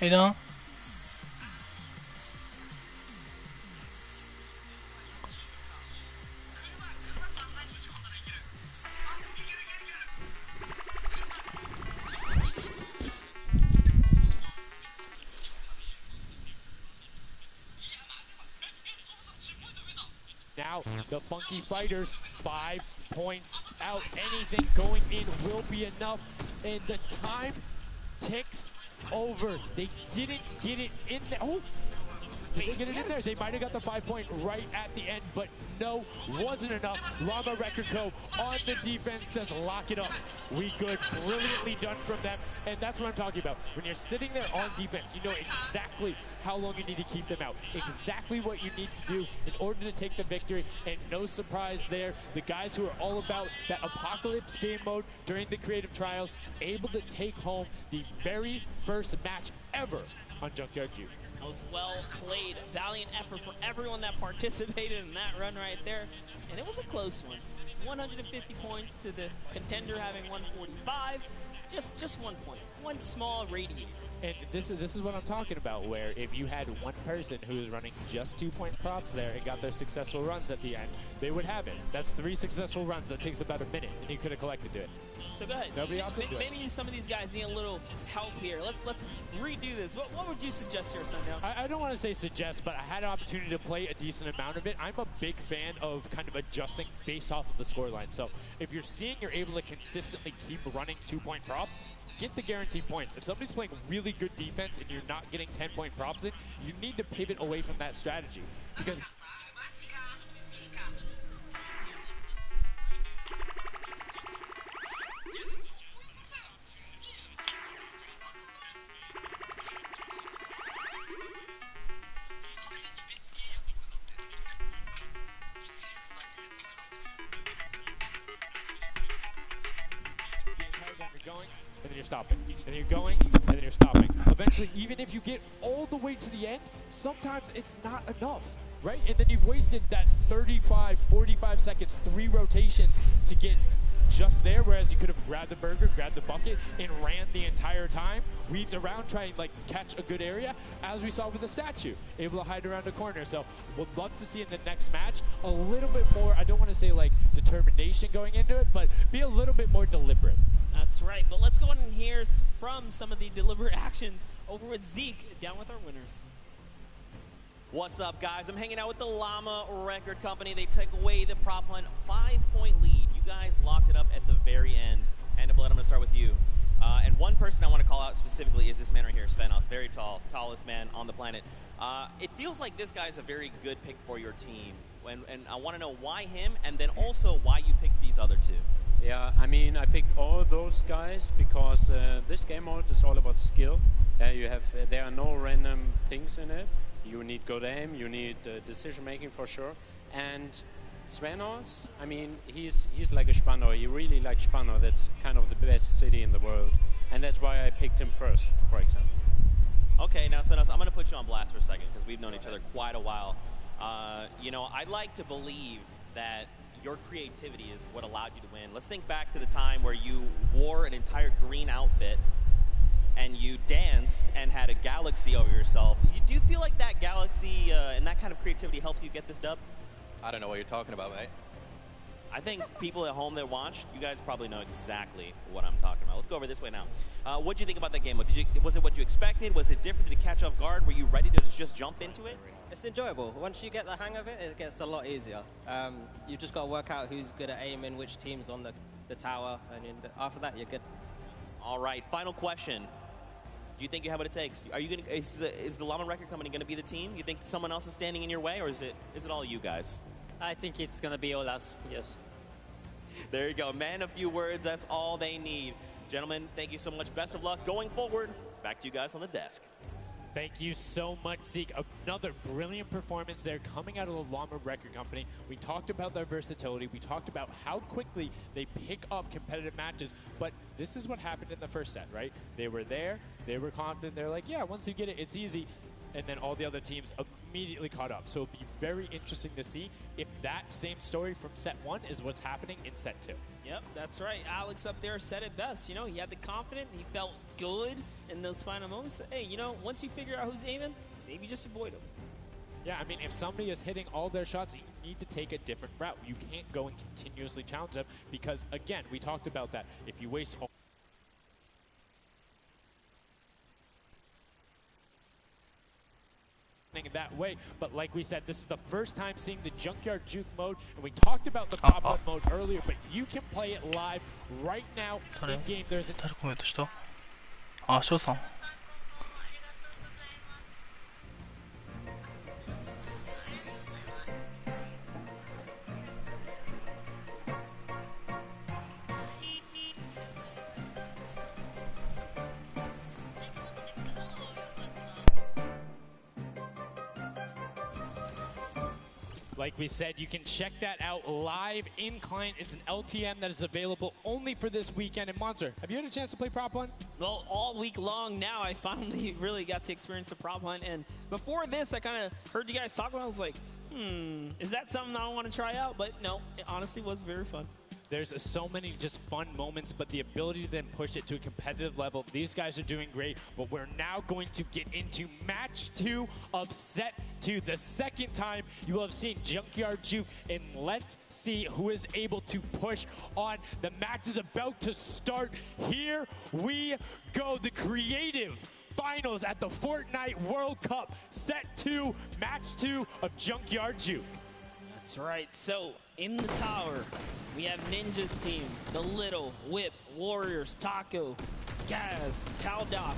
階段Now, the Funky Fighters, 5 points out. Anything going in will be enough. And the time ticks over. They didn't get it in there. Oh, did they get it in there? They might have got the 5-point right at the end, but no, wasn't enough. Llama Record Co. on the defense says, lock it up. We good. Brilliantly done from them. And that's what I'm talking about. When you're sitting there on defense, you know exactly how long you need to keep them out. Exactly what you need to do in order to take the victory. And no surprise there, the guys who are all about that apocalypse game mode during the creative trials, able to take home the very first match ever on Junkyard Cube. That was well played. Valiant effort for everyone that participated in that run right there. And it was a close one. 150 points to the contender having 145. Just 1 point. One small radius. And this is what I'm talking about, where if you had one person who was running just 2 points props there and got their successful runs at the end, they would have it. That's 3 successful runs. That takes about a minute, and you could have collected it. So go ahead. Nobody opted to do it. Maybe some of these guys need a little help here. Let's redo this. What would you suggest here, Sundown? I don't want to say suggest, but I had an opportunity to play a decent amount of it. I'm a big fan of kind of adjusting based off of the scoreline. So if you're seeing you're able to consistently keep running 2-point props, get the guaranteed points. If somebody's playing really good defense and you're not getting 10-point props in, you need to pivot away from that strategy. Because and then you're stopping, and then you're going, and then you're stopping. Eventually, even if you get all the way to the end, sometimes it's not enough, right? And then you've wasted that 35, 45 seconds, 3 rotations to get just there, whereas you could have grabbed the burger, grabbed the bucket, and ran the entire time, weaved around, trying to like catch a good area, as we saw with the statue, able to hide around the corner. So would love to see in the next match a little bit more, I don't want to say like determination going into it, but be a little bit more deliberate. That's right, but let's go on and hear from some of the deliberate actions over with Zeke, down with our winners. What's up, guys? I'm hanging out with the Llama Record Company. They took away the prop hunt 5-point lead. You guys locked it up at the very end. And Blood, I'm going to start with you. And one person I want to call out specifically is this man right here, Svenos. Very tall, tallest man on the planet. It feels like this guy's a very good pick for your team. And I want to know why him, and then also why you picked these other two. Yeah, I mean, I picked all those guys because this game mode is all about skill. There are no random things in it. You need good aim, you need decision making for sure. And Svenos, I mean, he's like a Spandau. He really likes Spandau. That's kind of the best city in the world. And that's why I picked him first, for example. Okay, now Svenos, I'm going to put you on blast for a second because we've known each other quite a while. You know, I'd like to believe that your creativity is what allowed you to win. Let's think back to the time where you wore an entire green outfit and you danced and had a galaxy over yourself. Do you feel like that galaxy and that kind of creativity helped you get this dub? I don't know what you're talking about, mate. I think people at home that watched, you guys probably know exactly what I'm talking about. Let's go over this way now. What did you think about that game? Was it what you expected? Was it different? Did it catch off guard? Were you ready to just jump into it? It's enjoyable. Once you get the hang of it, it gets a lot easier. You just got to work out who's good at aiming, which team's on the tower, and after that, you're good. All right, final question. Do you think you have what it takes? Are you gonna? Is the Llama Record Company going to be the team? You think someone else is standing in your way, or is it all you guys? I think it's going to be all us, yes. There you go. Man, a few words, that's all they need. Gentlemen, thank you so much. Best of luck going forward. Back to you guys on the desk. Thank you so much, Zeke. Another brilliant performance there coming out of the Llama Record Company. We talked about their versatility. We talked about how quickly they pick up competitive matches. But this is what happened in the first set, right? They were there. They were confident. They're like, yeah, once you get it, it's easy. And then all the other teams immediately caught up. So it'll be very interesting to see if that same story from set 1 is what's happening in set 2. Yep, that's right. Alex up there said it best. You know, he had the confidence, he felt good in those final moments. Hey, you know, once you figure out who's aiming, maybe just avoid him. Yeah, I mean, if somebody is hitting all their shots, you need to take a different route. You can't go and continuously challenge them because, again, we talked about that. If you waste all that way, but like we said, this is the first time seeing the Junkyard Juke mode, and we talked about the pop up mode earlier, but you can play it live right now in game. There's a like we said, you can check that out live in client. It's an LTM that is available only for this weekend. And Monster, have you had a chance to play Prop Hunt? Well, all week long now, I finally really got to experience the Prop Hunt. And before this, I kind of heard you guys talk about it. I was like, is that something I want to try out? But no, it honestly was very fun. There's so many just fun moments, but the ability to then push it to a competitive level, these guys are doing great, but we're now going to get into match 2 of set 2. The second time you will have seen Junkyard Juke, and let's see who is able to push on. The match is about to start. Here we go, the creative finals at the Fortnite World Cup, set 2, match 2 of Junkyard Juke. That's right, so in the tower, we have Ninja's team, the Little, Whip, Warriors, Taco, Gaz, Caldoc.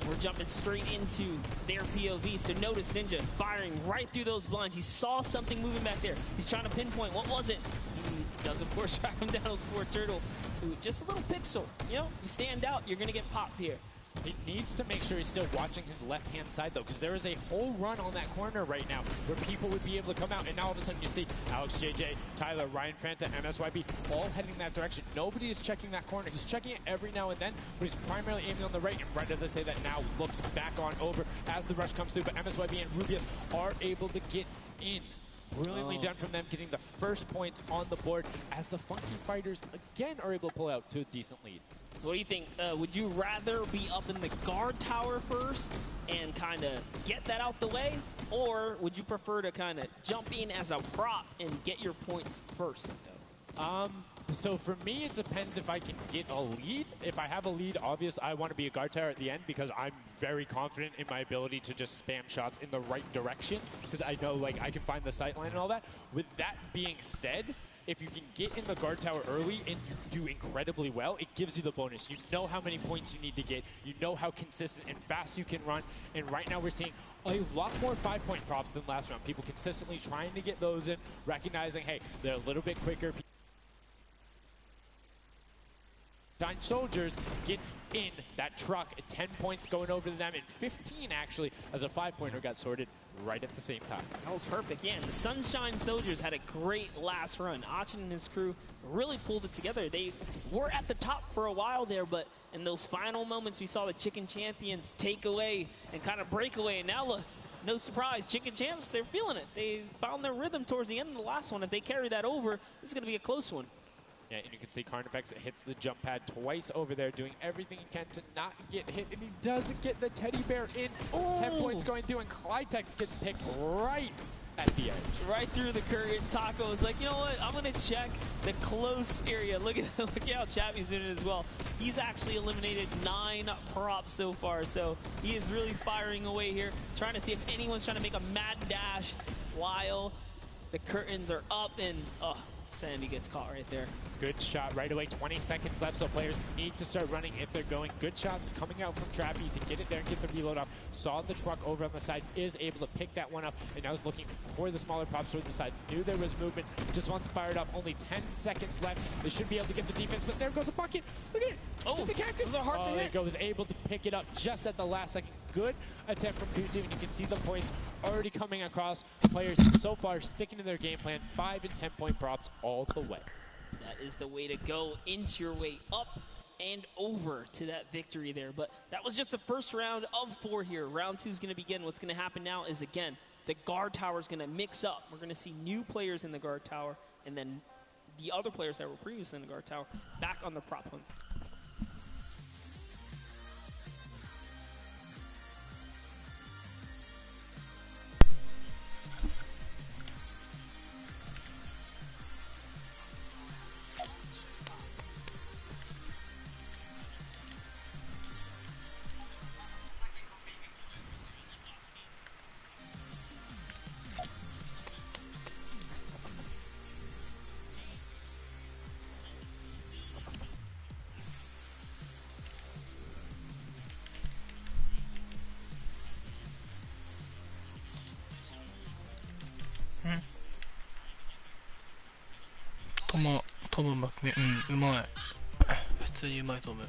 We're jumping straight into their POV, so notice Ninja firing right through those blinds. He saw something moving back there. He's trying to pinpoint, what was it? He does, of course, track him down, Sport Turtle. Ooh, just a little pixel, you know? You stand out, you're gonna get popped here. He needs to make sure he's still watching his left-hand side, though, because there is a whole run on that corner right now where people would be able to come out, and now all of a sudden you see Alex JJ, Tyler, Ryan Franta, MSYB all heading that direction. Nobody is checking that corner. He's checking it every now and then, but he's primarily aiming on the right, and right as I say that now looks back on over as the rush comes through, but MSYB and Rubius are able to get in. Brilliantly done from them, getting the first points on the board as the Funky Fighters again are able to pull out to a decent lead. What do you think? Would you rather be up in the guard tower first and kind of get that out the way? Or would you prefer to kind of jump in as a prop and get your points first? So for me, it depends if I can get a lead. If I have a lead, obviously I want to be a guard tower at the end because I'm very confident in my ability to just spam shots in the right direction because I know like I can find the sight line and all that. With that being said, if you can get in the guard tower early and you do incredibly well, it gives you the bonus. You know how many points you need to get. You know how consistent and fast you can run. And right now we're seeing a lot more 5-point props than last round. People consistently trying to get those in, recognizing, hey, they're a little bit quicker. Soldiers gets in that truck at 10 points going over to them, and 15 actually as a 5-pointer got sorted right at the same time. That was perfect, yeah. And the Sunshine Soldiers had a great last run. Achin and his crew really pulled it together. They were at the top for a while there, but in those final moments we saw the Chicken Champions take away and kind of break away. And now look, no surprise, Chicken Champs, they're feeling it. They found their rhythm towards the end of the last one. If they carry that over, this is going to be a close one. Yeah, and you can see Carnifex hits the jump pad twice over there, doing everything he can to not get hit, and he does get the teddy bear in. Ooh. 10 points going through, and Clytex gets picked right at the edge. Right through the current. Taco is like, you know what, I'm going to check the close area. Look at how Chappie's doing it as well. He's actually eliminated 9 props so far, so he is really firing away here, trying to see if anyone's trying to make a mad dash while the curtains are up, and Sandy gets caught right there. Good shot right away. 20 seconds left, so players need to start running if they're going. Good shots coming out from Trappy to get it there and get the reload off. Saw the truck over on the side, is able to pick that one up, and now is looking for the smaller props towards the side. Knew there was movement, just wants to fire it up. Only 10 seconds left. They should be able to get the defense, but there goes a bucket. Look at it. Oh, the cactus. Those are hard to hit. There goes, able to pick it up just at the last second. Good attempt from Kutu, and you can see the points already coming across. Players so far sticking to their game plan. 5 and 10-point props all the way. That is the way to go. Inch your way up and over to that victory there. But that was just the first round of 4 here. Round 2 is going to begin. What's going to happen now is, again, the guard tower is going to mix up. We're going to see new players in the guard tower, and then the other players that were previously in the guard tower back on the prop hunt.トムうまくね、うまい。普通にうまいトム。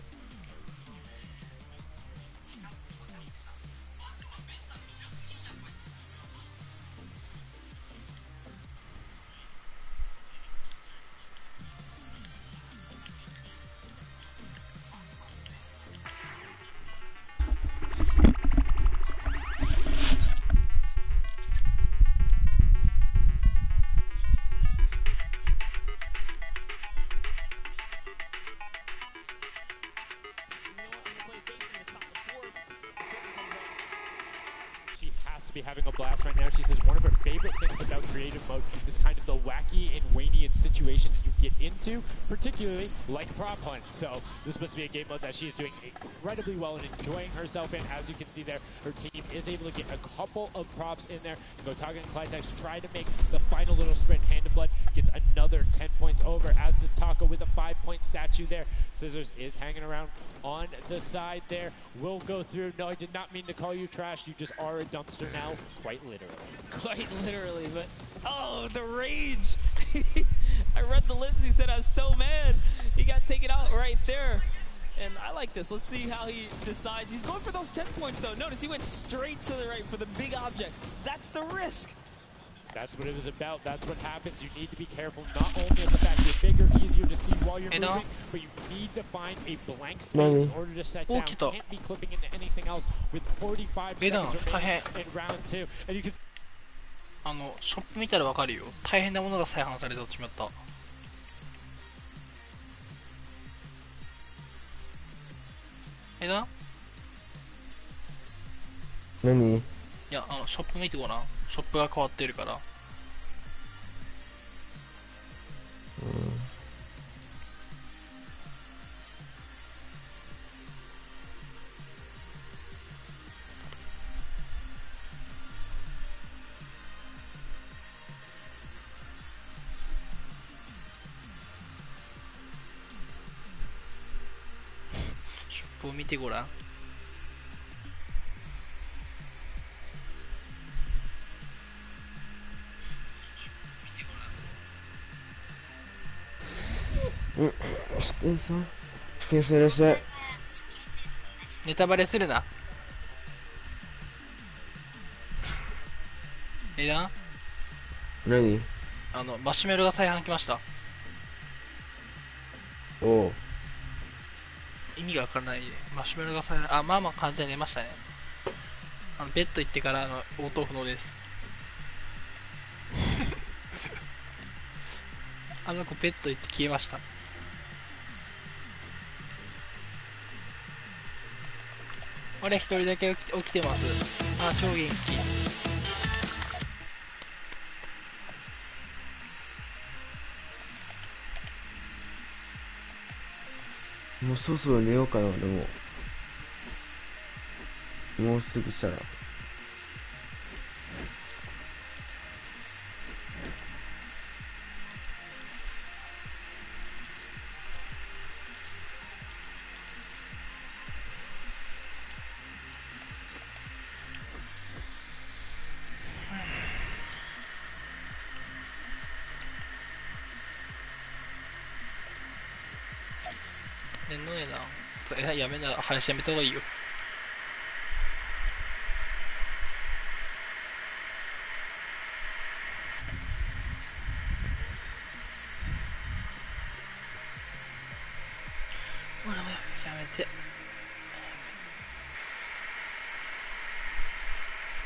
Be having a blast right now. She says one of her favorite things about creative mode is kind of the wacky and Waynian situations you get into, particularly like prop hunt. So this must be a game mode that she's doing incredibly well and enjoying herself in. As you can see there, her team is able to get a couple of props in there. Gotaga and Clytex try to make the final little sprint. Hand of Blood gets another 10 points over, as does Taka with a 5-point statue there. Scissors is hanging around on the side there. Will go through. No, I did not mean to call you trash. You just are a dumpster now, quite literally. Quite literally, but oh, the rage. I read the lips. He said, I was so mad. He got taken out right there. And I like this. Let's see how he decides. He's going for those 10 points, though. Notice he went straight to the right for the big objects. That's the risk. That's what it was about. That's what happens. You need to be careful, not only of the fact you're bigger, easier to see while you're moving, but you need to find a blank space in order to set down. Can't be clipping into anything else with 45 seconds remaining in round 2. And you can ショップ見たらわかるよ。大変なものが再販されてしまった。何？いや、ショップ見てごらん。ショップが変わってるから。ショップを見てごらん。ネタバレするな。何？マシュメロが再販来ました。おう。意味がわからない。マシュメロが再販、まあまあ完全に出ましたね。ベッド行ってから応答不能です。あの子ベッド行って消えました。俺一人だけ起きてます。超元気。もうそろそろ寝ようかな。でももうすぐしたら。寝んのやな。やめな、林やめた方がいいよ。ほら、やめて。